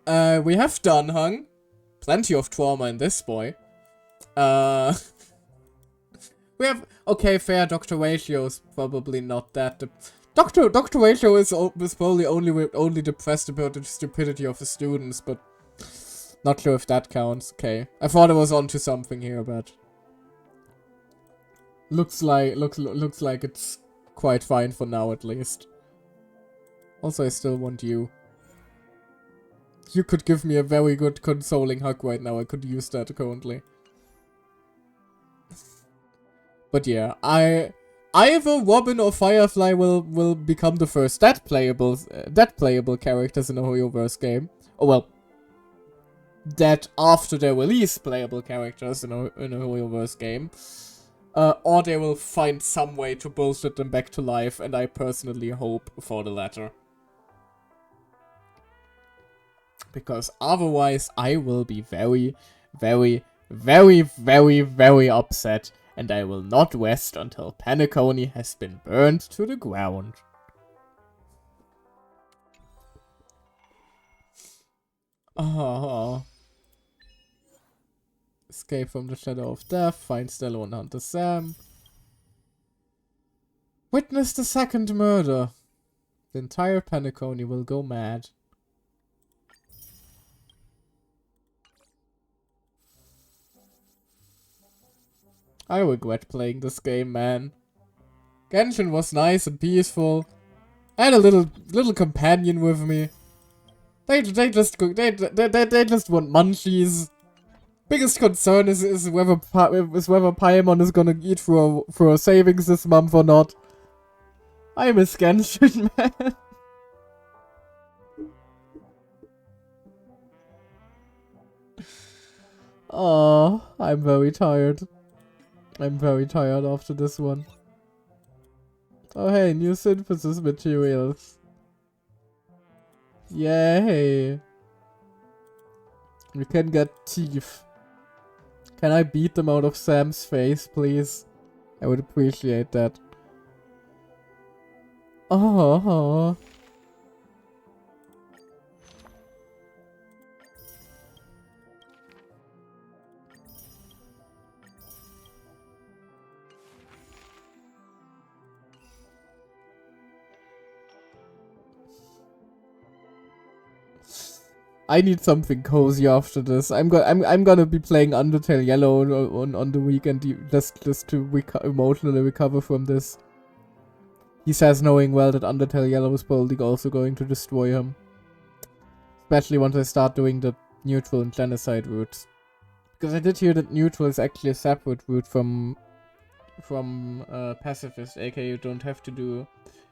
We have Dunhung. Plenty of trauma in this boy. We have... Okay, fair, Dr. Ratio is probably not that... Dr. Ratio is probably only depressed about the stupidity of the students, but... Not sure if that counts. Okay. I thought I was onto something here, but... Looks like it's quite fine for now, at least. Also, I still want you. You could give me a very good consoling hug right now. I could use that currently. But yeah, either Robin or Firefly will become the first that playable characters in a Hoyoverse game. Oh well, that after their release playable characters in a Hoyoverse game. Or they will find some way to bullshit them back to life, and I personally hope for the latter. Because otherwise I will be very, very, very, very, very upset, and I will not rest until Penacony has been burned to the ground. Oh. Escape from the shadow of death, find Stella and Hunter Sam. Witness the second murder. The entire Penacony will go mad. I regret playing this game, man. Genshin was nice and peaceful. I had a little companion with me. They just want munchies. Biggest concern is whether Paimon is gonna eat through her savings this month or not. I miss Genshin, man. Oh, I'm very tired. I'm very tired after this one. Oh hey, new synthesis materials. Yay! We can get teeth. Can I beat them out of Sam's face, please? I would appreciate that. Oh. I need something cozy after this. I'm gonna be playing Undertale Yellow on the weekend just to emotionally recover from this. He says knowing well that Undertale Yellow is probably also going to destroy him. Especially once I start doing the neutral and genocide routes. Because I did hear that neutral is actually a separate route from pacifist, aka you don't have to do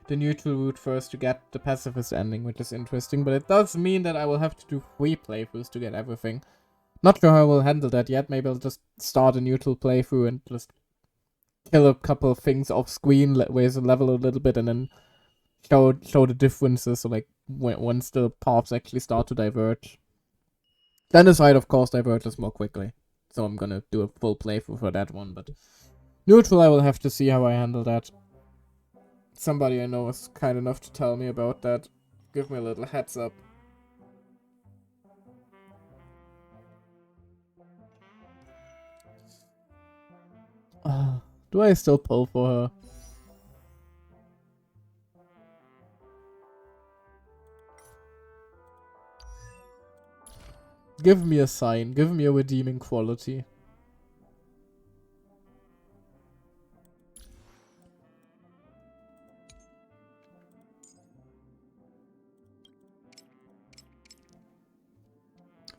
the neutral route first to get the pacifist ending, which is interesting, but it does mean that I will have to do 3 playthroughs to get everything. Not sure how I will handle that yet. Maybe I'll just start a neutral playthrough and just kill a couple of things off screen, raise the level a little bit, and then show the differences, so like once the paths actually start to diverge. Then the side, of course, diverges more quickly. So I'm gonna do a full playthrough for that one, but neutral, I will have to see how I handle that. Somebody I know is kind enough to tell me about that. Give me a little heads up. Do I still pull for her? Give me a sign. Give me a redeeming quality.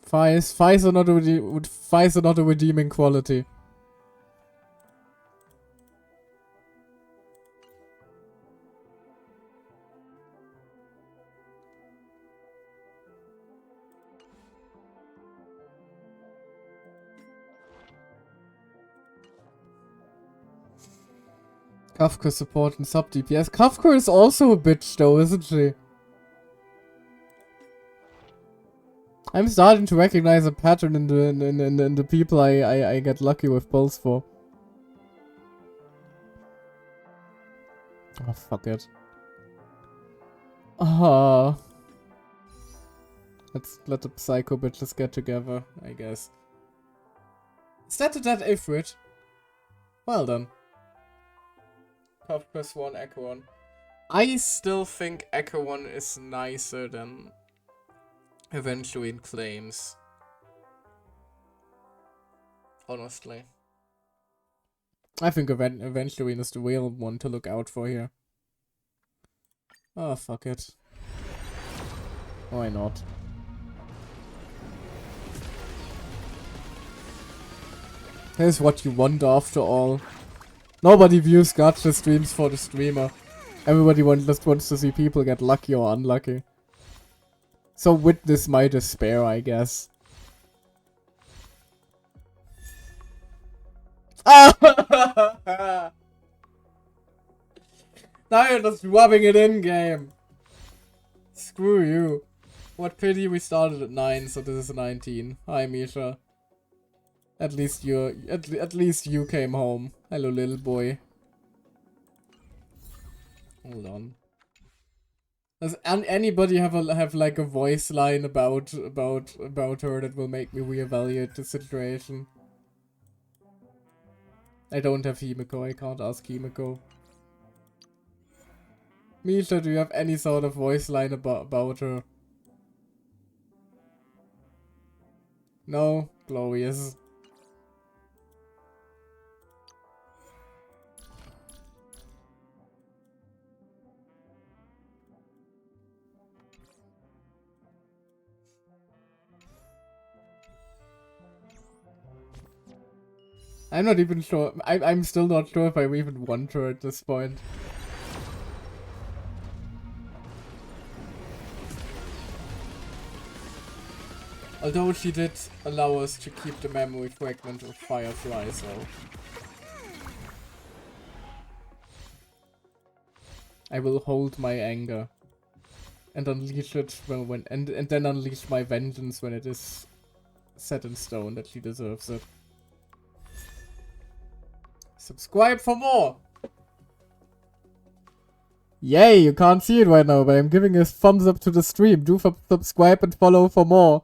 Fies are not a redeeming quality. Kafka support and sub DPS. Kafka is also a bitch though, isn't she? I'm starting to recognize a pattern in the people I get lucky with pulls for. Oh, fuck it. Let's let the psycho bitches get together, I guess. Is that a dead Ifrit? Well done. Tough +1 Acheron. I still think Acheron is nicer than Eventually claims. Honestly. I think Eventually is the real one to look out for here. Oh, fuck it. Why not? Here's what you want after all. Nobody views gacha streams for the streamer. Everybody just wants to see people get lucky or unlucky. So witness my despair, I guess. Ah! Now you're just rubbing it in, game. Screw you. What pity we started at 9, so this is 19. Hi, Misha. At least you came home. Hello, little boy. Hold on. Does anybody have like a voice line about her that will make me reevaluate the situation? I don't have Himiko. I can't ask Himiko. Misha, do you have any sort of voice line about her? No? Glorious. I'm not even sure. I'm still not sure if I even want her at this point. Although she did allow us to keep the memory fragment of Firefly, so... I will hold my anger. And unleash it and then unleash my vengeance when it is set in stone that she deserves it. Subscribe for more! Yay, you can't see it right now, but I'm giving a thumbs up to the stream. Do subscribe and follow for more.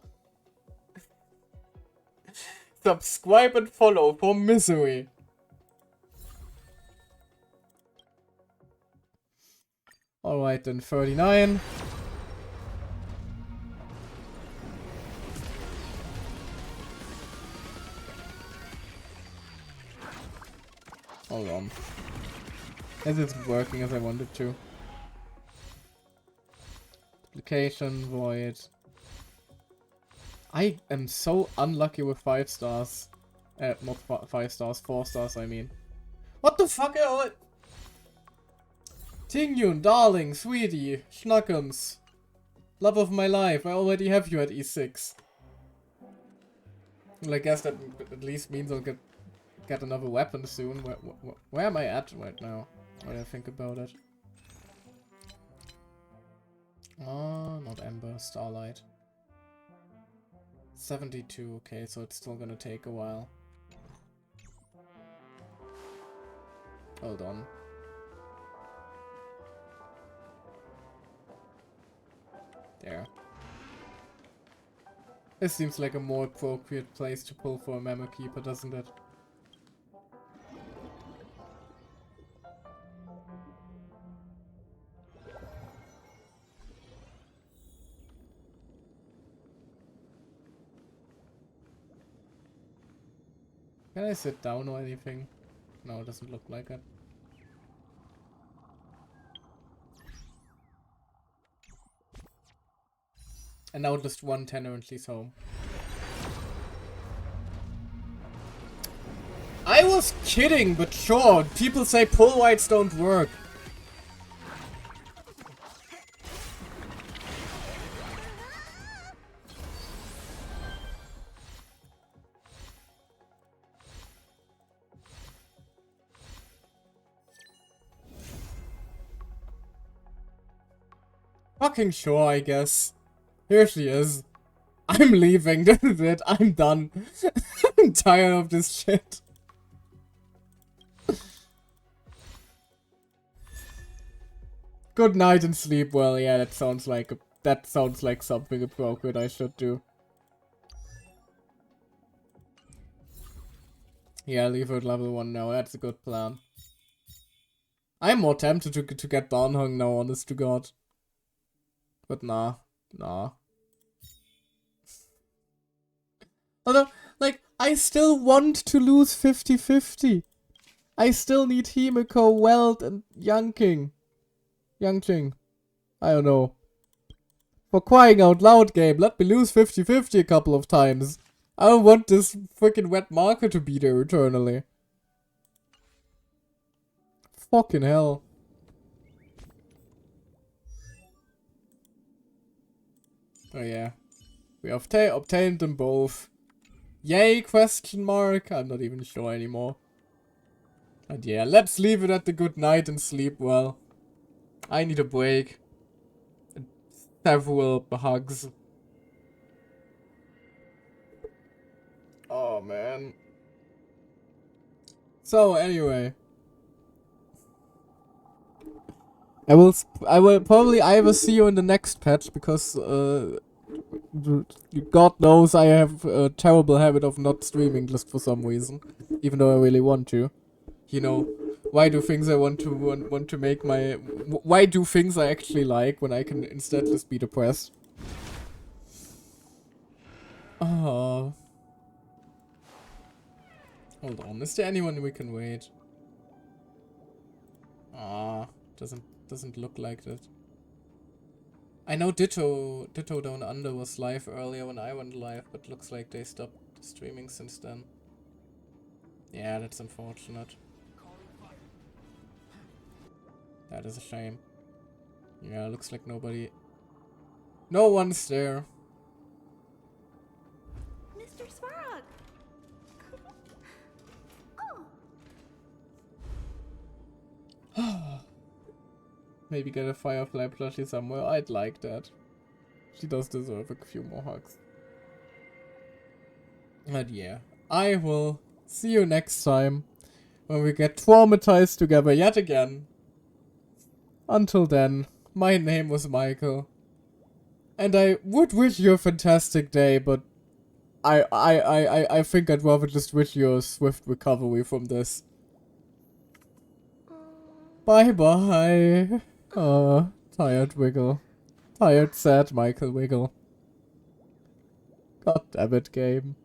Subscribe and follow for misery. Alright then, 39. Hold on. This isn't working as I wanted to. Duplication, void. I am so unlucky with 5 stars. Not 5 stars, 4 stars I mean. What the fuck are it? Tingyun, darling, sweetie, schnuckums. Love of my life, I already have you at E6. Well, I guess that at least means I'll get another weapon soon. Where am I at right now? When I think about it. Oh, not Ember, Starlight. 72, okay, so it's still gonna take a while. Hold on. There. This seems like a more appropriate place to pull for a Memo Keeper, doesn't it? Can I sit down or anything? No, it doesn't look like it. And now just one tenantly's home. I was kidding, but sure, people say pull whites don't work. Fucking sure, I guess. Here she is. I'm leaving, this is it, I'm done. I'm tired of this shit. Good night and sleep well, yeah, that sounds like something appropriate I should do. Yeah, leave her at level 1 now, that's a good plan. I'm more tempted to get Barnhung now, honest to god. But nah. Although, like, I still want to lose 50-50. I still need Himiko, Welt, and Yangqing. I don't know. For crying out loud, game, let me lose 50-50 a couple of times. I don't want this freaking wet marker to be there eternally. Fucking hell. Oh yeah. We have obtained them both. Yay, question mark? I'm not even sure anymore. And yeah, let's leave it at the good night and sleep well. I need a break. And several hugs. Oh man. So anyway. I will probably either see you in the next patch because God knows I have a terrible habit of not streaming just for some reason, even though I really want to. You know, why do things I want to make my why do things I actually like when I can instead just be depressed? Oh. Hold on, is there anyone we can wait? Ah, doesn't look like that. I know Ditto Down Under was live earlier when I went live, but looks like they stopped streaming since then. Yeah, that's unfortunate. That is a shame. Yeah, looks like nobody... No one's there. Mr. Svarog! Oh. Maybe get a Firefly plushie somewhere. I'd like that. She does deserve a few more hugs. But yeah, I will see you next time when we get traumatized together yet again. Until then, my name was Michael. And I would wish you a fantastic day, but I think I'd rather just wish you a swift recovery from this. Bye bye. Tired Wiggle. Tired sad Michael Wiggle. God damn it, game.